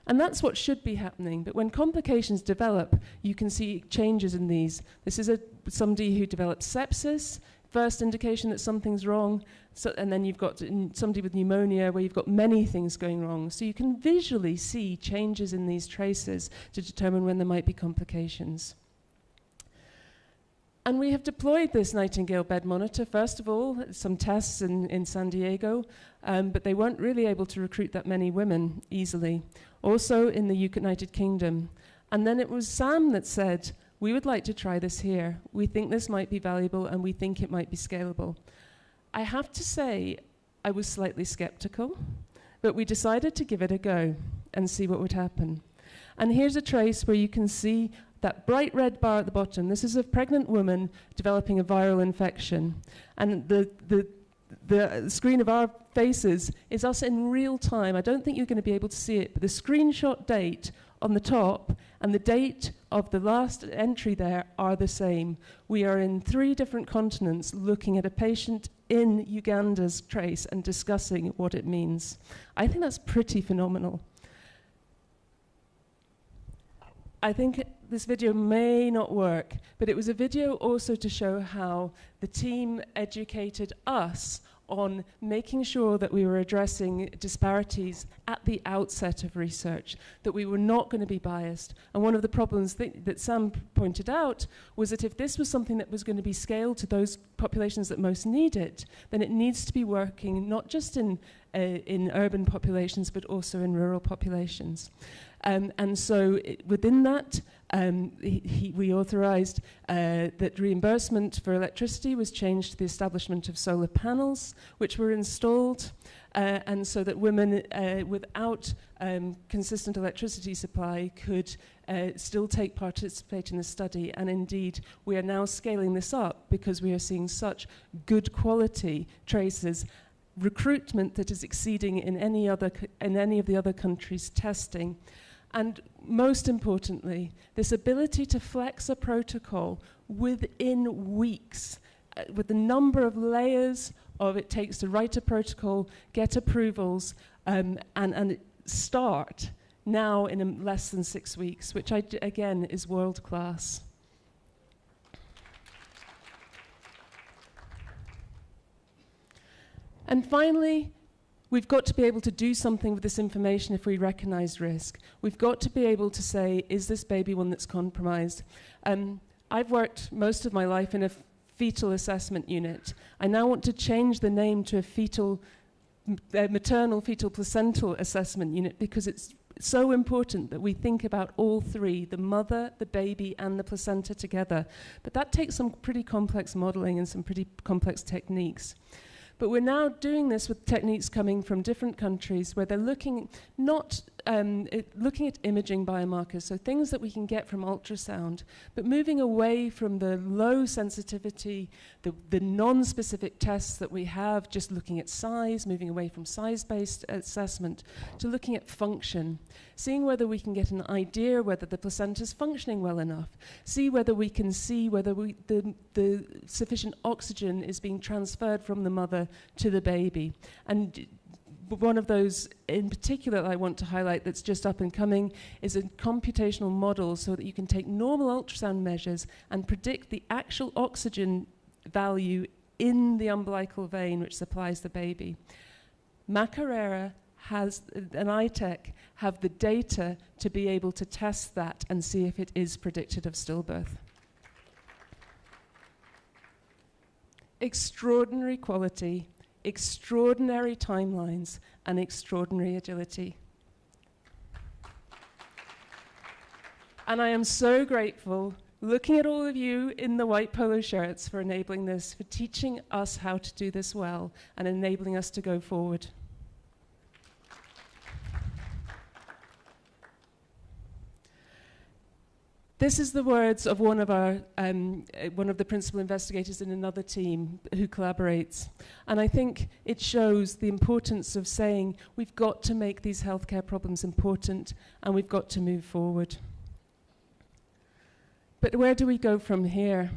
And that's what should be happening. But when complications develop, you can see changes in these. This is somebody who developed sepsis, first indication that something's wrong. So, and then you've got somebody with pneumonia where you've got many things going wrong. So you can visually see changes in these traces to determine when there might be complications. And we have deployed this Nightingale bed monitor, first of all, some tests in San Diego, but they weren't really able to recruit that many women easily. Also in the United Kingdom. And then it was Sam that said, we would like to try this here. We think this might be valuable and we think it might be scalable. I have to say, I was slightly skeptical, but we decided to give it a go and see what would happen. And here's a trace where you can see that bright red bar at the bottom. This is a pregnant woman developing a viral infection. And the screen of our faces is us in real time. I don't think you're going to be able to see it, but the screenshot date on the top and the date of the last entry there are the same. We are in 3 different continents looking at a patient in Uganda's trace and discussing what it means. I think that's pretty phenomenal. I think this video may not work, but it was a video also to show how the team educated us on making sure that we were addressing disparities at the outset of research, that we were not going to be biased. And one of the problems that Sam pointed out was that if this was something that was going to be scaled to those populations that most need it, then it needs to be working not just in urban populations, but also in rural populations. And so within that, we authorized that reimbursement for electricity was changed to the establishment of solar panels, which were installed, and so that women without consistent electricity supply could still participate in the study. And indeed, we are now scaling this up because we are seeing such good quality traces, recruitment that is exceeding in any of the other countries' testing. And most importantly, this ability to flex a protocol within weeks, with the number of layers of it takes to write a protocol, get approvals, and start now in less than 6 weeks, which again is world class. And finally, we've got to be able to do something with this information if we recognize risk. We've got to be able to say, is this baby one that's compromised? I've worked most of my life in a fetal assessment unit. I now want to change the name to a maternal fetal placental assessment unit because it's so important that we think about all three, the mother, the baby, and the placenta together. But that takes some pretty complex modeling and some pretty complex techniques. But we're now doing this with techniques coming from different countries where they're looking at imaging biomarkers, so things that we can get from ultrasound, but moving away from the low sensitivity, the non-specific tests that we have, just looking at size, moving away from size-based assessment to looking at function, seeing whether we can get an idea whether the placenta is functioning well enough, see whether we can see whether the sufficient oxygen is being transferred from the mother to the baby. And one of those in particular that I want to highlight that's just up and coming is a computational model so that you can take normal ultrasound measures and predict the actual oxygen value in the umbilical vein which supplies the baby. Makerere and iTECH have the data to be able to test that and see if it is predictive of stillbirth. Extraordinary quality, extraordinary timelines, and extraordinary agility. And I am so grateful, looking at all of you in the white polo shirts, for enabling this, for teaching us how to do this well, and enabling us to go forward. This is the words of one of the principal investigators in another team who collaborates. And I think it shows the importance of saying we've got to make these healthcare problems important and we've got to move forward. But where do we go from here?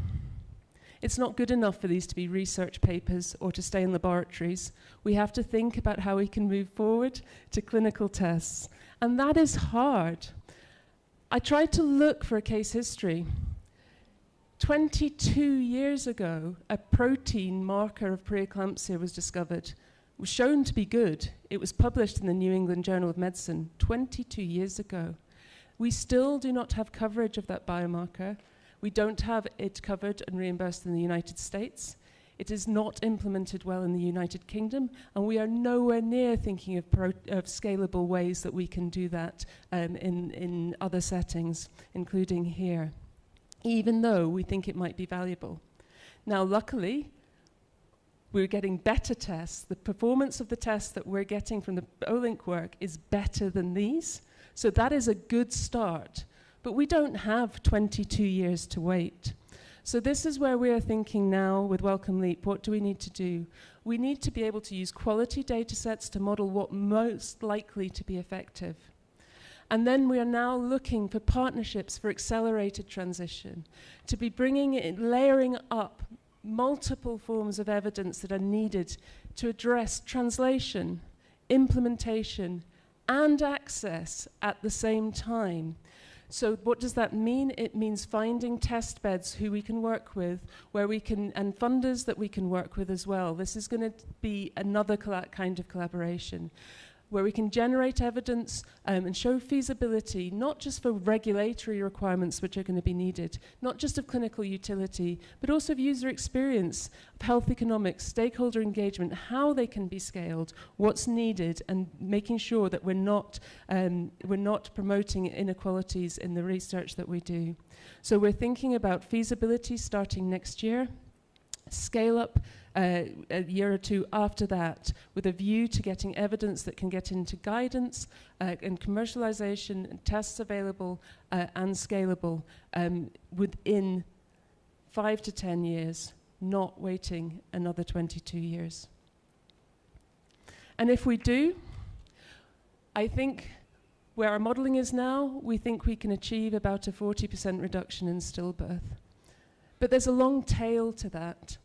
It's not good enough for these to be research papers or to stay in laboratories. We have to think about how we can move forward to clinical tests. And that is hard. I tried to look for a case history. 22 years ago, a protein marker of preeclampsia was discovered. It was shown to be good. It was published in the New England Journal of Medicine 22 years ago. We still do not have coverage of that biomarker. We don't have it covered and reimbursed in the United States. It is not implemented well in the United Kingdom, and we are nowhere near thinking of scalable ways that we can do that in other settings, including here, even though we think it might be valuable. Now, luckily, we're getting better tests. The performance of the tests that we're getting from the Olink work is better than these, so that is a good start. But we don't have 22 years to wait. So this is where we are thinking now with Wellcome Leap. What do we need to do? We need to be able to use quality data sets to model what most likely to be effective. And then we are now looking for partnerships for accelerated transition, to be bringing in, layering up multiple forms of evidence that are needed to address translation, implementation, and access at the same time. So what does that mean? It means finding test beds who we can work with, where we can, and funders that we can work with as well. This is going to be another kind of collaboration, where we can generate evidence and show feasibility, not just for regulatory requirements which are going to be needed, not just of clinical utility, but also of user experience, of health economics, stakeholder engagement, how they can be scaled, what's needed, and making sure that we're not promoting inequalities in the research that we do. So we're thinking about feasibility starting next year, scale up a year or two after that, with a view to getting evidence that can get into guidance and commercialization and tests available and scalable within 5 to 10 years, not waiting another 22 years. And if we do, I think where our modeling is now, we think we can achieve about a 40% reduction in stillbirth. But there's a long tail to that.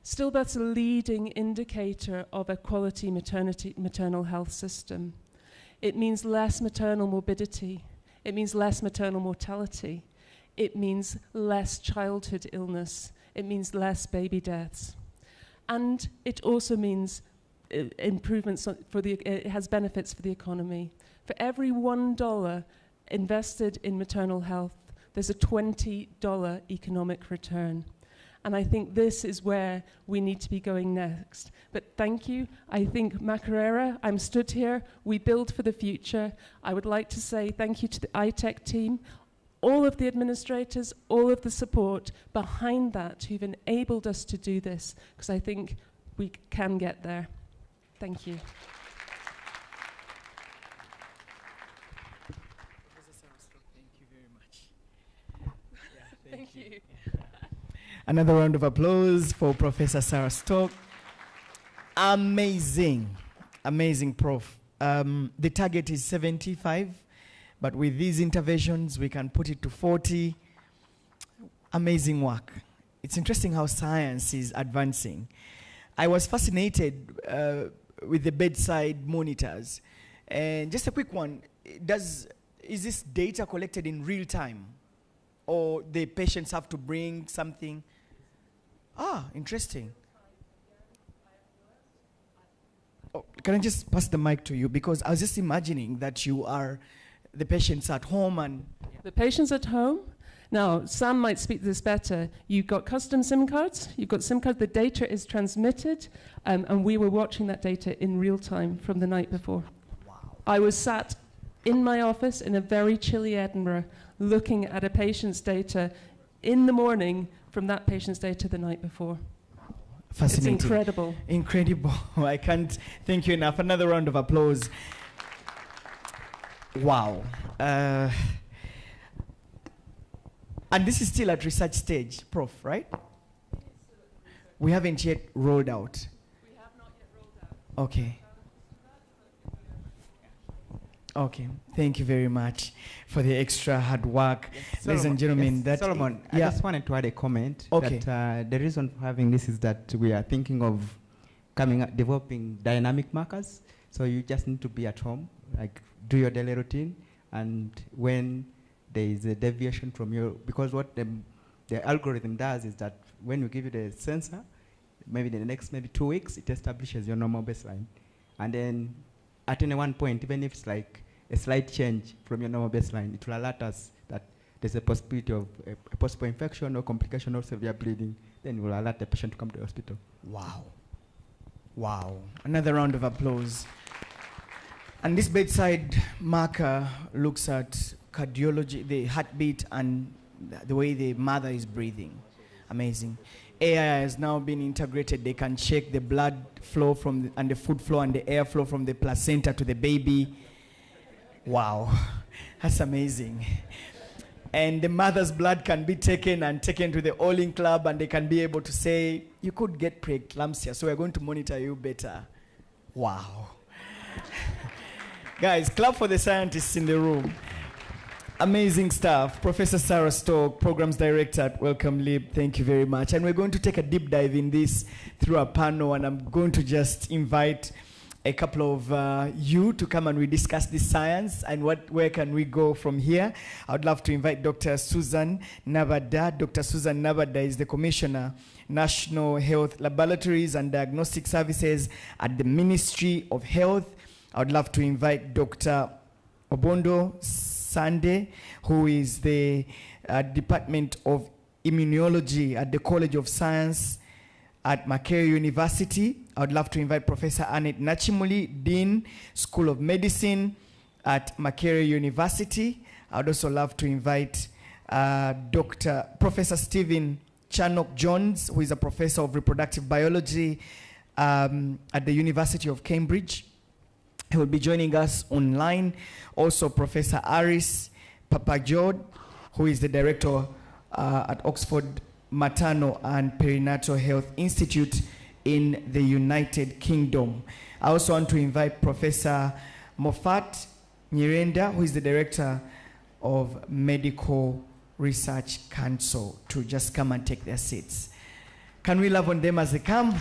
Stillbirth's a leading indicator of a quality maternal health system. It means less maternal morbidity. It means less maternal mortality. It means less childhood illness. It means less baby deaths. And it also means improvements it has benefits for the economy. For every $1 invested in maternal health, there's a $20 economic return. And I think this is where we need to be going next. But thank you. I think Makerere, I'm stood here. We build for the future. I would like to say thank you to the iTECH team, all of the administrators, all of the support behind that who've enabled us to do this, because I think we can get there. Thank you. Thank you very much. Yeah, thank you. Another round of applause for Professor Sarah Stock. Amazing, amazing, Prof. The target is 75, but with these interventions, we can put it to 40. Amazing work. It's interesting how science is advancing. I was fascinated with the bedside monitors. And just a quick one, is this data collected in real time? Or the patients have to bring something? Ah, interesting. Oh, can I just pass the mic to you? Because I was just imagining that you are the patients at home and... The patients at home? Now, Sam might speak to this better. You've got custom SIM cards. You've got SIM cards. The data is transmitted, and we were watching that data in real time from the night before. Wow. I was sat in my office in a very chilly Edinburgh looking at a patient's data in the morning from that patient's data the night before. Fascinating. It's incredible. Incredible. I can't thank you enough. Another round of applause. Wow. And this is still at research stage, Prof, right? We haven't yet rolled out. We have not yet rolled out. Okay. Okay, thank you very much for the extra hard work. Yes, ladies and gentlemen. Yes, Solomon, I just wanted to add a comment. Okay. That the reason for having this is that we are thinking of developing dynamic markers. So you just need to be at home, like do your daily routine, and when there is a deviation from your, because what the algorithm does is that when you give it a sensor, maybe the next 2 weeks, it establishes your normal baseline. And then at any one point, even if it's like a slight change from your normal baseline, it will alert us that there's a possibility of a possible infection or complication or severe bleeding. Then it will alert the patient to come to the hospital. Wow. Wow. Another round of applause. And this bedside marker looks at cardiology, the heartbeat, and the way the mother is breathing. Amazing. AI has now been integrated. They can check the blood flow from and the food flow and the air flow from the placenta to the baby. Wow, that's amazing. And the mother's blood can be taken to the Olink lab, and they can be able to say, you could get preeclampsia, so we're going to monitor you better. Wow. Guys, clap for the scientists in the room. Amazing stuff. Professor Sarah Stock, Programs Director at Wellcome Leap, thank you very much. And we're going to take a deep dive in this through a panel, and I'm going to just invite a couple of you to come and we discuss this science and where can we go from here. I would love to invite Dr. Susan Nabada. Dr. Susan Nabada is the Commissioner, National Health Laboratories and Diagnostic Services at the Ministry of Health. I would love to invite Dr. Obondo Sande, who is the Department of Immunology at the College of Science at Makerere University. I would love to invite Professor Annette Nachimuli, Dean, School of Medicine at Makerere University. I would also love to invite Professor Stephen Chanok Jones, who is a professor of reproductive biology at the University of Cambridge. He will be joining us online. Also, Professor Aris Papajod, who is the director at Oxford Maternal and Perinatal Health Institute in the United Kingdom. I also want to invite Professor Moffat Nyirenda, who is the director of Medical Research Council, to just come and take their seats. Can we love on them as they come?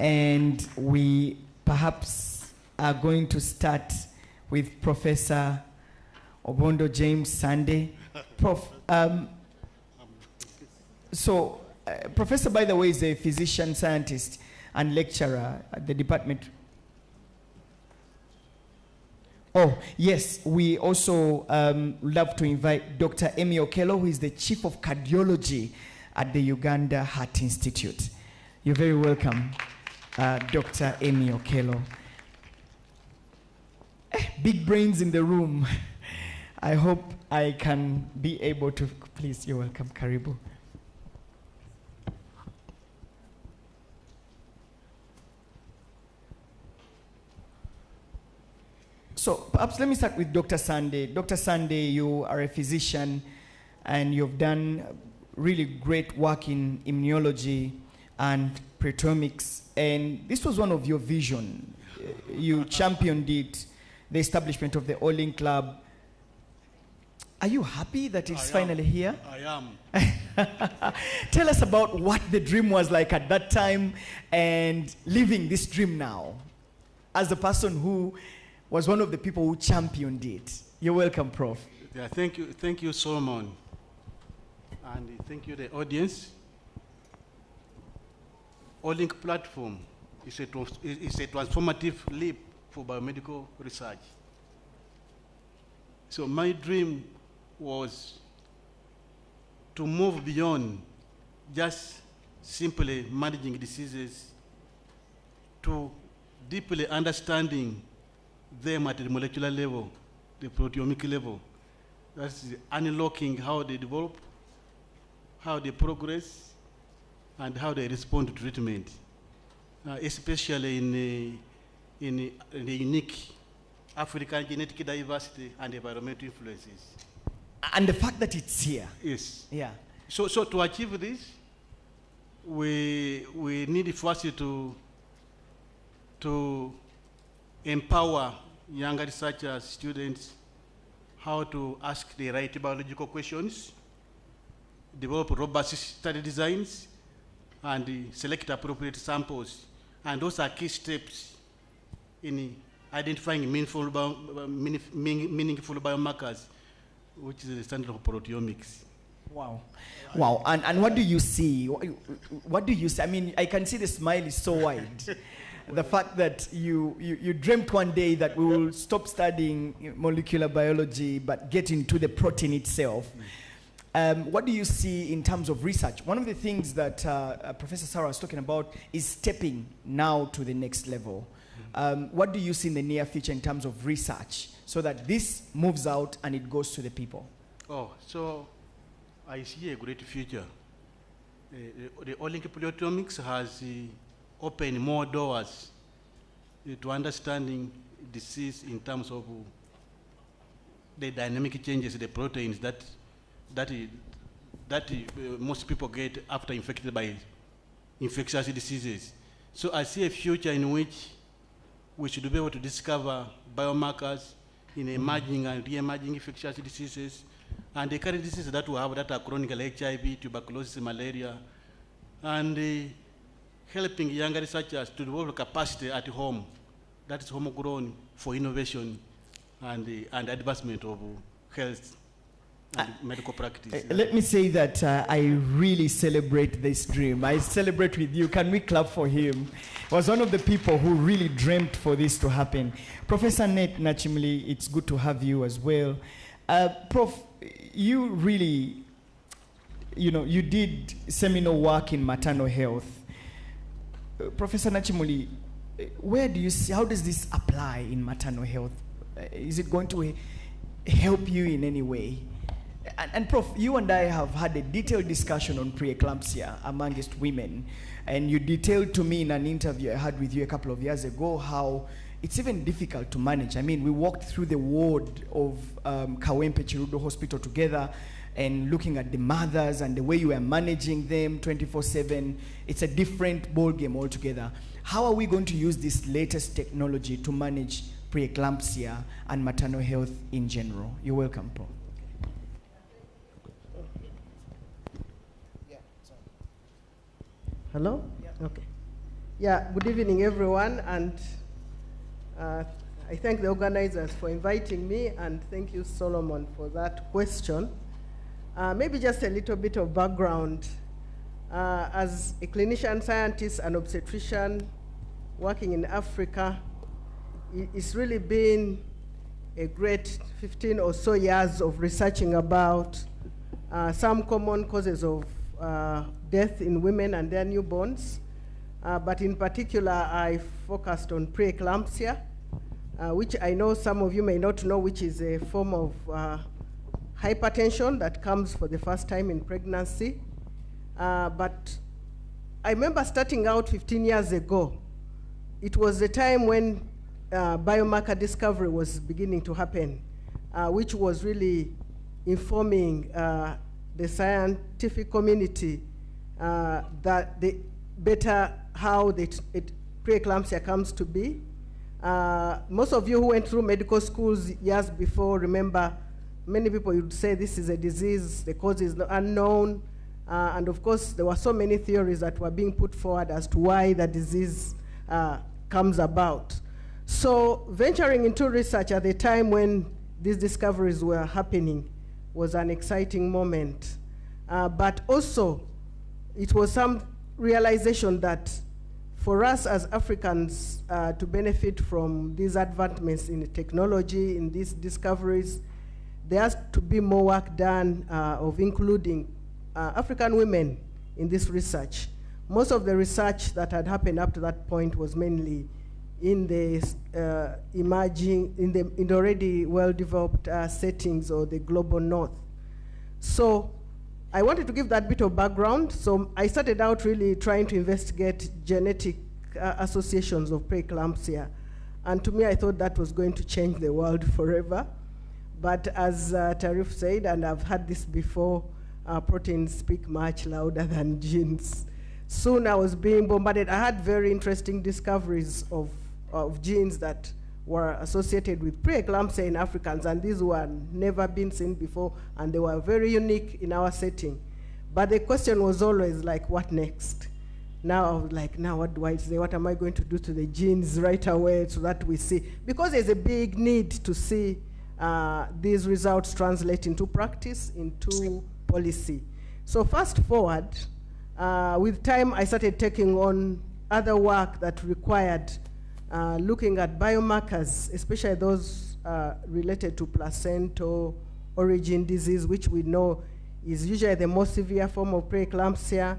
And we perhaps are going to start with Professor Obondo James Sande. Professor, by the way, is a physician scientist and lecturer at the department. Oh, yes, we also love to invite Dr. Amy Okello, who is the Chief of Cardiology at the Uganda Heart Institute. You're very welcome, Dr. Amy Okello. Big brains in the room. I hope I can be able to, please, you're welcome, Karibu. So perhaps let me start with Dr. Sande. Dr. Sande, you are a physician and you've done really great work in immunology and proteomics, and this was one of your vision. You championed it, the establishment of the Olink Lab. Are you happy that it's finally here? I am. Tell us about what the dream was like at that time and living this dream now as a person who was one of the people who championed it. You're welcome, Prof. Yeah, thank you, Solomon. And thank you, the audience. Olink Platform is a transformative leap for biomedical research. So my dream was to move beyond just simply managing diseases to deeply understanding them at the molecular level, the proteomic level. That's unlocking how they develop, how they progress, and how they respond to treatment, especially in the unique African genetic diversity and environmental influences. And the fact that it's here. Yes. Yeah. So to achieve this, we need first to empower younger researchers, students, how to ask the right biological questions, develop robust study designs, and select appropriate samples. And those are key steps in identifying meaningful biomarkers, which is the standard of proteomics. Wow. Wow. And what do you see? What do you see? I mean, I can see the smile is so wide. The fact that you dreamt one day that we will stop studying molecular biology but get into the protein itself. What do you see in terms of research? One of the things that Professor Sarah was talking about is stepping now to the next level. What do you see in the near future in terms of research so that this moves out and it goes to the people? Oh, so I see a great future. The Olink Proteomics has opened more doors to understanding disease in terms of the dynamic changes, the proteins that most people get after infected by infectious diseases. So I see a future in which we should be able to discover biomarkers in emerging and re-emerging infectious diseases, and the current diseases that we have that are chronic, like HIV, tuberculosis, malaria, and helping younger researchers to develop capacity at home that is homegrown for innovation and advancement of health and medical practice. Let me say that I really celebrate this dream. I celebrate with you. Can we clap for him? He was one of the people who really dreamt for this to happen. Professor Nate Nachimli, it's good to have you as well. Prof, you really, you did seminal work in maternal health. Professor Nachimli, where do you see, how does this apply in maternal health? Is it going to help you in any way? And Prof, you and I have had a detailed discussion on preeclampsia amongst women, and you detailed to me in an interview I had with you a couple of years ago how it's even difficult to manage. I mean, we walked through the ward of Kawempe Chirudo Hospital together and looking at the mothers and the way you are managing them 24/7. It's a different ball game altogether. How are we going to use this latest technology to manage preeclampsia and maternal health in general? You're welcome, Prof. Hello? Yeah. Okay. Yeah, good evening, everyone, and I thank the organizers for inviting me, and thank you, Solomon, for that question. Maybe just a little bit of background. As a clinician scientist and obstetrician working in Africa, it's really been a great 15 or so years of researching about some common causes of death in women and their newborns. But in particular, I focused on preeclampsia, which I know some of you may not know, which is a form of hypertension that comes for the first time in pregnancy. But I remember starting out 15 years ago. It was the time when biomarker discovery was beginning to happen, which was really informing the scientific community that the better how preeclampsia comes to be. Most of you who went through medical schools years before remember many people would say this is a disease, the cause is unknown, and of course there were so many theories that were being put forward as to why the disease comes about. So venturing into research at the time when these discoveries were happening was an exciting moment. But also, it was some realization that for us as Africans to benefit from these advancements in the technology, in these discoveries, there has to be more work done of including African women in this research. Most of the research that had happened up to that point was mainly in the emerging, in the already well-developed settings or the global north. So I wanted to give that bit of background. So I started out really trying to investigate genetic associations of preeclampsia. And to me, I thought that was going to change the world forever. But as Tarif said, and I've had this before, proteins speak much louder than genes. Soon I was being bombarded. I had very interesting discoveries of genes that were associated with preeclampsia in Africans, and these were never been seen before, and they were very unique in our setting. But the question was always like, what next? Now I was like, now what do I say? What am I going to do to the genes right away so that we see? Because there's a big need to see these results translate into practice, into policy. So fast forward, with time I started taking on other work that required looking at biomarkers, especially those related to placental origin disease, which we know is usually the most severe form of preeclampsia.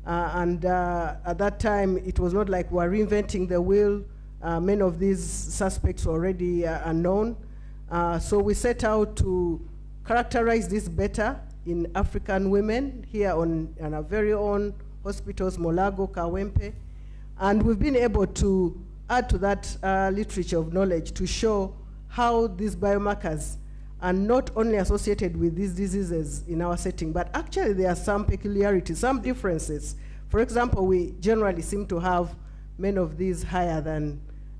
And at that time, it was not like we're reinventing the wheel. Many of these suspects already are known. So we set out to characterize this better in African women here on our very own hospitals, Molago, Kawempe. And we've been able to add to that literature of knowledge to show how these biomarkers are not only associated with these diseases in our setting, but actually there are some peculiarities, some differences. For example, we generally seem to have many of these higher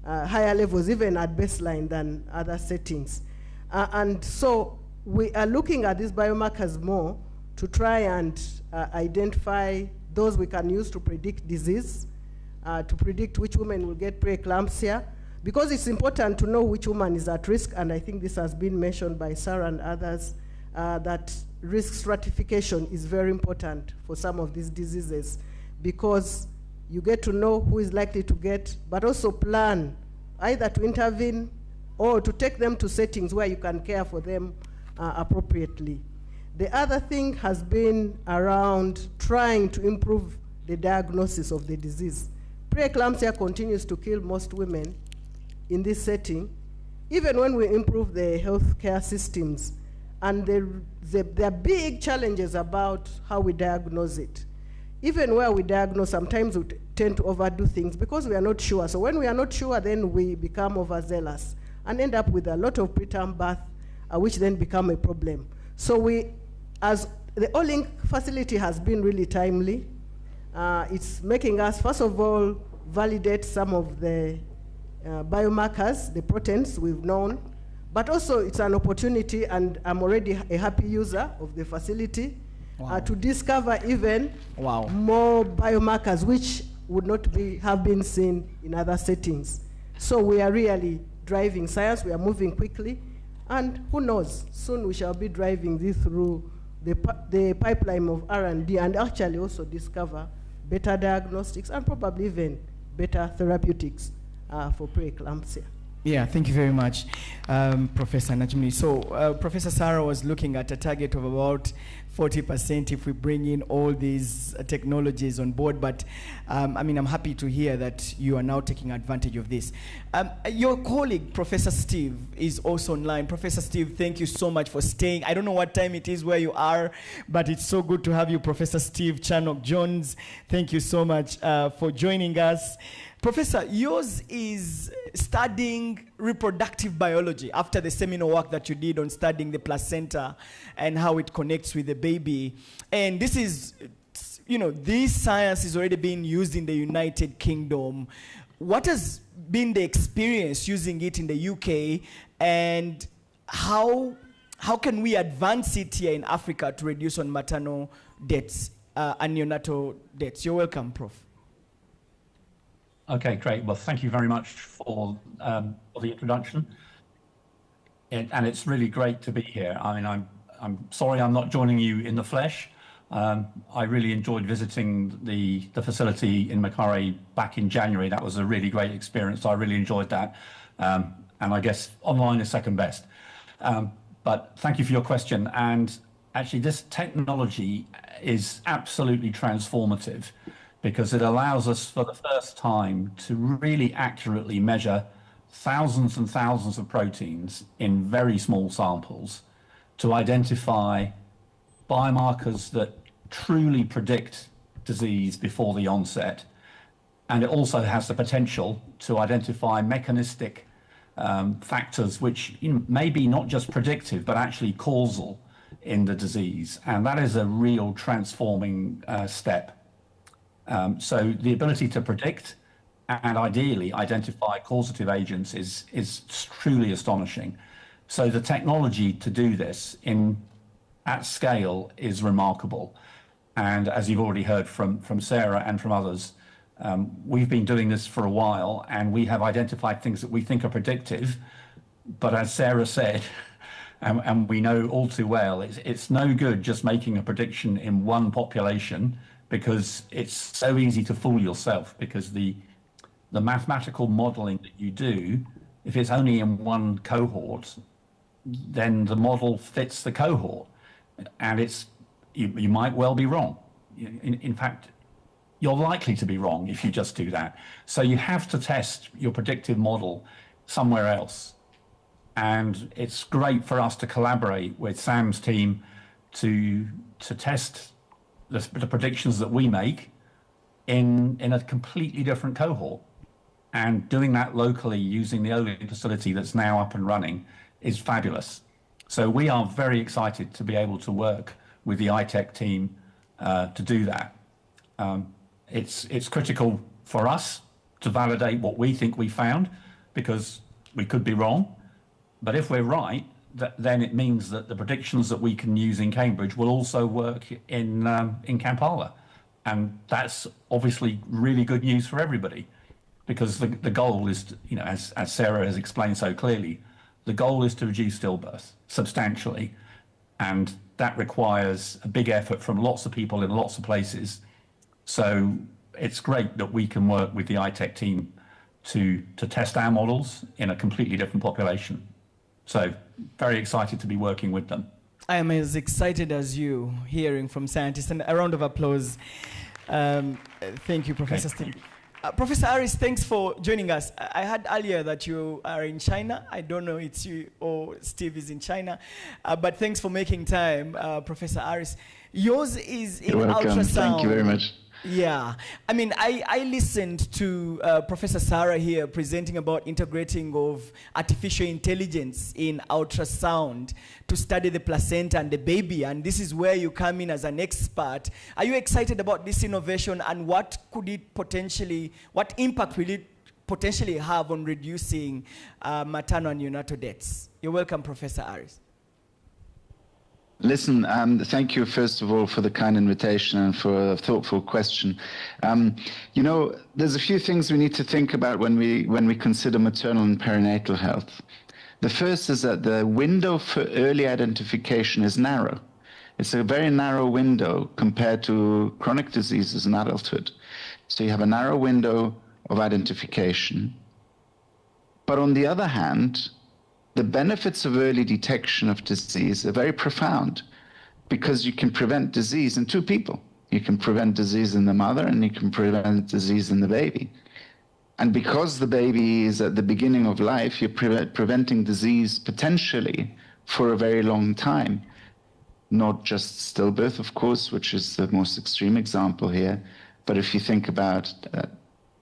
levels, even at baseline, than other settings. And so we are looking at these biomarkers more to try and identify those we can use to predict disease, to predict which women will get preeclampsia, because it's important to know which woman is at risk, and I think this has been mentioned by Sarah and others, that risk stratification is very important for some of these diseases, because you get to know who is likely to get, but also plan either to intervene or to take them to settings where you can care for them appropriately. The other thing has been around trying to improve the diagnosis of the disease. Preeclampsia continues to kill most women in this setting, even when we improve the healthcare systems. And there are big challenges about how we diagnose it. Even where we diagnose, sometimes we tend to overdo things because we are not sure. So when we are not sure, then we become overzealous and end up with a lot of preterm birth, which then become a problem. So we, as the Olink facility has been really timely. It's making us, first of all, validate some of the biomarkers, the proteins we've known, but also it's an opportunity, and I'm already a happy user of the facility, to discover even more biomarkers which would not have been seen in other settings. So we are really driving science, we are moving quickly, and who knows, soon we shall be driving this through the pipeline of R&D and actually also discover better diagnostics and probably even better therapeutics for preeclampsia. Yeah, thank you very much, Professor Najmuni. So Professor Sarah was looking at a target of about 40% if we bring in all these technologies on board, but I mean, I'm happy to hear that you are now taking advantage of this. Your colleague, Professor Steve, is also online. Professor Steve, thank you so much for staying. I don't know what time it is where you are, but it's so good to have you, Professor Steve Charnock-Jones. Thank you so much for joining us. Professor, yours is studying reproductive biology after the seminal work that you did on studying the placenta and how it connects with the baby. And this is, you know, this science is already being used in the United Kingdom. What has been the experience using it in the UK, and how can we advance it here in Africa to reduce on maternal deaths and neonatal deaths? You're welcome, Prof. Okay, great. Well, thank you very much for the introduction. And it's really great to be here. I mean, I'm sorry I'm not joining you in the flesh. I really enjoyed visiting the facility in Makerere back in January. That was a really great experience. I really enjoyed that. And I guess online is second best. But thank you for your question. And actually, this technology is absolutely transformative, because it allows us for the first time to really accurately measure thousands and thousands of proteins in very small samples to identify biomarkers that truly predict disease before the onset. And it also has the potential to identify mechanistic factors which may be not just predictive, but actually causal in the disease. And that is a real transforming step. So the ability to predict and ideally identify causative agents is truly astonishing. So the technology to do this at scale is remarkable. And as you've already heard from Sarah and from others, we've been doing this for a while, and we have identified things that we think are predictive. But as Sarah said, and we know all too well, it's no good just making a prediction in one population, because it's so easy to fool yourself, because the mathematical modeling that you do, if it's only in one cohort, then the model fits the cohort, and you might well be wrong. In fact, you're likely to be wrong if you just do that. So you have to test your predictive model somewhere else. And it's great for us to collaborate with Sam's team to test the predictions that we make in a completely different cohort. And doing that locally using the Olink facility that's now up and running is fabulous. So we are very excited to be able to work with the iTECH team to do that. It's critical for us to validate what we think we found, because we could be wrong. But if we're right, then it means that the predictions that we can use in Cambridge will also work in Kampala. And that's obviously really good news for everybody, because the goal is, to, you know, as Sarah has explained so clearly, the goal is to reduce stillbirth substantially. And that requires a big effort from lots of people in lots of places. So it's great that we can work with the iTECH team to test our models in a completely different population. So very excited to be working with them. I am as excited as you hearing from scientists, and a round of applause. Thank you, Professor Steve. Professor Harris, thanks for joining us. I heard earlier that you are in China. I don't know it's you or Steve is in China, but thanks for making time, Professor Harris. Yours is in ultrasound. Thank you very much. Yeah, I mean, I listened to Professor Sarah here presenting about integrating of artificial intelligence in ultrasound to study the placenta and the baby, and this is where you come in as an expert. Are you excited about this innovation, and what could it potentially, what impact will it potentially have on reducing maternal and neonatal deaths? You're welcome, Professor Harris. Listen, thank you, first of all, for the kind invitation and for a thoughtful question. You know, there's a few things we need to think about when we consider maternal and perinatal health. The first is that the window for early identification is narrow. It's a very narrow window compared to chronic diseases in adulthood. So you have a narrow window of identification. But on the other hand, the benefits of early detection of disease are very profound, because you can prevent disease in two people. You can prevent disease in the mother, and you can prevent disease in the baby. And because the baby is at the beginning of life, you're preventing disease potentially for a very long time. Not just stillbirth, of course, which is the most extreme example here, but if you think about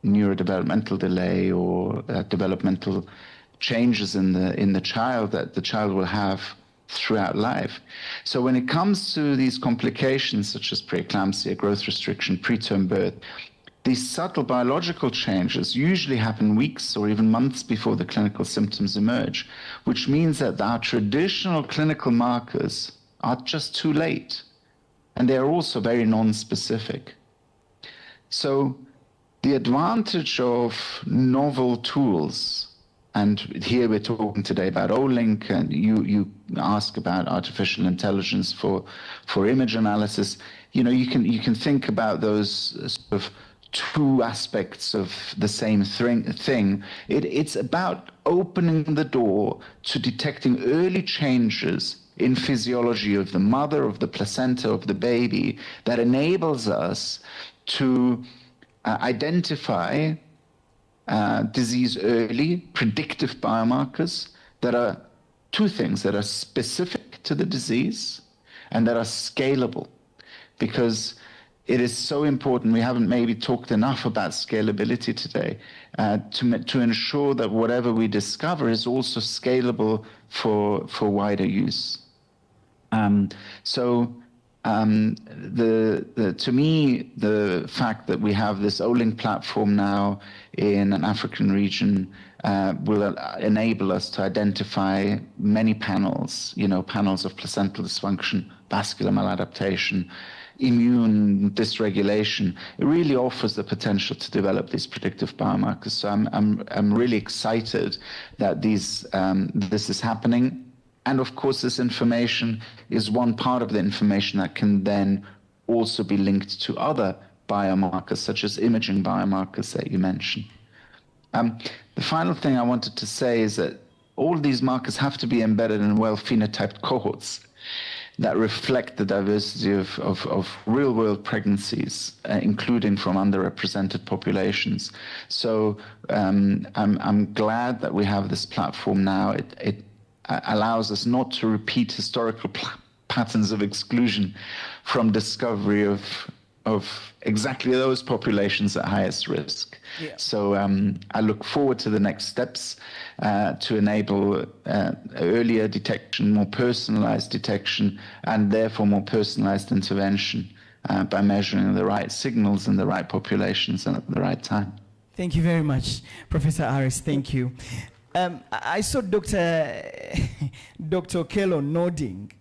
neurodevelopmental delay or developmental changes in the child that the child will have throughout life. So when it comes to these complications such as preeclampsia, growth restriction, preterm birth, these subtle biological changes usually happen weeks or even months before the clinical symptoms emerge, which means that our traditional clinical markers are just too late, and they are also very non-specific. So the advantage of novel tools, and here we're talking today about Olink, and you ask about artificial intelligence for image analysis. You know, you can think about those sort of two aspects of the same thing. It's about opening the door to detecting early changes in physiology of the mother, of the placenta, of the baby, that enables us to identify disease early, predictive biomarkers that are two things, that are specific to the disease and that are scalable. Because it is so important, we haven't maybe talked enough about scalability today, to ensure that whatever we discover is also scalable for wider use. To me, the fact that we have this Olink platform now in an African region will enable us to identify many panels, you know, panels of placental dysfunction, vascular maladaptation, immune dysregulation. It really offers the potential to develop these predictive biomarkers. So I'm really excited that this is happening. And of course, this information is one part of the information that can then also be linked to other biomarkers, such as imaging biomarkers that you mentioned. The final thing I wanted to say is that all these markers have to be embedded in well-phenotyped cohorts that reflect the diversity of real-world pregnancies, including from underrepresented populations. So I'm glad that we have this platform now. It allows us not to repeat historical patterns of exclusion from discovery of exactly those populations at highest risk. Yeah. So I look forward to the next steps to enable earlier detection, more personalized detection, and therefore more personalized intervention by measuring the right signals in the right populations and at the right time. Thank you very much, Professor Harris. Thank you. I saw Dr. Dr. Kello nodding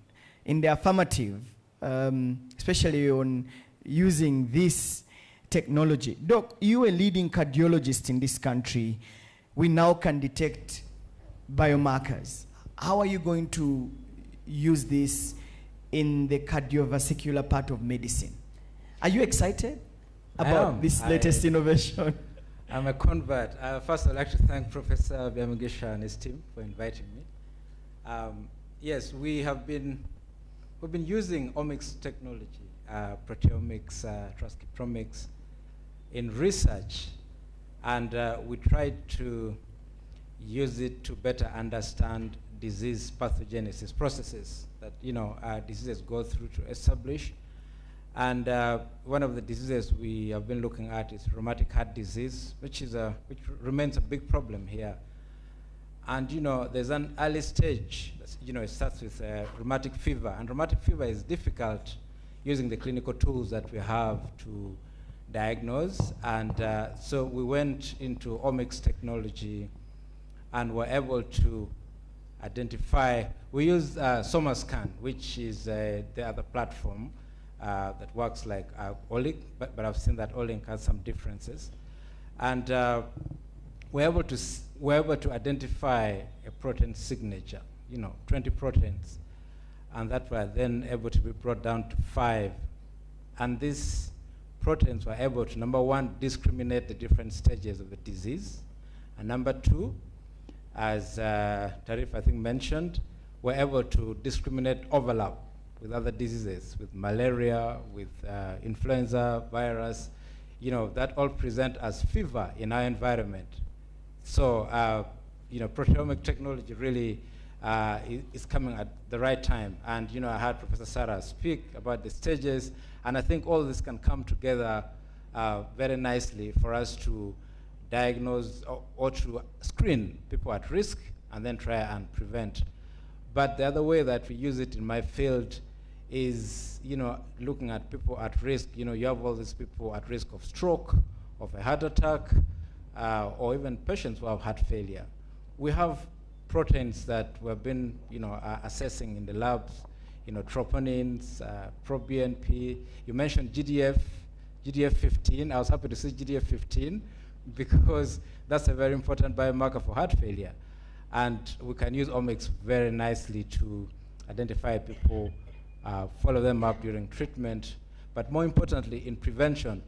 in the affirmative, especially on using this technology. Doc, you are a leading cardiologist in this country. We now can detect biomarkers. How are you going to use this in the cardiovascular part of medicine? Are you excited about this latest innovation? I'm a convert. First, I'd like to thank Professor Byamagisha and his team for inviting me. Yes, we've been using omics technology, proteomics, transcriptomics, in research, and we tried to use it to better understand disease pathogenesis processes that diseases go through to establish. And one of the diseases we have been looking at is rheumatic heart disease, which remains a big problem here. And there's an early stage. It starts with rheumatic fever, and rheumatic fever is difficult using the clinical tools that we have to diagnose. And so we went into omics technology, and were able to identify. We used SomaScan, which is the other platform that works like Olink, but I've seen that Olink has some differences. And we're able to identify a protein signature, 20 proteins, and that were then able to be brought down to 5. And these proteins were able to, number one, discriminate the different stages of the disease, and number two, as Tarif I think mentioned, we're able to discriminate overlap with other diseases, with malaria, with influenza virus, that all present as fever in our environment. So, proteomic technology really is coming at the right time. And, I heard Professor Sarah speak about the stages, and I think all this can come together very nicely for us to diagnose or to screen people at risk and then try and prevent. But the other way that we use it in my field is, looking at people at risk. You have all these people at risk of stroke, of a heart attack, or even patients who have heart failure. We have proteins that we've been, assessing in the labs, troponins, proBNP. You mentioned GDF15. I was happy to see GDF15 because that's a very important biomarker for heart failure. And we can use omics very nicely to identify people, follow them up during treatment, but more importantly, in prevention.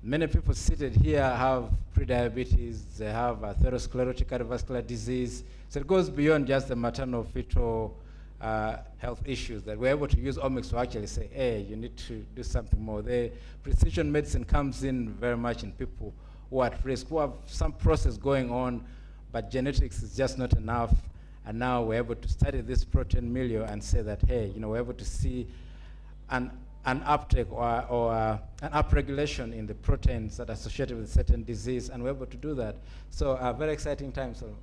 Many people seated here have prediabetes, they have atherosclerotic cardiovascular disease, so it goes beyond just the maternal fetal health issues that we're able to use omics to actually say, hey, you need to do something more. The precision medicine comes in very much in people who are at risk, who have some process going on, but genetics is just not enough. And now we're able to study this protein milieu and say that, hey, we're able to see an uptake or an upregulation in the proteins that are associated with a certain disease, and we're able to do that. So a very exciting time, Solomon.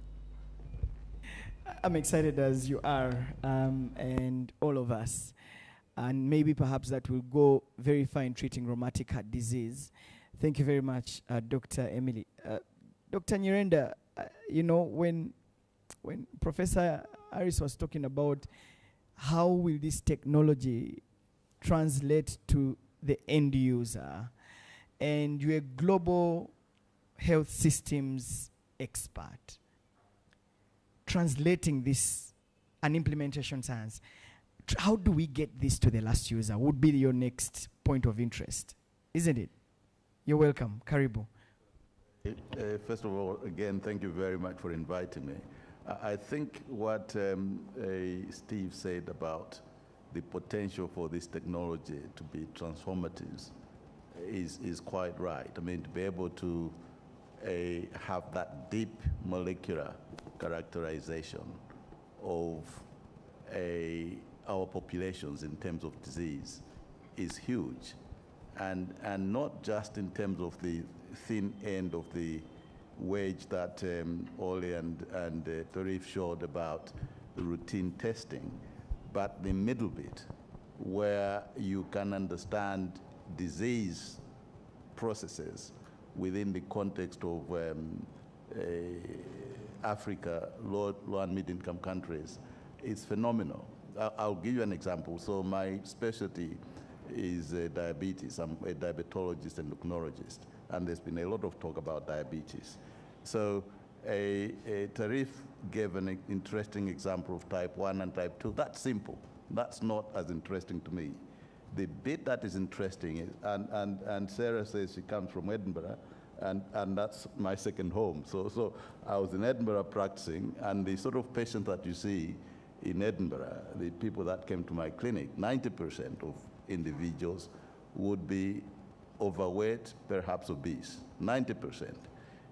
I'm excited as you are, and all of us. And maybe perhaps that will go very far in treating rheumatic heart disease. Thank you very much, Dr. Emily. Dr. Nyirenda, when Professor Harris was talking about how will this technology translate to the end user, and you're a global health systems expert, translating this and implementation science, how do we get this to the last user would be your next point of interest, isn't it? You're welcome. Karibu. First of all, again, thank you very much for inviting me. I think what Steve said about the potential for this technology to be transformative is quite right. I mean, to be able to have that deep molecular characterization of our populations in terms of disease is huge. And not just in terms of the thin end of the wedge that Oli and Tarif showed about the routine testing, but the middle bit where you can understand disease processes within the context of Africa, low and mid-income countries, is phenomenal. I'll give you an example. So my specialty is diabetes. I'm a diabetologist and endocrinologist, and there's been a lot of talk about diabetes. So Tarif gave an interesting example of type 1 and type 2. That's simple. That's not as interesting to me. The bit that is interesting is, and Sarah says she comes from Edinburgh, and that's my second home. So I was in Edinburgh practicing, and the sort of patient that you see in Edinburgh, the people that came to my clinic, 90% of individuals would be overweight, perhaps obese, 90%.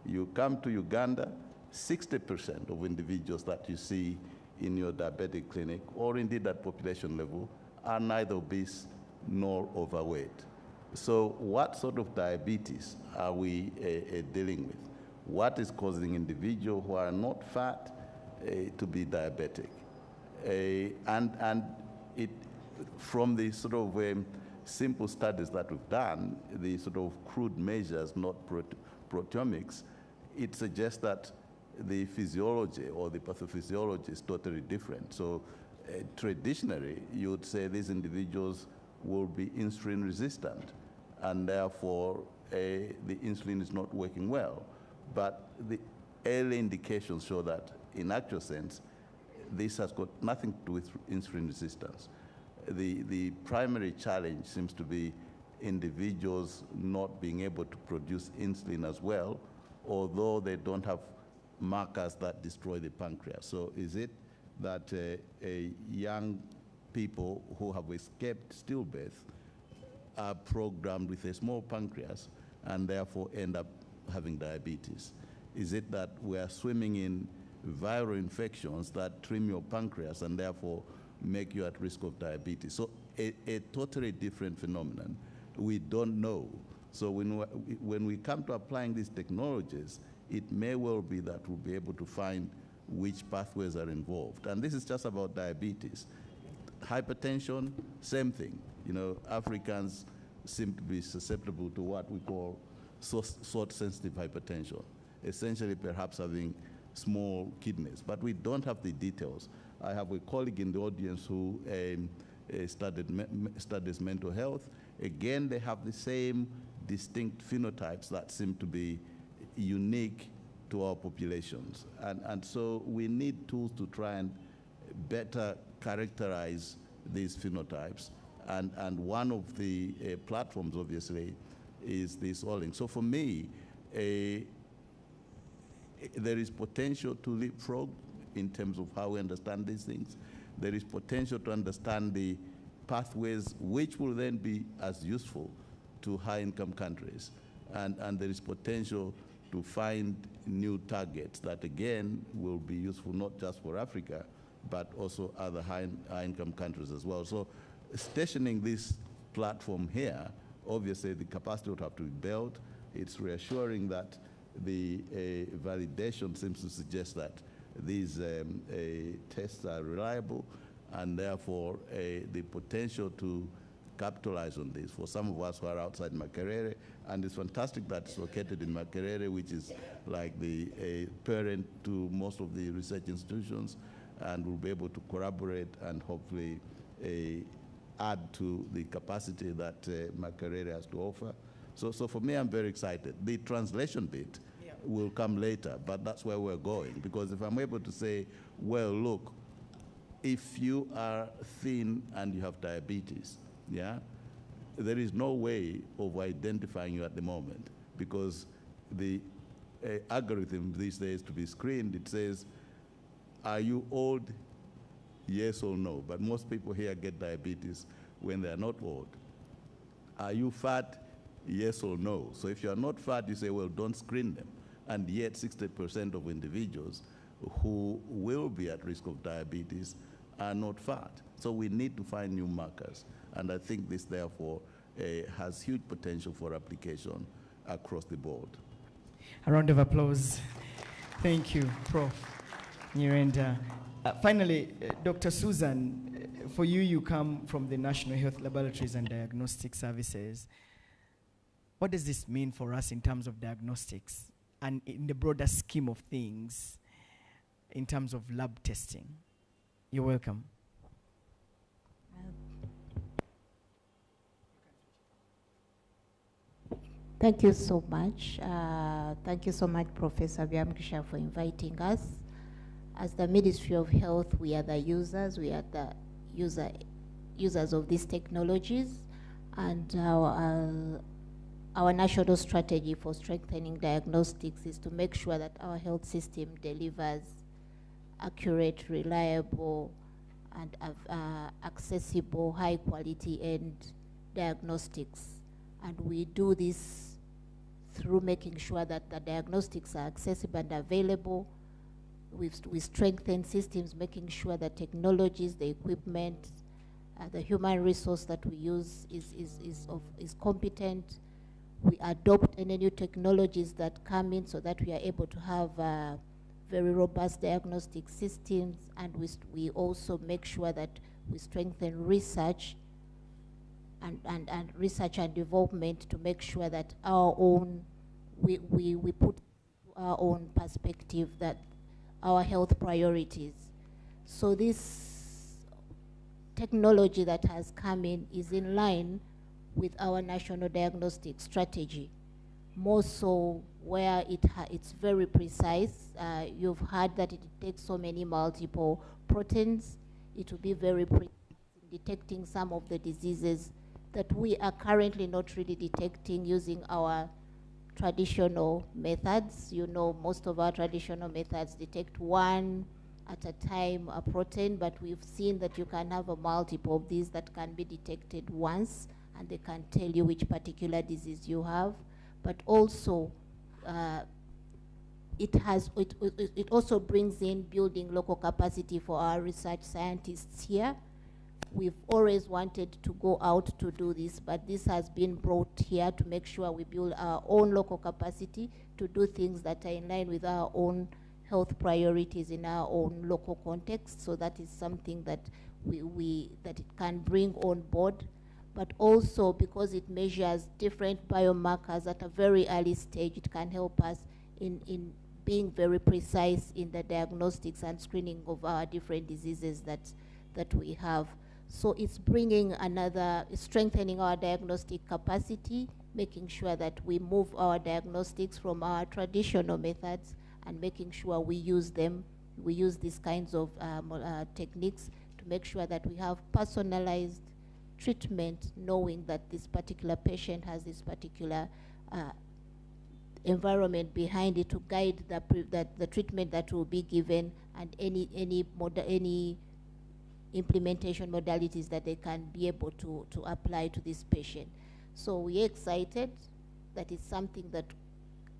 You come to Uganda, 60% of individuals that you see in your diabetic clinic, or indeed at population level, are neither obese nor overweight. So what sort of diabetes are we dealing with? What is causing individuals who are not fat to be diabetic? And it, from the sort of simple studies that we've done, the sort of crude measures, not proteomics, it suggests that the physiology or the pathophysiology is totally different. So traditionally, you would say these individuals will be insulin resistant, and therefore the insulin is not working well. But the early indications show that, in actual sense, this has got nothing to do with insulin resistance. The primary challenge seems to be individuals not being able to produce insulin as well, although they don't have markers that destroy the pancreas. So is it that young people who have escaped stillbirth are programmed with a small pancreas and therefore end up having diabetes? Is it that we are swimming in viral infections that trim your pancreas and therefore make you at risk of diabetes? So a totally different phenomenon. We don't know. So when we come to applying these technologies, it may well be that we'll be able to find which pathways are involved. And this is just about diabetes. Hypertension, same thing. You know, Africans seem to be susceptible to what we call salt-sensitive hypertension, essentially perhaps having small kidneys, but we don't have the details. I have a colleague in the audience who studies mental health. Again, they have the same distinct phenotypes that seem to be unique to our populations. And so we need tools to try and better characterize these phenotypes. And one of the platforms, obviously, is this Olink. So for me, there is potential to leapfrog in terms of how we understand these things. There is potential to understand the pathways which will then be as useful to high-income countries. And there is potential to find new targets that, again, will be useful not just for Africa, but also other high-income countries as well. So stationing this platform here, obviously the capacity would have to be built. It's reassuring that the validation seems to suggest that these tests are reliable, and therefore the potential to capitalize on this for some of us who are outside Makerere. And it's fantastic that it's located in Makerere, which is like the parent to most of the research institutions, and we'll be able to collaborate and hopefully add to the capacity that Makerere has to offer. So for me, I'm very excited. The translation bit will come later, but that's where we're going. Because if I'm able to say, well, look, if you are thin and you have diabetes, yeah, there is no way of identifying you at the moment, because the algorithm these days to be screened, it says, are you old? Yes or no. But most people here get diabetes when they are not old. Are you fat? Yes or no. So if you are not fat, you say, well, don't screen them. And yet 60% of individuals who will be at risk of diabetes are not fat. So we need to find new markers. And I think this, therefore, has huge potential for application across the board. A round of applause. Thank you, Prof. Nyirenda. Finally, Dr. Susan, for you, you come from the National Health Laboratories and Diagnostic Services. What does this mean for us in terms of diagnostics? And in the broader scheme of things, in terms of lab testing? You're welcome. Thank you so much. Thank you so much, Professor Byamukisha, for inviting us. As the Ministry of Health, we are the users. We are the users of these technologies, and our national strategy for strengthening diagnostics is to make sure that our health system delivers accurate, reliable, and accessible, high quality end diagnostics. And we do this through making sure that the diagnostics are accessible and available. We strengthen systems, making sure the technologies, the equipment, the human resource that we use is competent. We adopt any new technologies that come in so that we are able to have very robust diagnostic systems, and we also make sure that we strengthen research and research and development to make sure that our own, we put our own perspective, that our health priorities. So this technology that has come in is in line with our national diagnostic strategy, more so where it's very precise. You've heard that it takes so many multiple proteins. It will be very precise in detecting some of the diseases that we are currently not really detecting using our traditional methods. You know, most of our traditional methods detect one at a time, a protein, but we've seen that you can have a multiple of these that can be detected once, and they can tell you which particular disease you have. But also, it also brings in building local capacity for our research scientists here. We've always wanted to go out to do this, but this has been brought here to make sure we build our own local capacity to do things that are in line with our own health priorities in our own local context. So that is something that that it can bring on board, but also because it measures different biomarkers at a very early stage, it can help us in being very precise in the diagnostics and screening of our different diseases that we have. So it's bringing strengthening our diagnostic capacity, making sure that we move our diagnostics from our traditional methods and making sure we use them. We use these kinds of techniques to make sure that we have personalized treatment, knowing that this particular patient has this particular environment behind it to guide the treatment that will be given, and any implementation modalities that they can be able to apply to this patient. So we're excited that it's something that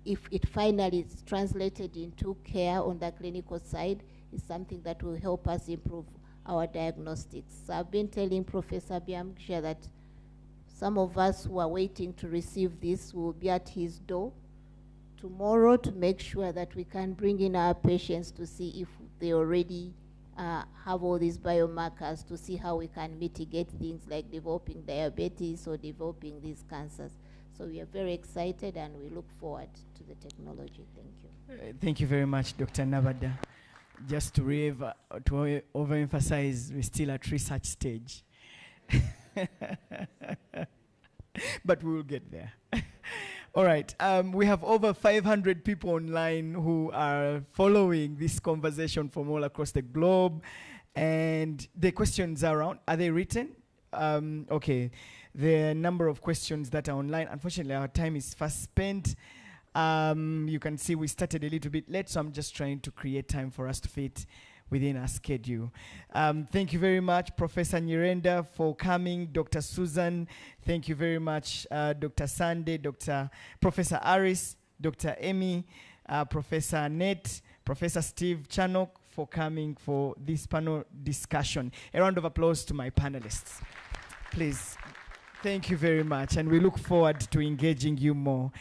if it finally is translated into care on the clinical side, is something that will help us improve our diagnostics. So I've been telling Professor Byamukisha that some of us who are waiting to receive this will be at his door tomorrow to make sure that we can bring in our patients to see if they already have all these biomarkers, to see how we can mitigate things like developing diabetes or developing these cancers. So we are very excited and we look forward to the technology. Thank you. Thank you very much, Dr. Nabada. Just to overemphasize, we're still at research stage. But we will get there. All right, we have over 500 people online who are following this conversation from all across the globe. And the questions are they written? Okay, the number of questions that are online, unfortunately our time is fast spent. You can see we started a little bit late, so I'm just trying to create time for us to fit within our schedule. Thank you very much, Professor Nyirenda, for coming. Dr. Susan, thank you very much. Dr. Sande, Professor Aris, Dr. Amy, Professor Annette, Professor Steve Chanok for coming for this panel discussion. A round of applause to my panelists, please. Thank you very much, and we look forward to engaging you more.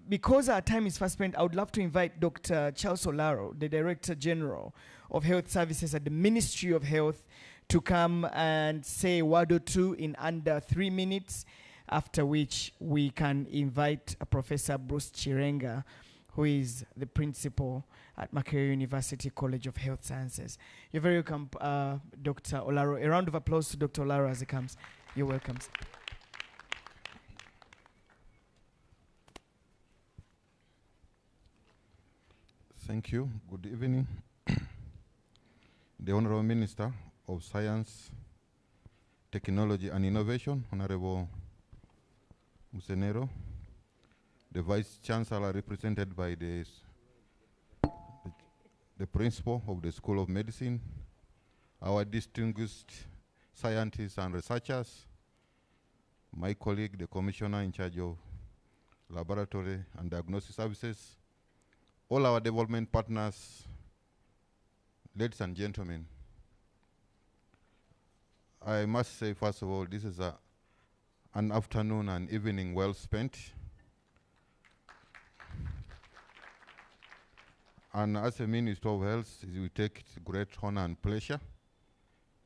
Because our time is fast spent, I would love to invite Dr. Charles Olaro, the Director General of Health Services at the Ministry of Health, to come and say a word or two in under 3 minutes, after which we can invite Professor Bruce Chirenga, who is the principal at Makerere University College of Health Sciences. You're very welcome, Dr. Olaro. A round of applause to Dr. Olaro as he comes. You're welcome. Thank you. Good evening. The Honorable Minister of Science, Technology and Innovation, Honorable Musenero, the Vice Chancellor represented by the Principal of the School of Medicine, our distinguished scientists and researchers, my colleague, the Commissioner in charge of Laboratory and Diagnostic Services, all our development partners, ladies and gentlemen. I must say, first of all, this is an afternoon and evening well spent. And as a Minister of Health, we take great honor and pleasure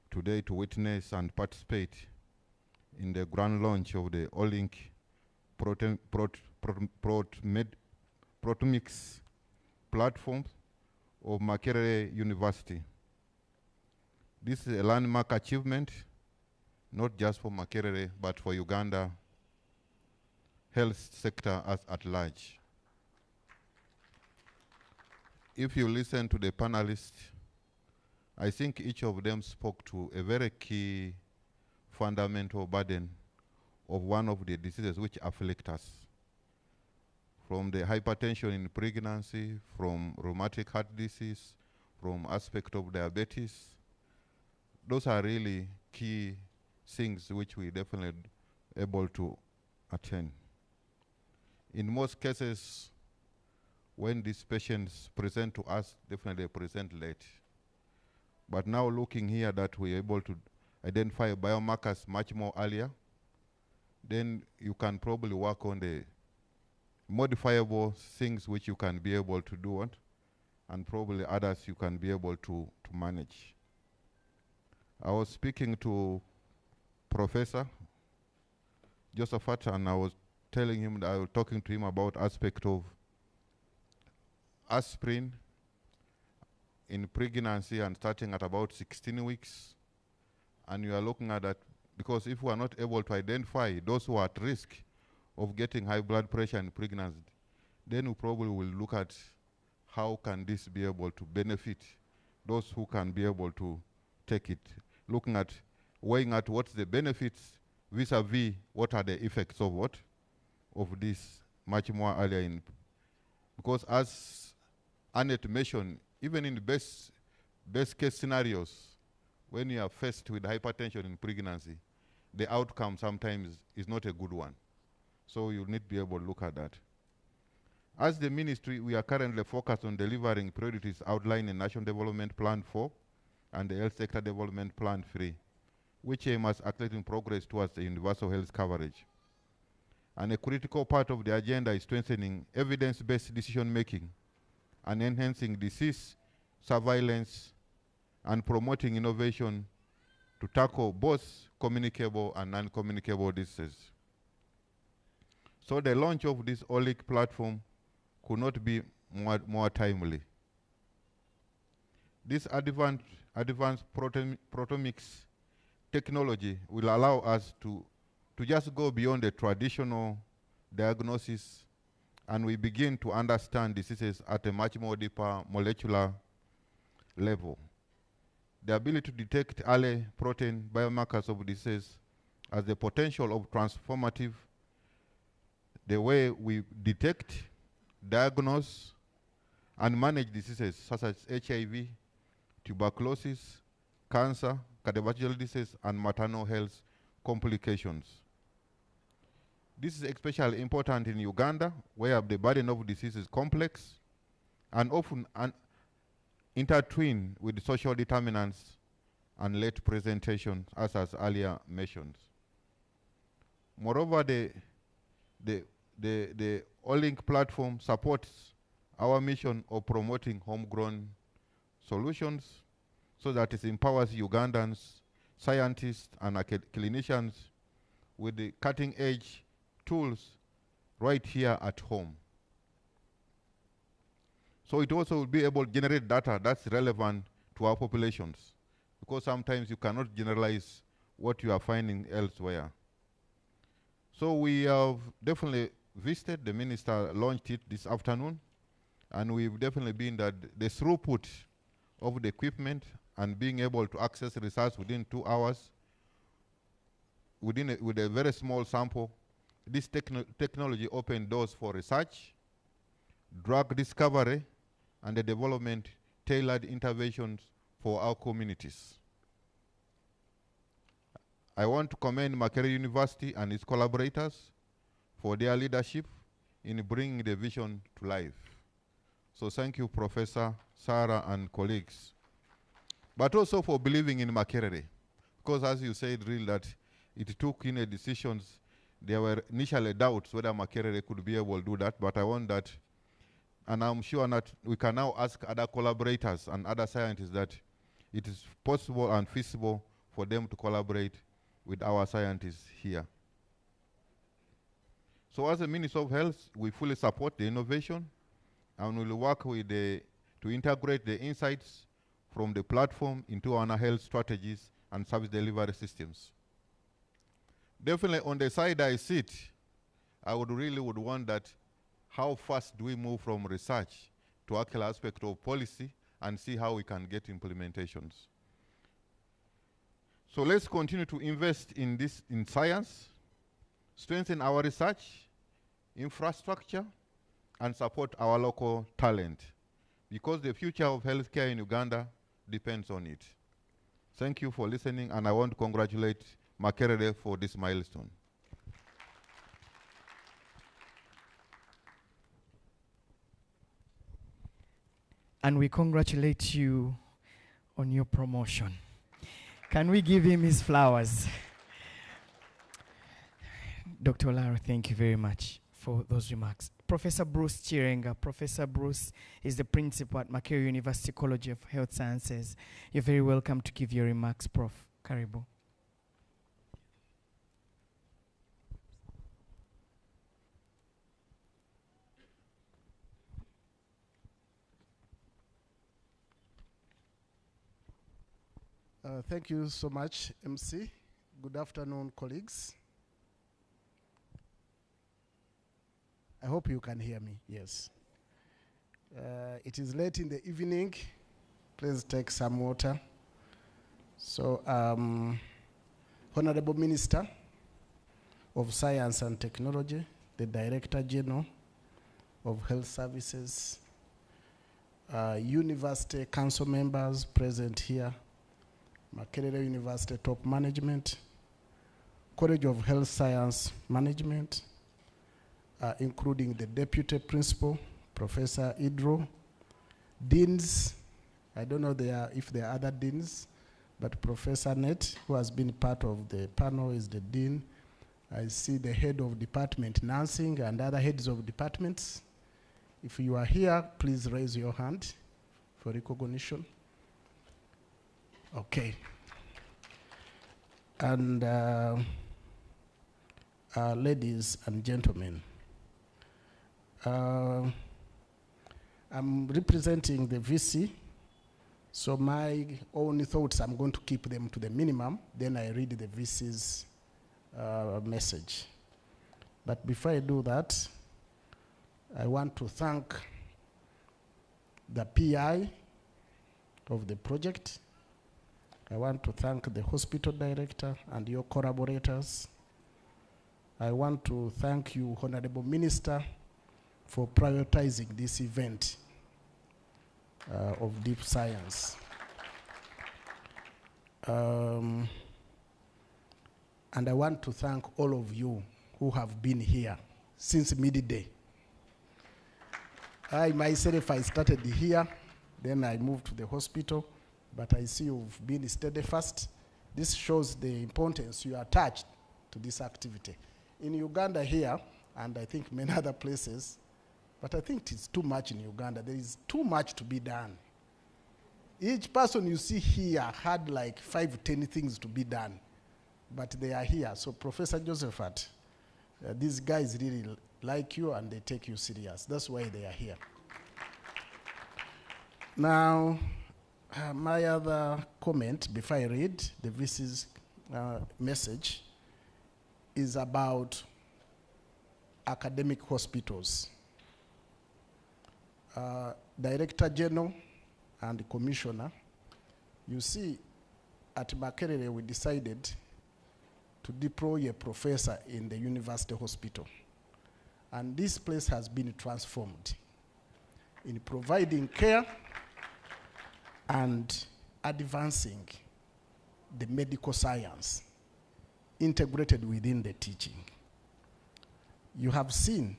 today to witness and participate in the grand launch of the Olink Proteomics Platform of Makerere University. This is a landmark achievement, not just for Makerere, but for Uganda health sector as at large. If you listen to the panelists, I think each of them spoke to a very key fundamental burden of one of the diseases which afflict us. From the hypertension in pregnancy, from rheumatic heart disease, from aspect of diabetes. Those are really key things which we definitely able to attain. In most cases, when these patients present to us, definitely they present late. But now looking here that we're able to identify biomarkers much more earlier, then you can probably work on the modifiable things which you can be able to do, and probably others you can be able to manage. I was speaking to Professor Josephat, and I was telling him that I was talking to him about aspect of aspirin in pregnancy and starting at about 16 weeks. And you are looking at that, because if we are not able to identify those who are at risk of getting high blood pressure in pregnancy, then we probably will look at how can this be able to benefit those who can be able to take it. Looking at, weighing at what's the benefits vis-a-vis what are the effects of what? Of this much more earlier in. Because as Annette mentioned, even in the best case scenarios, when you are faced with hypertension in pregnancy, the outcome sometimes is not a good one. So you need to be able to look at that. As the ministry, we are currently focused on delivering priorities outlined in National Development Plan 4 and the Health Sector Development Plan 3, which aim at accelerating progress towards the universal health coverage. And a critical part of the agenda is strengthening evidence-based decision-making and enhancing disease surveillance and promoting innovation to tackle both communicable and non-communicable diseases. So the launch of this Olink platform could not be more timely. This advanced proteomics technology will allow us to just go beyond the traditional diagnosis, and we begin to understand diseases at a much more deeper molecular level. The ability to detect early protein biomarkers of disease has the potential of transformative the way we detect, diagnose, and manage diseases such as HIV, tuberculosis, cancer, cardiovascular disease, and maternal health complications. This is especially important in Uganda, where the burden of disease is complex and often intertwined with social determinants and late presentation, as earlier mentioned. Moreover, the Olink platform supports our mission of promoting homegrown solutions so that it empowers Ugandans, scientists, and clinicians with the cutting-edge tools right here at home. So it also will be able to generate data that's relevant to our populations, because sometimes you cannot generalize what you are finding elsewhere. So we have definitely visited, the minister launched it this afternoon, and we've definitely been that the throughput of the equipment and being able to access research within 2 hours with a very small sample, this technology opened doors for research, drug discovery, and the development tailored interventions for our communities. I want to commend Makerere University and its collaborators for their leadership in bringing the vision to life. So thank you, Professor, Sarah, and colleagues. But also for believing in Makerere, because as you said, really, that it took in a decisions, there were initially doubts whether Makerere could be able to do that, but I want that, and I'm sure that we can now ask other collaborators and other scientists that it is possible and feasible for them to collaborate with our scientists here. So as a Minister of Health, we fully support the innovation and will work with to integrate the insights from the platform into our health strategies and service delivery systems. Definitely on the side I sit, I would want that how fast do we move from research to actual aspect of policy and see how we can get implementations. So let's continue to invest in science, strengthen our research, infrastructure, and support our local talent, because the future of healthcare in Uganda depends on it. Thank you for listening, and I want to congratulate Makerere for this milestone. And we congratulate you on your promotion. Can we give him his flowers? Dr. Olaro, thank you very much for those remarks. Professor Bruce Chirenga. Professor Bruce is the principal at Makerere University College of Health Sciences. You're very welcome to give your remarks, Prof. Karibu. Thank you so much, MC. Good afternoon, colleagues. I hope you can hear me, yes. It is late in the evening. Please take some water. So, Honorable Minister of Science and Technology, the Director General of Health Services, University Council members present here, Makerere University top management, College of Health Science Management, including the Deputy Principal, Professor Idro, Deans, I don't know if there are other Deans, but Professor Net, who has been part of the panel, is the Dean. I see the head of department nursing and other heads of departments. If you are here, please raise your hand for recognition. Okay. And ladies and gentlemen, I'm representing the VC, so my only thoughts, I'm going to keep them to the minimum, then I read the VC's message. But before I do that, I want to thank the PI of the project. I want to thank the hospital director and your collaborators. I want to thank you, Honorable Minister, for prioritizing this event of deep science. And I want to thank all of you who have been here since midday. I myself, I started here, then I moved to the hospital, but I see you've been steadfast. This shows the importance you attach to this activity. In Uganda here, and I think many other places, but I think it's too much in Uganda. There is too much to be done. Each person you see here had like 5, 10 things to be done, but they are here. So Professor Josephat, these guys really like you and they take you serious. That's why they are here. Now, my other comment before I read the VC's message is about academic hospitals. Director General and Commissioner, you see, at Makerere we decided to deploy a professor in the university hospital. And this place has been transformed in providing care and advancing the medical science integrated within the teaching. You have seen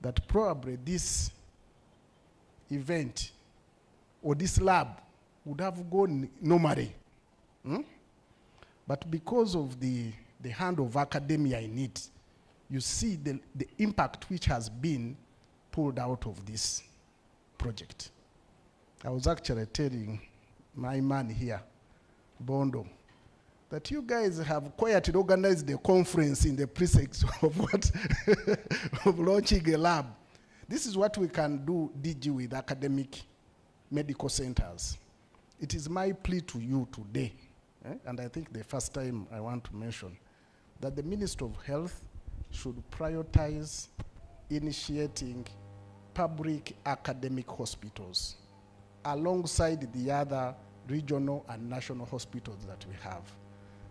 that probably this event or this lab would have gone normally. But because of the hand of academia in it, you see the impact which has been pulled out of this project. I was actually telling my man here, Bondo, that you guys have quietly organized the conference in the precincts of what of launching a lab. This is what we can do, DG, with academic medical centers. It is my plea to you today, and I think the first time I want to mention, that the Minister of Health should prioritize initiating public academic hospitals alongside the other regional and national hospitals that we have,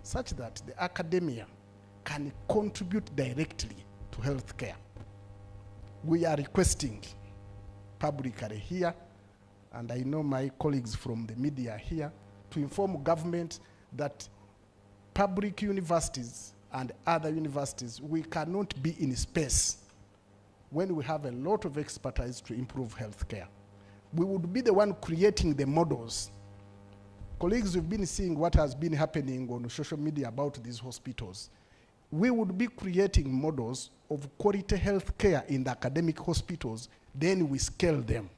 such that the academia can contribute directly to healthcare. We are requesting publicly here, and I know my colleagues from the media here, to inform government that public universities and other universities, we cannot be in space when we have a lot of expertise to improve healthcare. We would be the one creating the models. Colleagues, we've been seeing what has been happening on social media about these hospitals. We would be creating models of quality healthcare in the academic hospitals, then we scale them.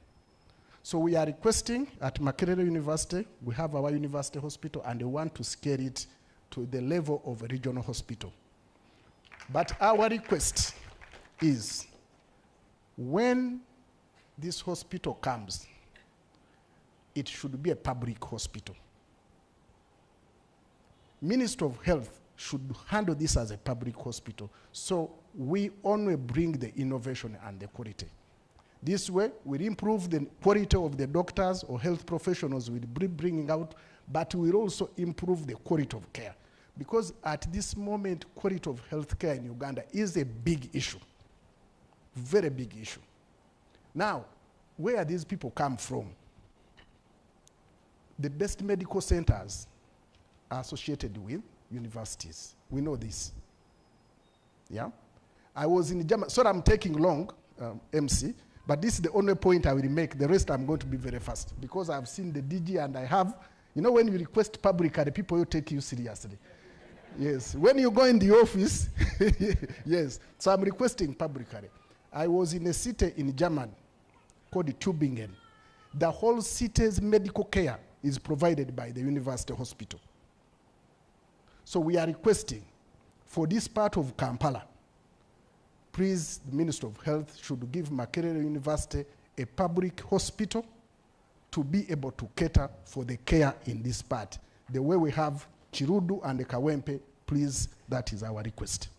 So we are requesting at Makerere University, we have our university hospital, and we want to scale it to the level of a regional hospital. But our request is, when this hospital comes, it should be a public hospital. Minister of Health should handle this as a public hospital, so we only bring the innovation and the quality. This way, we'll improve the quality of the doctors or health professionals we'll be bringing out, but we'll also improve the quality of care. Because at this moment, quality of health care in Uganda is a big issue, very big issue. Now, where these people come from, the best medical centers are associated with universities. We know this. Yeah? I was in Germany, sorry I'm taking long, MC, but this is the only point I will make. The rest I'm going to be very fast, because I've seen the DG and I have, you know, when you request publicly, the people will take you seriously. Yes, when you go in the office, yes, so I'm requesting publicly. I was in a city in Germany called Tübingen. The whole city's medical care is provided by the university hospital. So we are requesting for this part of Kampala, please, the Minister of Health should give Makerere University a public hospital to be able to cater for the care in this part. The way we have Chirudu and Kawempe, please, that is our request.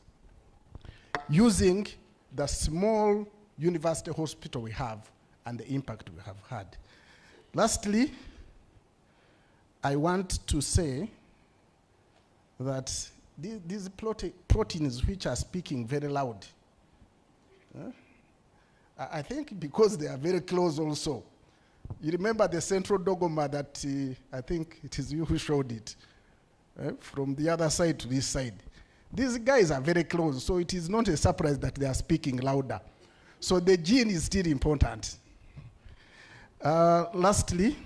Using the small university hospital we have and the impact we have had. Lastly, I want to say that these proteins which are speaking very loud, I think because they are very close also. You remember the central dogma that I think it is you who showed it, from the other side to this side. These guys are very close, so it is not a surprise that they are speaking louder. So the gene is still important. Lastly,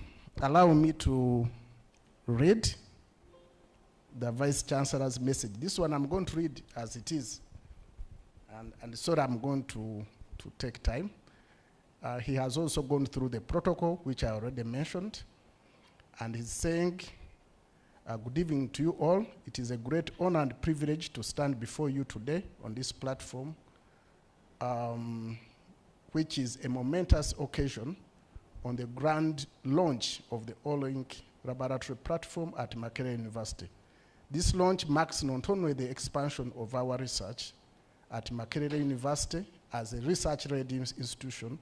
allow me to read the Vice Chancellor's message. This one I'm going to read as it is. And so I'm going to take time. He has also gone through the protocol, which I already mentioned. And he's saying, good evening to you all. It is a great honor and privilege to stand before you today on this platform, which is a momentous occasion on the grand launch of the Olink laboratory platform at Makerere University. This launch marks not only the expansion of our research at Makerere University as a research-ready institution,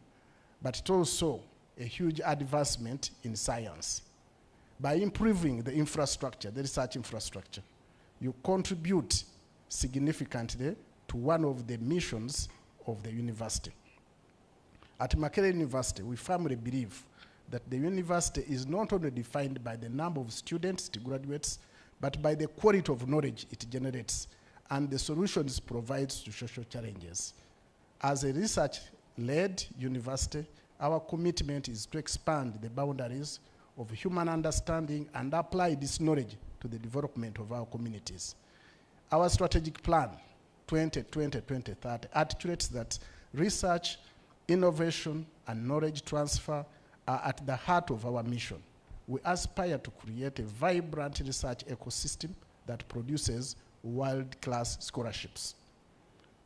but it also a huge advancement in science. By improving the infrastructure, the research infrastructure, you contribute significantly to one of the missions of the university. At Makerere University, we firmly believe that the university is not only defined by the number of students it graduates, but by the quality of knowledge it generates and the solutions it provides to social challenges. As a research-led university, our commitment is to expand the boundaries of human understanding and apply this knowledge to the development of our communities. Our strategic plan, 2020-2030, articulates that research, innovation, and knowledge transfer are at the heart of our mission. We aspire to create a vibrant research ecosystem that produces world-class scholarships.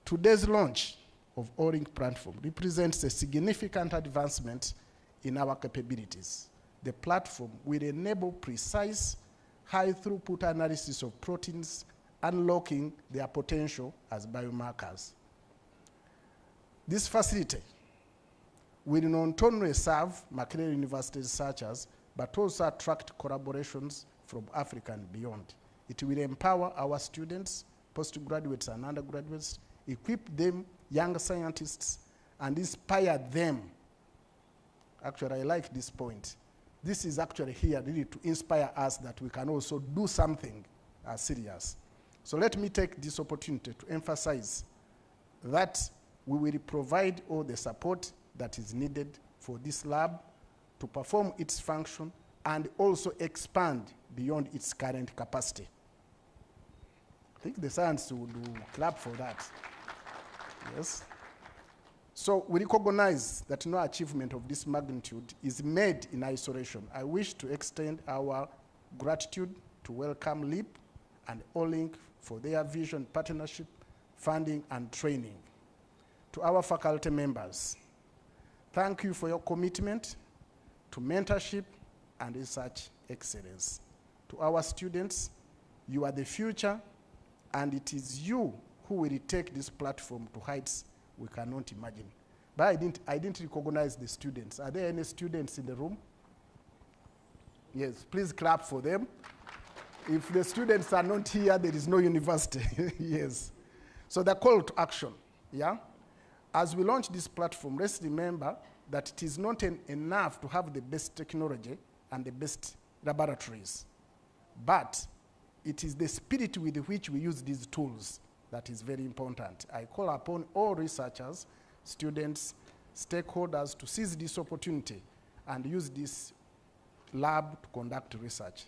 Today's launch of Olink platform represents a significant advancement in our capabilities. The platform will enable precise, high-throughput analysis of proteins, unlocking their potential as biomarkers. This facility will not only serve Makerere University researchers, but also attract collaborations from Africa and beyond. It will empower our students, postgraduates and undergraduates, equip them, young scientists, and inspire them. Actually, I like this point. This is actually here really to inspire us that we can also do something serious. So let me take this opportunity to emphasize that we will provide all the support that is needed for this lab to perform its function and also expand beyond its current capacity. I think the science would clap for that. Yes. So we recognize that no achievement of this magnitude is made in isolation. I wish to extend our gratitude to Wellcome Leap and Olink for their vision, partnership, funding, and training. To our faculty members, thank you for your commitment to mentorship and research excellence. To our students, you are the future, and it is you who will take this platform to heights we cannot imagine. But I didn't recognize the students. Are there any students in the room? Yes, please clap for them. If the students are not here, there is no university. Yes. So the call to action, yeah? As we launch this platform, let's remember that it is not enough to have the best technology and the best laboratories, but it is the spirit with which we use these tools that is very important. I call upon all researchers, students, stakeholders to seize this opportunity and use this lab to conduct research.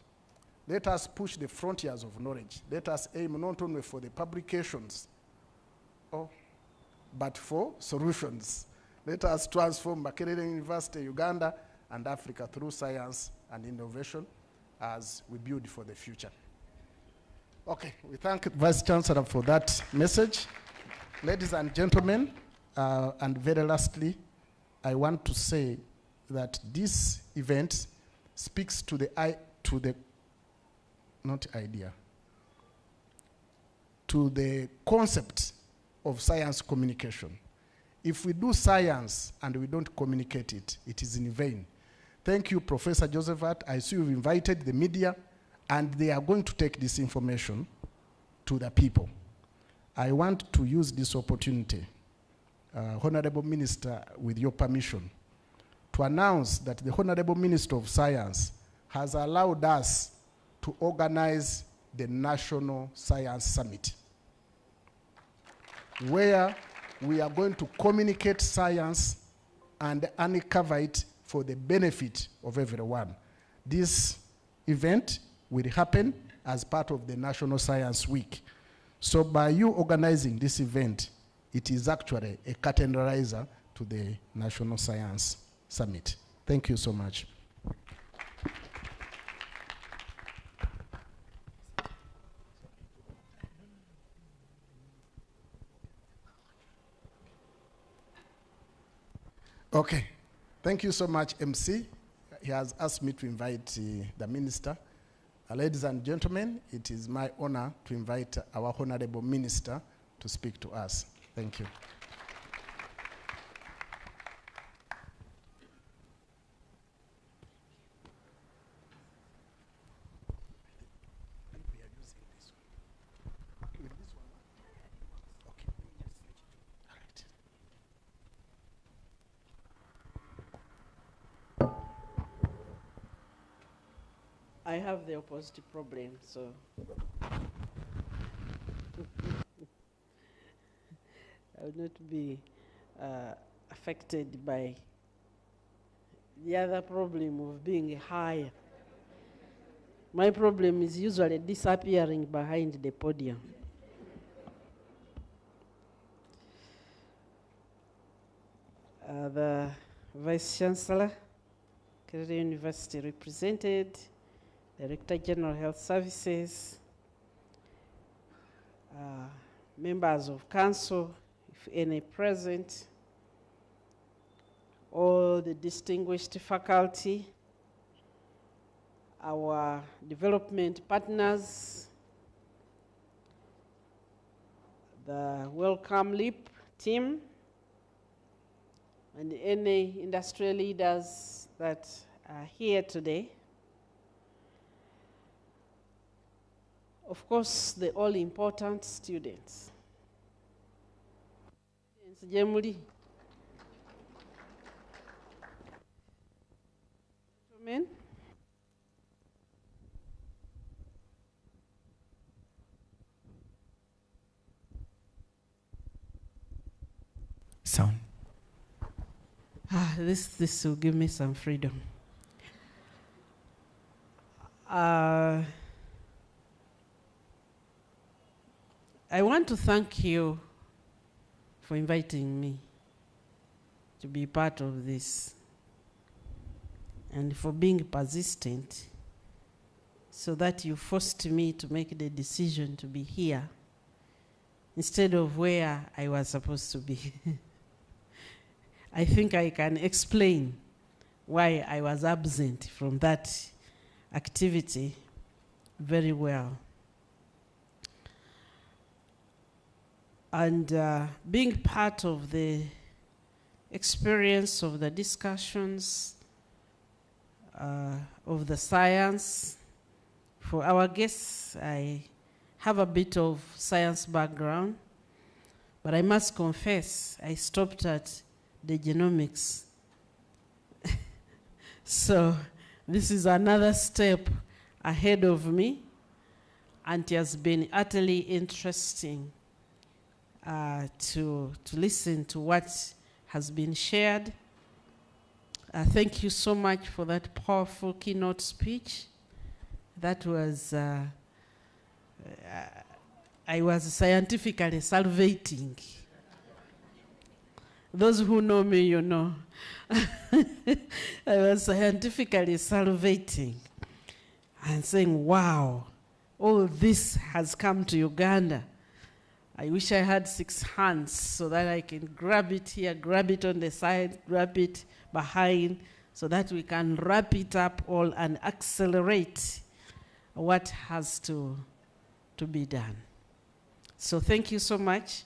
Let us push the frontiers of knowledge. Let us aim not only for the publications, but for solutions. Let us transform Makerere University, Uganda, and Africa through science and innovation as we build for the future. Okay, we thank Vice Chancellor for that message. Ladies and gentlemen, and very lastly, I want to say that this event speaks to the concept of science communication. If we do science and we don't communicate it, it is in vain. Thank you, Professor Josephat. I see you've invited the media, and they are going to take this information to the people. I want to use this opportunity, Honorable Minister, with your permission, to announce that the Honorable Minister of Science has allowed us to organize the National Science Summit, where we are going to communicate science and uncover it for the benefit of everyone. This event will happen as part of the National Science Week. So by you organizing this event, it is actually a curtain raiser to the National Science Summit. Thank you so much. Okay. Thank you so much, MC. He has asked me to invite the minister. Ladies and gentlemen, it is my honor to invite our honorable minister to speak to us. Thank you. I have the opposite problem, so I will not be affected by the other problem of being higher. My problem is usually disappearing behind the podium. The Vice Chancellor, Makerere University represented, Director General Health Services, members of council, if any present, all the distinguished faculty, our development partners, the Wellcome Leap team, and any industry leaders that are here today. Of course, the all-important students. Gentlemen, Sound. This will give me some freedom. I want to thank you for inviting me to be part of this and for being persistent so that you forced me to make the decision to be here instead of where I was supposed to be. I think I can explain why I was absent from that activity very well. And being part of the experience of the discussions of the science, for our guests, I have a bit of science background, but I must confess, I stopped at the genomics. So this is another step ahead of me, and it has been utterly interesting to listen to what has been shared. Thank you so much for that powerful keynote speech. That was, I was scientifically salivating. Those who know me, you know. I was scientifically salivating and saying, wow, all this has come to Uganda. I wish I had 6 hands so that I can grab it here, grab it on the side, grab it behind, so that we can wrap it up all and accelerate what has to be done. So thank you so much.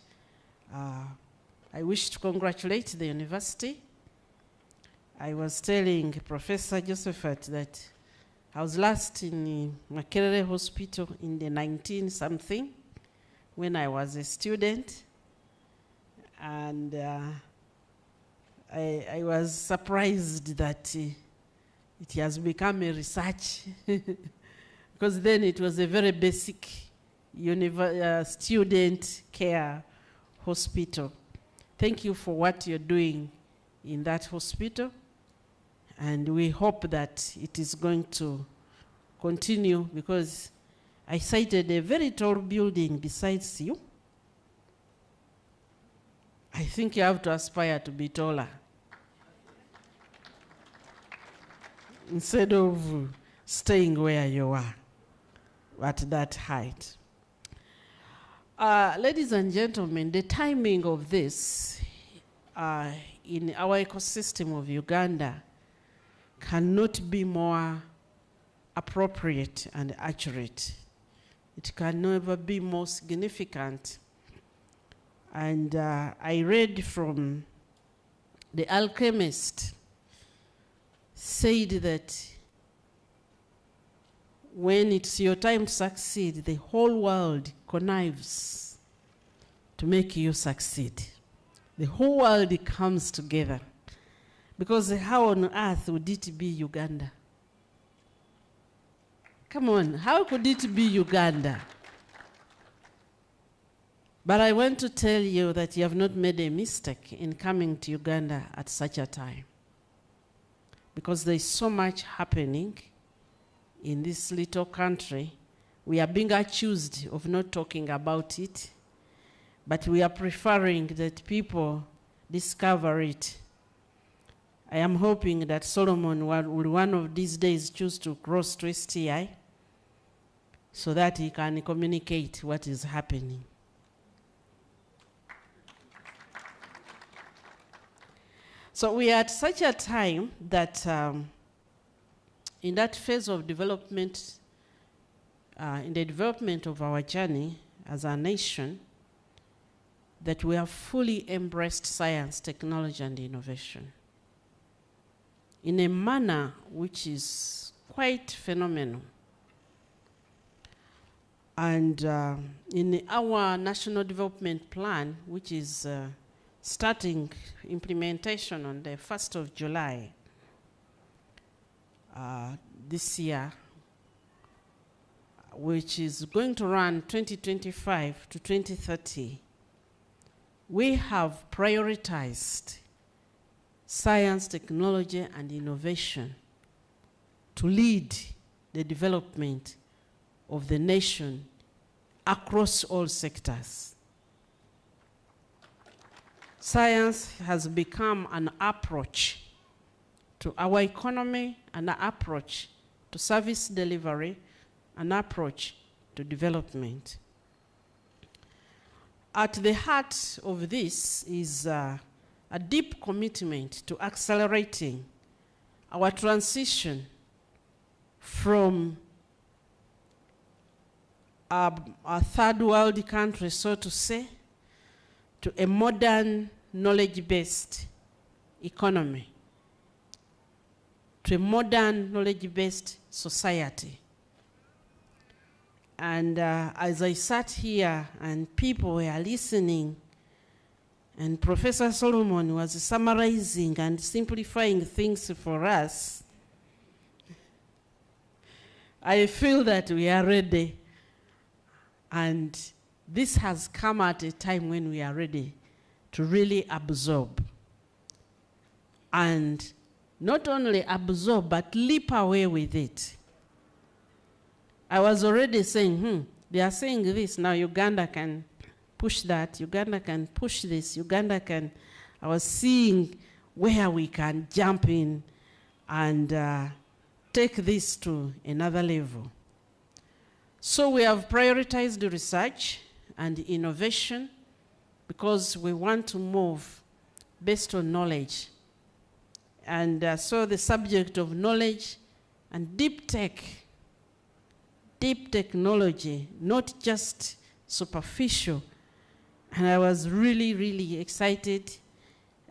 I wish to congratulate the university. I was telling Professor Josephat that I was last in Makerere Hospital in the 19-something when I was a student. And I was surprised that it has become a research because then it was a very basic student care hospital. Thank you for what you're doing in that hospital, and we hope that it is going to continue, because I sighted a very tall building besides you. I think you have to aspire to be taller instead of staying where you are at that height. Ladies and gentlemen, the timing of this in our ecosystem of Uganda cannot be more appropriate and accurate. It can never be more significant. And I read from the alchemist said that when it's your time to succeed, the whole world connives to make you succeed. The whole world comes together. Because how on earth would it be Uganda? Come on, how could it be Uganda? But I want to tell you that you have not made a mistake in coming to Uganda at such a time. Because there is so much happening in this little country. We are being accused of not talking about it, but we are preferring that people discover it. I am hoping that Solomon will one of these days choose to cross to STI so that he can communicate what is happening. So we are at such a time that in that phase of development, in the development of our journey as a nation, that we have fully embraced science, technology, and innovation in a manner which is quite phenomenal. And in our National Development Plan, which is starting implementation on the 1st of July this year, which is going to run 2025 to 2030, we have prioritized science, technology, and innovation to lead the development of the nation across all sectors. Science has become an approach to our economy, an approach to service delivery, an approach to development. At the heart of this is a deep commitment to accelerating our transition from a third world country, so to say, to a modern knowledge-based economy, to a modern knowledge-based society. And as I sat here and people were listening, and Professor Solomon was summarizing and simplifying things for us, I feel that we are ready. And this has come at a time when we are ready to really absorb. And not only absorb, but leap away with it. I was already saying, they are saying this, now Uganda can push that, Uganda can push this, Uganda can, I was seeing where we can jump in and take this to another level. So we have prioritized the research and innovation because we want to move based on knowledge. And so the subject of knowledge and deep technology, not just superficial. And I was really, really excited.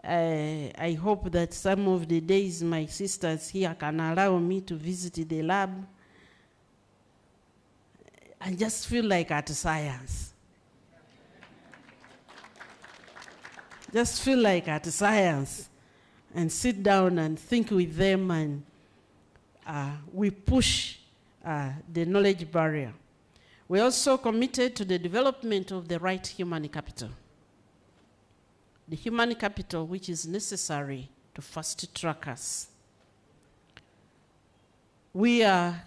I hope that some of the days my sisters here can allow me to visit the lab. I just feel like at science. Just feel like at science and sit down and think with them, and we push the knowledge barrier. We're also committed to the development of the right human capital. The human capital which is necessary to fast track us. We are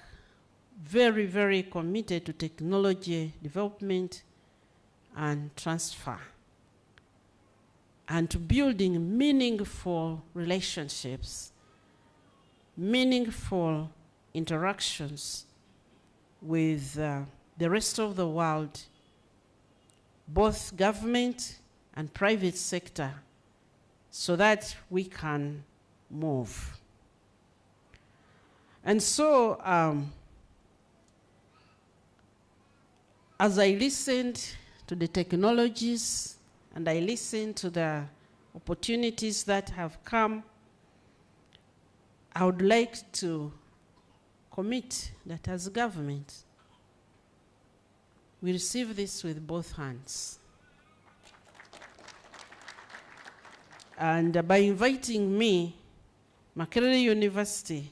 very, very committed to technology development and transfer, and to building meaningful relationships, meaningful interactions with the rest of the world, both government and private sector, so that we can move. And so, as I listened to the technologies and I listened to the opportunities that have come, I would like to commit that as a government, we receive this with both hands. And by inviting me, Makerere University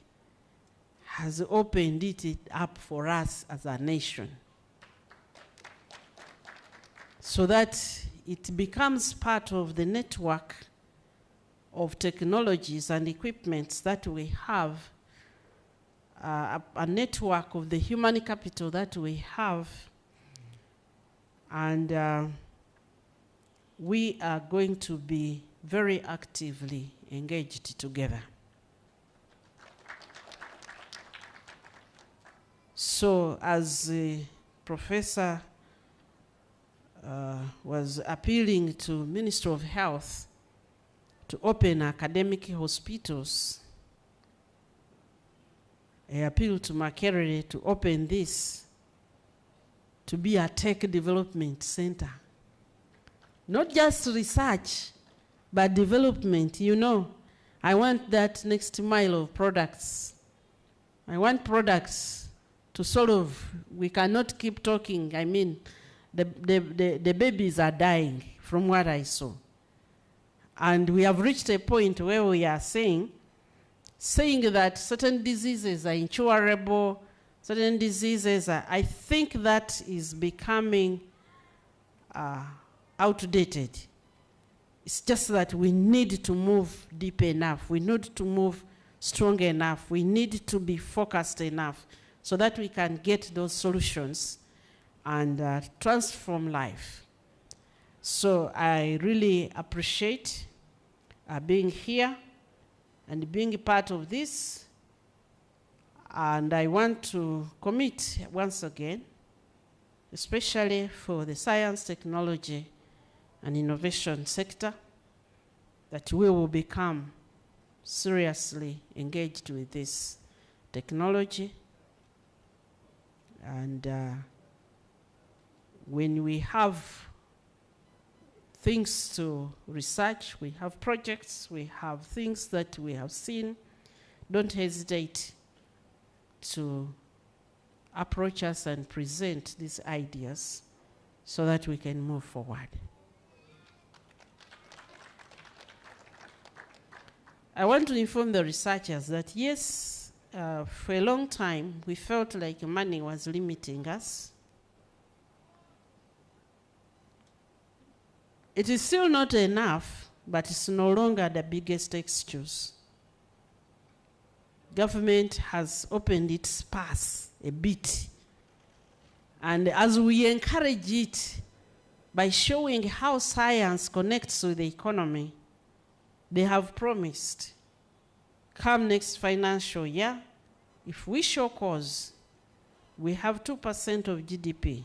has opened it up for us as a nation, so that it becomes part of the network of technologies and equipments that we have, a network of the human capital that we have, and we are going to be very actively engaged together. So as the professor was appealing to Ministry of Health to open academic hospitals, I appeal to Makerere to open this to be a tech development center. Not just research, but development. You know, I want that next mile of products. I want products to sort of, we cannot keep talking. I mean, the babies are dying from what I saw. And we have reached a point where we are saying that certain diseases are incurable, certain diseases are, I think that is becoming outdated. It's just that we need to move deep enough. We need to move strong enough. We need to be focused enough so that we can get those solutions and transform life. So I really appreciate being here and being a part of this. And I want to commit once again, especially for the science, technology, and innovation sector, that we will become seriously engaged with this technology. And when we have things to research, we have projects, we have things that we have seen, don't hesitate to approach us and present these ideas so that we can move forward. I want to inform the researchers that yes, for a long time, we felt like money was limiting us. It is still not enough, but it's no longer the biggest excuse. Government has opened its purse a bit. And as we encourage it by showing how science connects with the economy, they have promised, come next financial year, if we show cause, we have 2% of GDP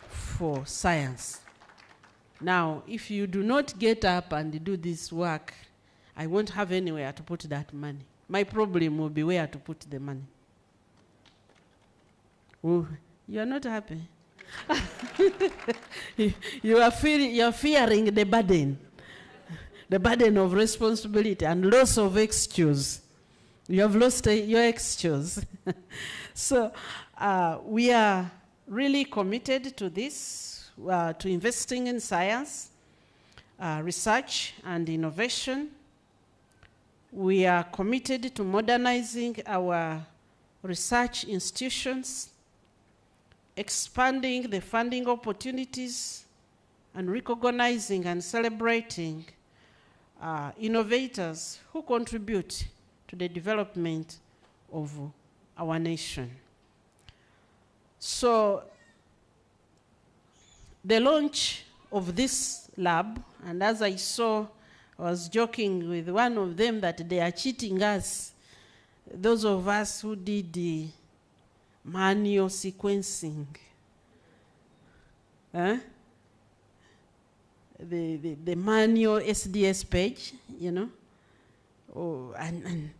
for science. Now, if you do not get up and do this work, I won't have anywhere to put that money. My problem will be where to put the money. Oh, you are not happy. You are fearing the burden of responsibility and loss of excuse. You have lost your excuse. So we are really committed to this, to investing in science, research and innovation. We are committed to modernizing our research institutions, expanding the funding opportunities, and recognizing and celebrating innovators who contribute to the development of our nation. So the launch of this lab, and as I saw, I was joking with one of them that they are cheating us, those of us who did the manual sequencing. the manual SDS page, you know. Oh, and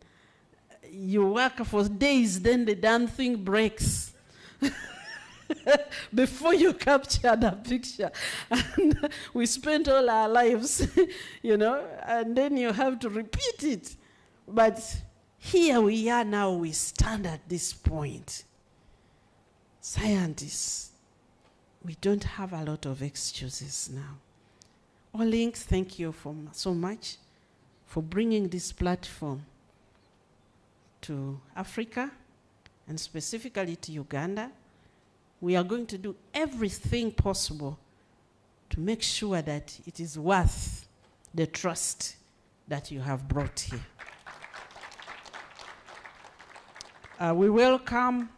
you work for days, then the damn thing breaks before you capture the picture. And we spent all our lives, you know, and then you have to repeat it. But here we are now, we stand at this point. Scientists, we don't have a lot of excuses now. Olink, thank you so much for bringing this platform to Africa and specifically to Uganda. We are going to do everything possible to make sure that it is worth the trust that you have brought here. We welcome,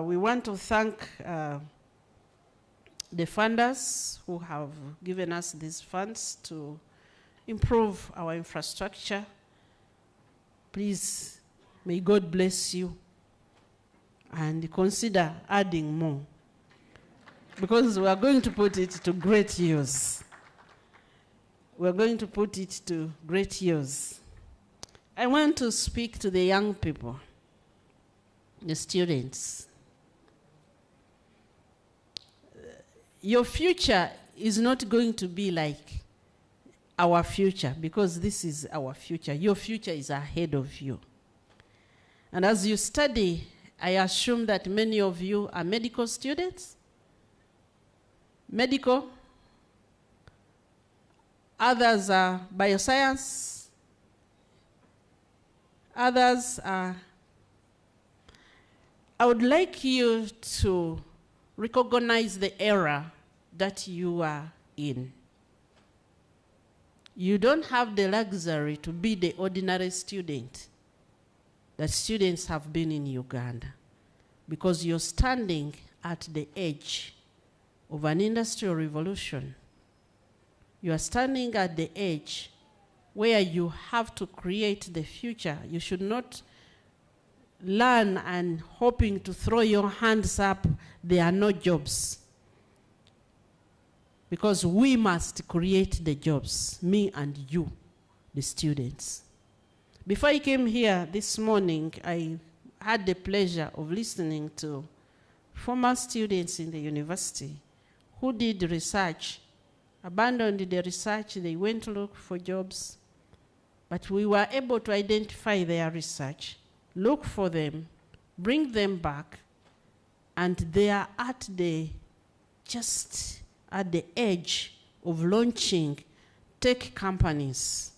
we want to thank the funders who have given us these funds to improve our infrastructure. Please, may God bless you and consider adding more, because we are going to put it to great use. We are going to put it to great use. I want to speak to the young people, the students. Your future is not going to be like our future, because this is our future. Your future is ahead of you. And as you study, I assume that many of you are medical students. Medical. Others are bioscience. Others are... I would like you to recognize the era that you are in. You don't have the luxury to be the ordinary student that students have been in Uganda, because you're standing at the edge of an industrial revolution. You are standing at the edge where you have to create the future. You should not learn and hoping to throw your hands up, there are no jobs. Because we must create the jobs, me and you, the students. Before I came here this morning, I had the pleasure of listening to former students in the university who did research, abandoned the research, they went to look for jobs, but we were able to identify their research, look for them, bring them back, and they are at the, just at the edge of launching tech companies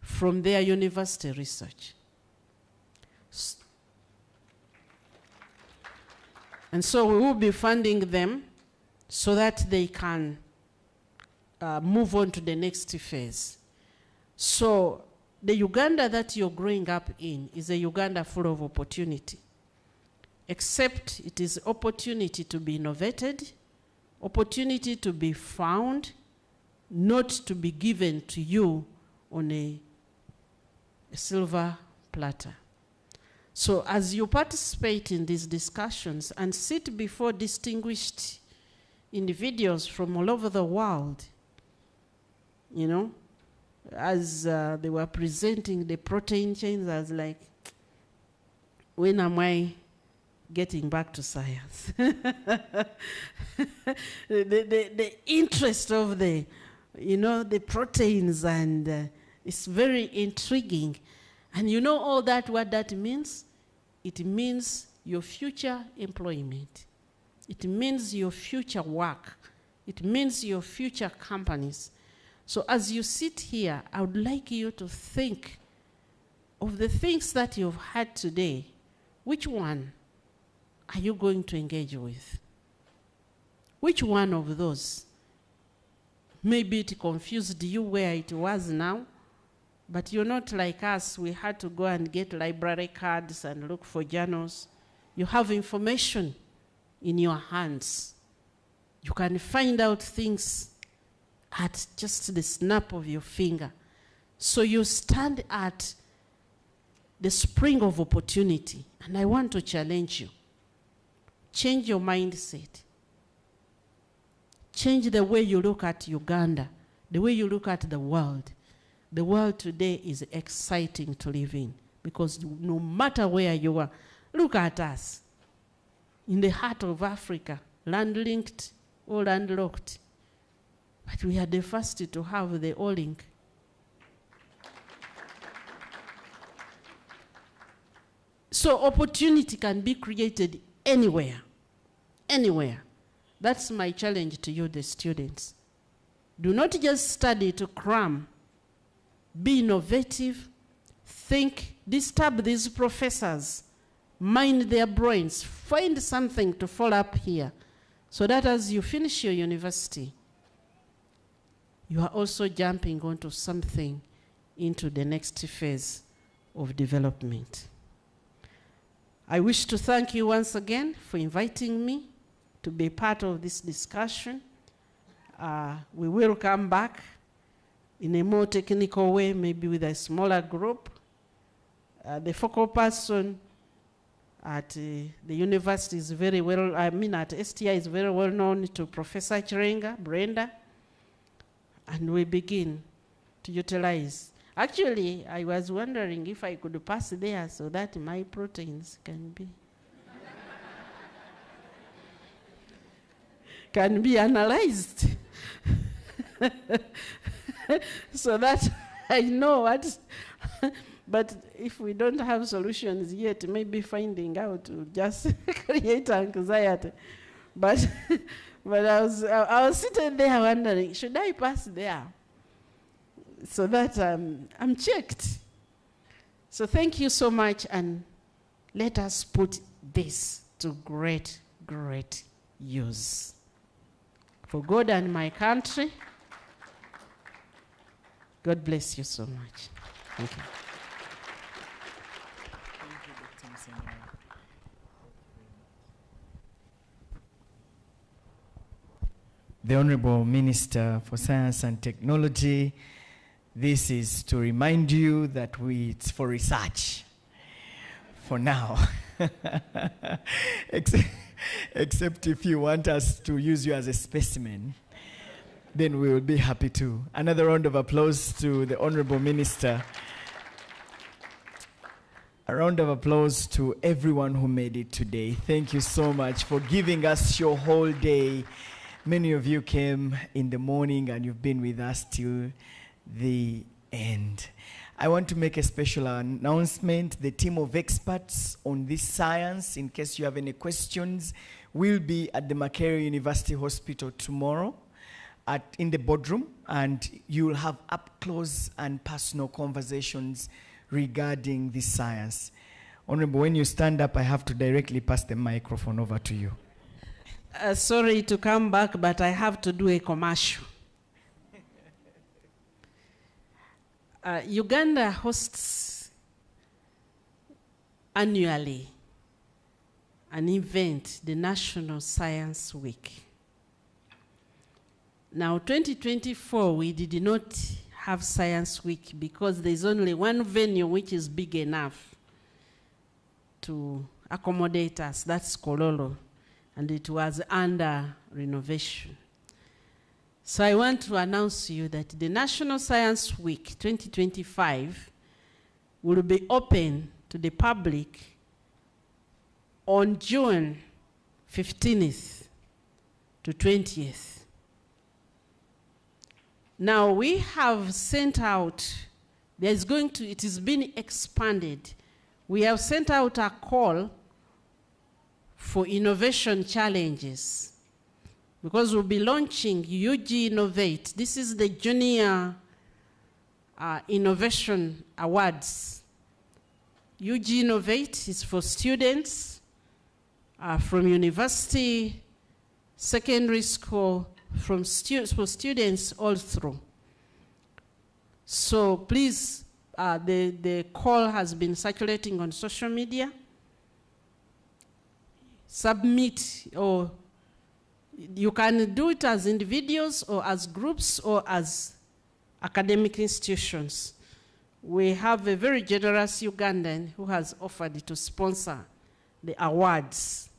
from their university research. And so we will be funding them so that they can move on to the next phase. So the Uganda that you're growing up in is a Uganda full of opportunity, except it is opportunity to be innovated, opportunity to be found, not to be given to you on a silver platter. So as you participate in these discussions and sit before distinguished individuals from all over the world, you know, as they were presenting the protein chains, I was like, when am I getting back to science? the interest of the, you know, the proteins, and it's very intriguing. And you know all that, what that means? It means your future employment. It means your future work. It means your future companies. So as you sit here, I would like you to think of the things that you've had today. Which one are you going to engage with? Which one of those? Maybe it confused you where it was now, but you're not like us. We had to go and get library cards and look for journals. You have information in your hands. You can find out things at just the snap of your finger. So you stand at the spring of opportunity, and I want to challenge you. Change your mindset. change the way you look at Uganda, the way you look at the world. The world today is exciting to live in because no matter where you are, look at us. In the heart of Africa, land-linked or landlocked. But we are the first to have the Olink. So opportunity can be created anywhere, anywhere. That's my challenge to you, the students. Do not just study to cram. Be innovative, think, disturb these professors, mind their brains, find something to follow up here, so that as you finish your university, you are also jumping onto something into the next phase of development. I wish to thank you once again for inviting me to be part of this discussion. We will come back in a more technical way, maybe with a smaller group. The focal person at the university is very well, at STI is very well known to Professor Chirenga, Brenda, and we begin to utilize. Actually, I was wondering if I could pass there so that my proteins can be analyzed so that I know what. But if we don't have solutions yet, maybe finding out will just create anxiety. But I was sitting there wondering, should I pass there? So that I'm checked. So thank you so much, and let us put this to great, great use. For God and my country, God bless you so much. Thank you. The Honorable Minister for Science and Technology, this is to remind you that it's for research for now. Except if you want us to use you as a specimen, then we will be happy to. Another round of applause to the Honorable Minister. A round of applause to everyone who made it today. Thank you so much for giving us your whole day. Many of you came in the morning and you've been with us till the end. I want to make a special announcement. The team of experts on this science, in case you have any questions, will be at the Makerere University Hospital tomorrow in the boardroom, and you will have up-close and personal conversations regarding this science. Honorable, when you stand up, I have to directly pass the microphone over to you. Sorry to come back, but I have to do a commercial. Uganda hosts annually an event, the National Science Week. Now, 2024, we did not have Science Week because there's only one venue which is big enough to accommodate us. That's Kololo, and it was under renovation. So I want to announce to you that the National Science Week 2025 will be open to the public on June 15th to 20th. Now we have sent out, it is being expanded. We have sent out a call for innovation challenges, because we'll be launching UG Innovate. This is the Junior Innovation Awards. UG Innovate is for students from university, secondary school, for students all through. So please, the call has been circulating on social media. Submit, or you can do it as individuals or as groups or as academic institutions. We have a very generous Ugandan who has offered to sponsor the awards.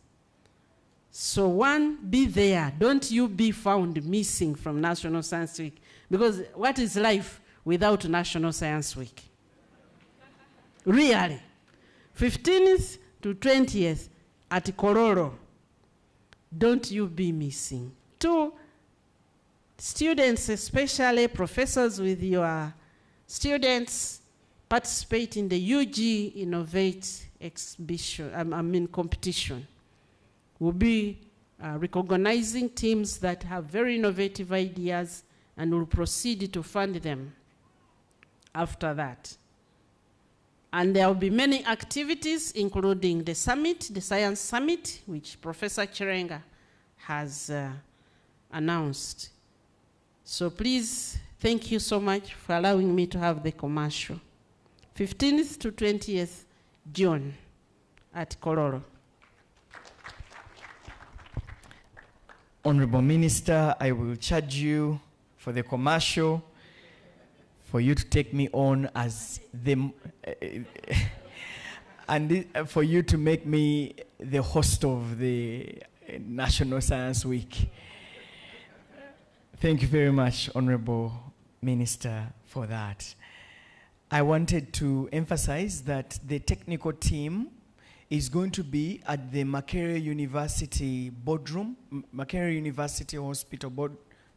So one, be there. Don't you be found missing from National Science Week. Because what is life without National Science Week? Really. 15th to 20th at Kororo. Don't you be missing. 2, students, especially professors with your students, participate in the UG Innovate exhibition, competition. We'll be recognizing teams that have very innovative ideas and will proceed to fund them after that. And there will be many activities, including the summit, the Science Summit, which Professor Chirenga has announced. So please, thank you so much for allowing me to have the commercial. 15th to 20th June at Kororo. Honorable Minister, I will charge you for the commercial for you to take me on as the and for you to make me the host of the National Science Week. Thank you very much, Honorable Minister, for that. I wanted to emphasize that the technical team is going to be at the Makerere University boardroom, Makerere University Hospital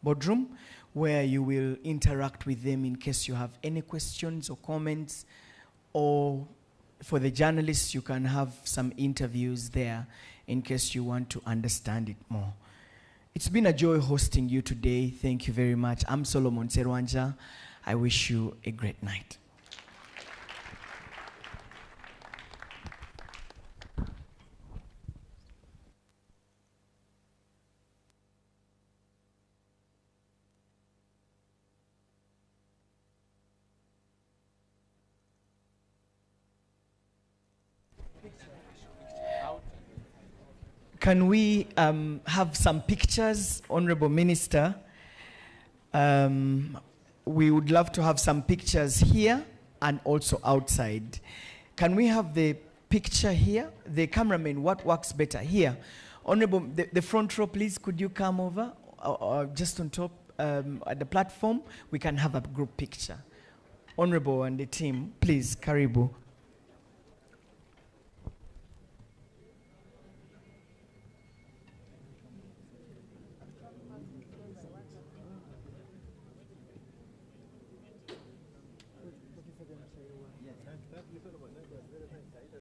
boardroom, where you will interact with them in case you have any questions or comments, or for the journalists, you can have some interviews there in case you want to understand it more. It's been a joy hosting you today. Thank you very much. I'm Solomon Serwanja. I wish you a great night. Can we have some pictures, Honorable Minister? We would love to have some pictures here and also outside. Can we have the picture here? The cameraman, what works better? Here. Honorable, the front row, please, could you come over? Just on top at the platform, we can have a group picture. Honorable and the team, please, karibu.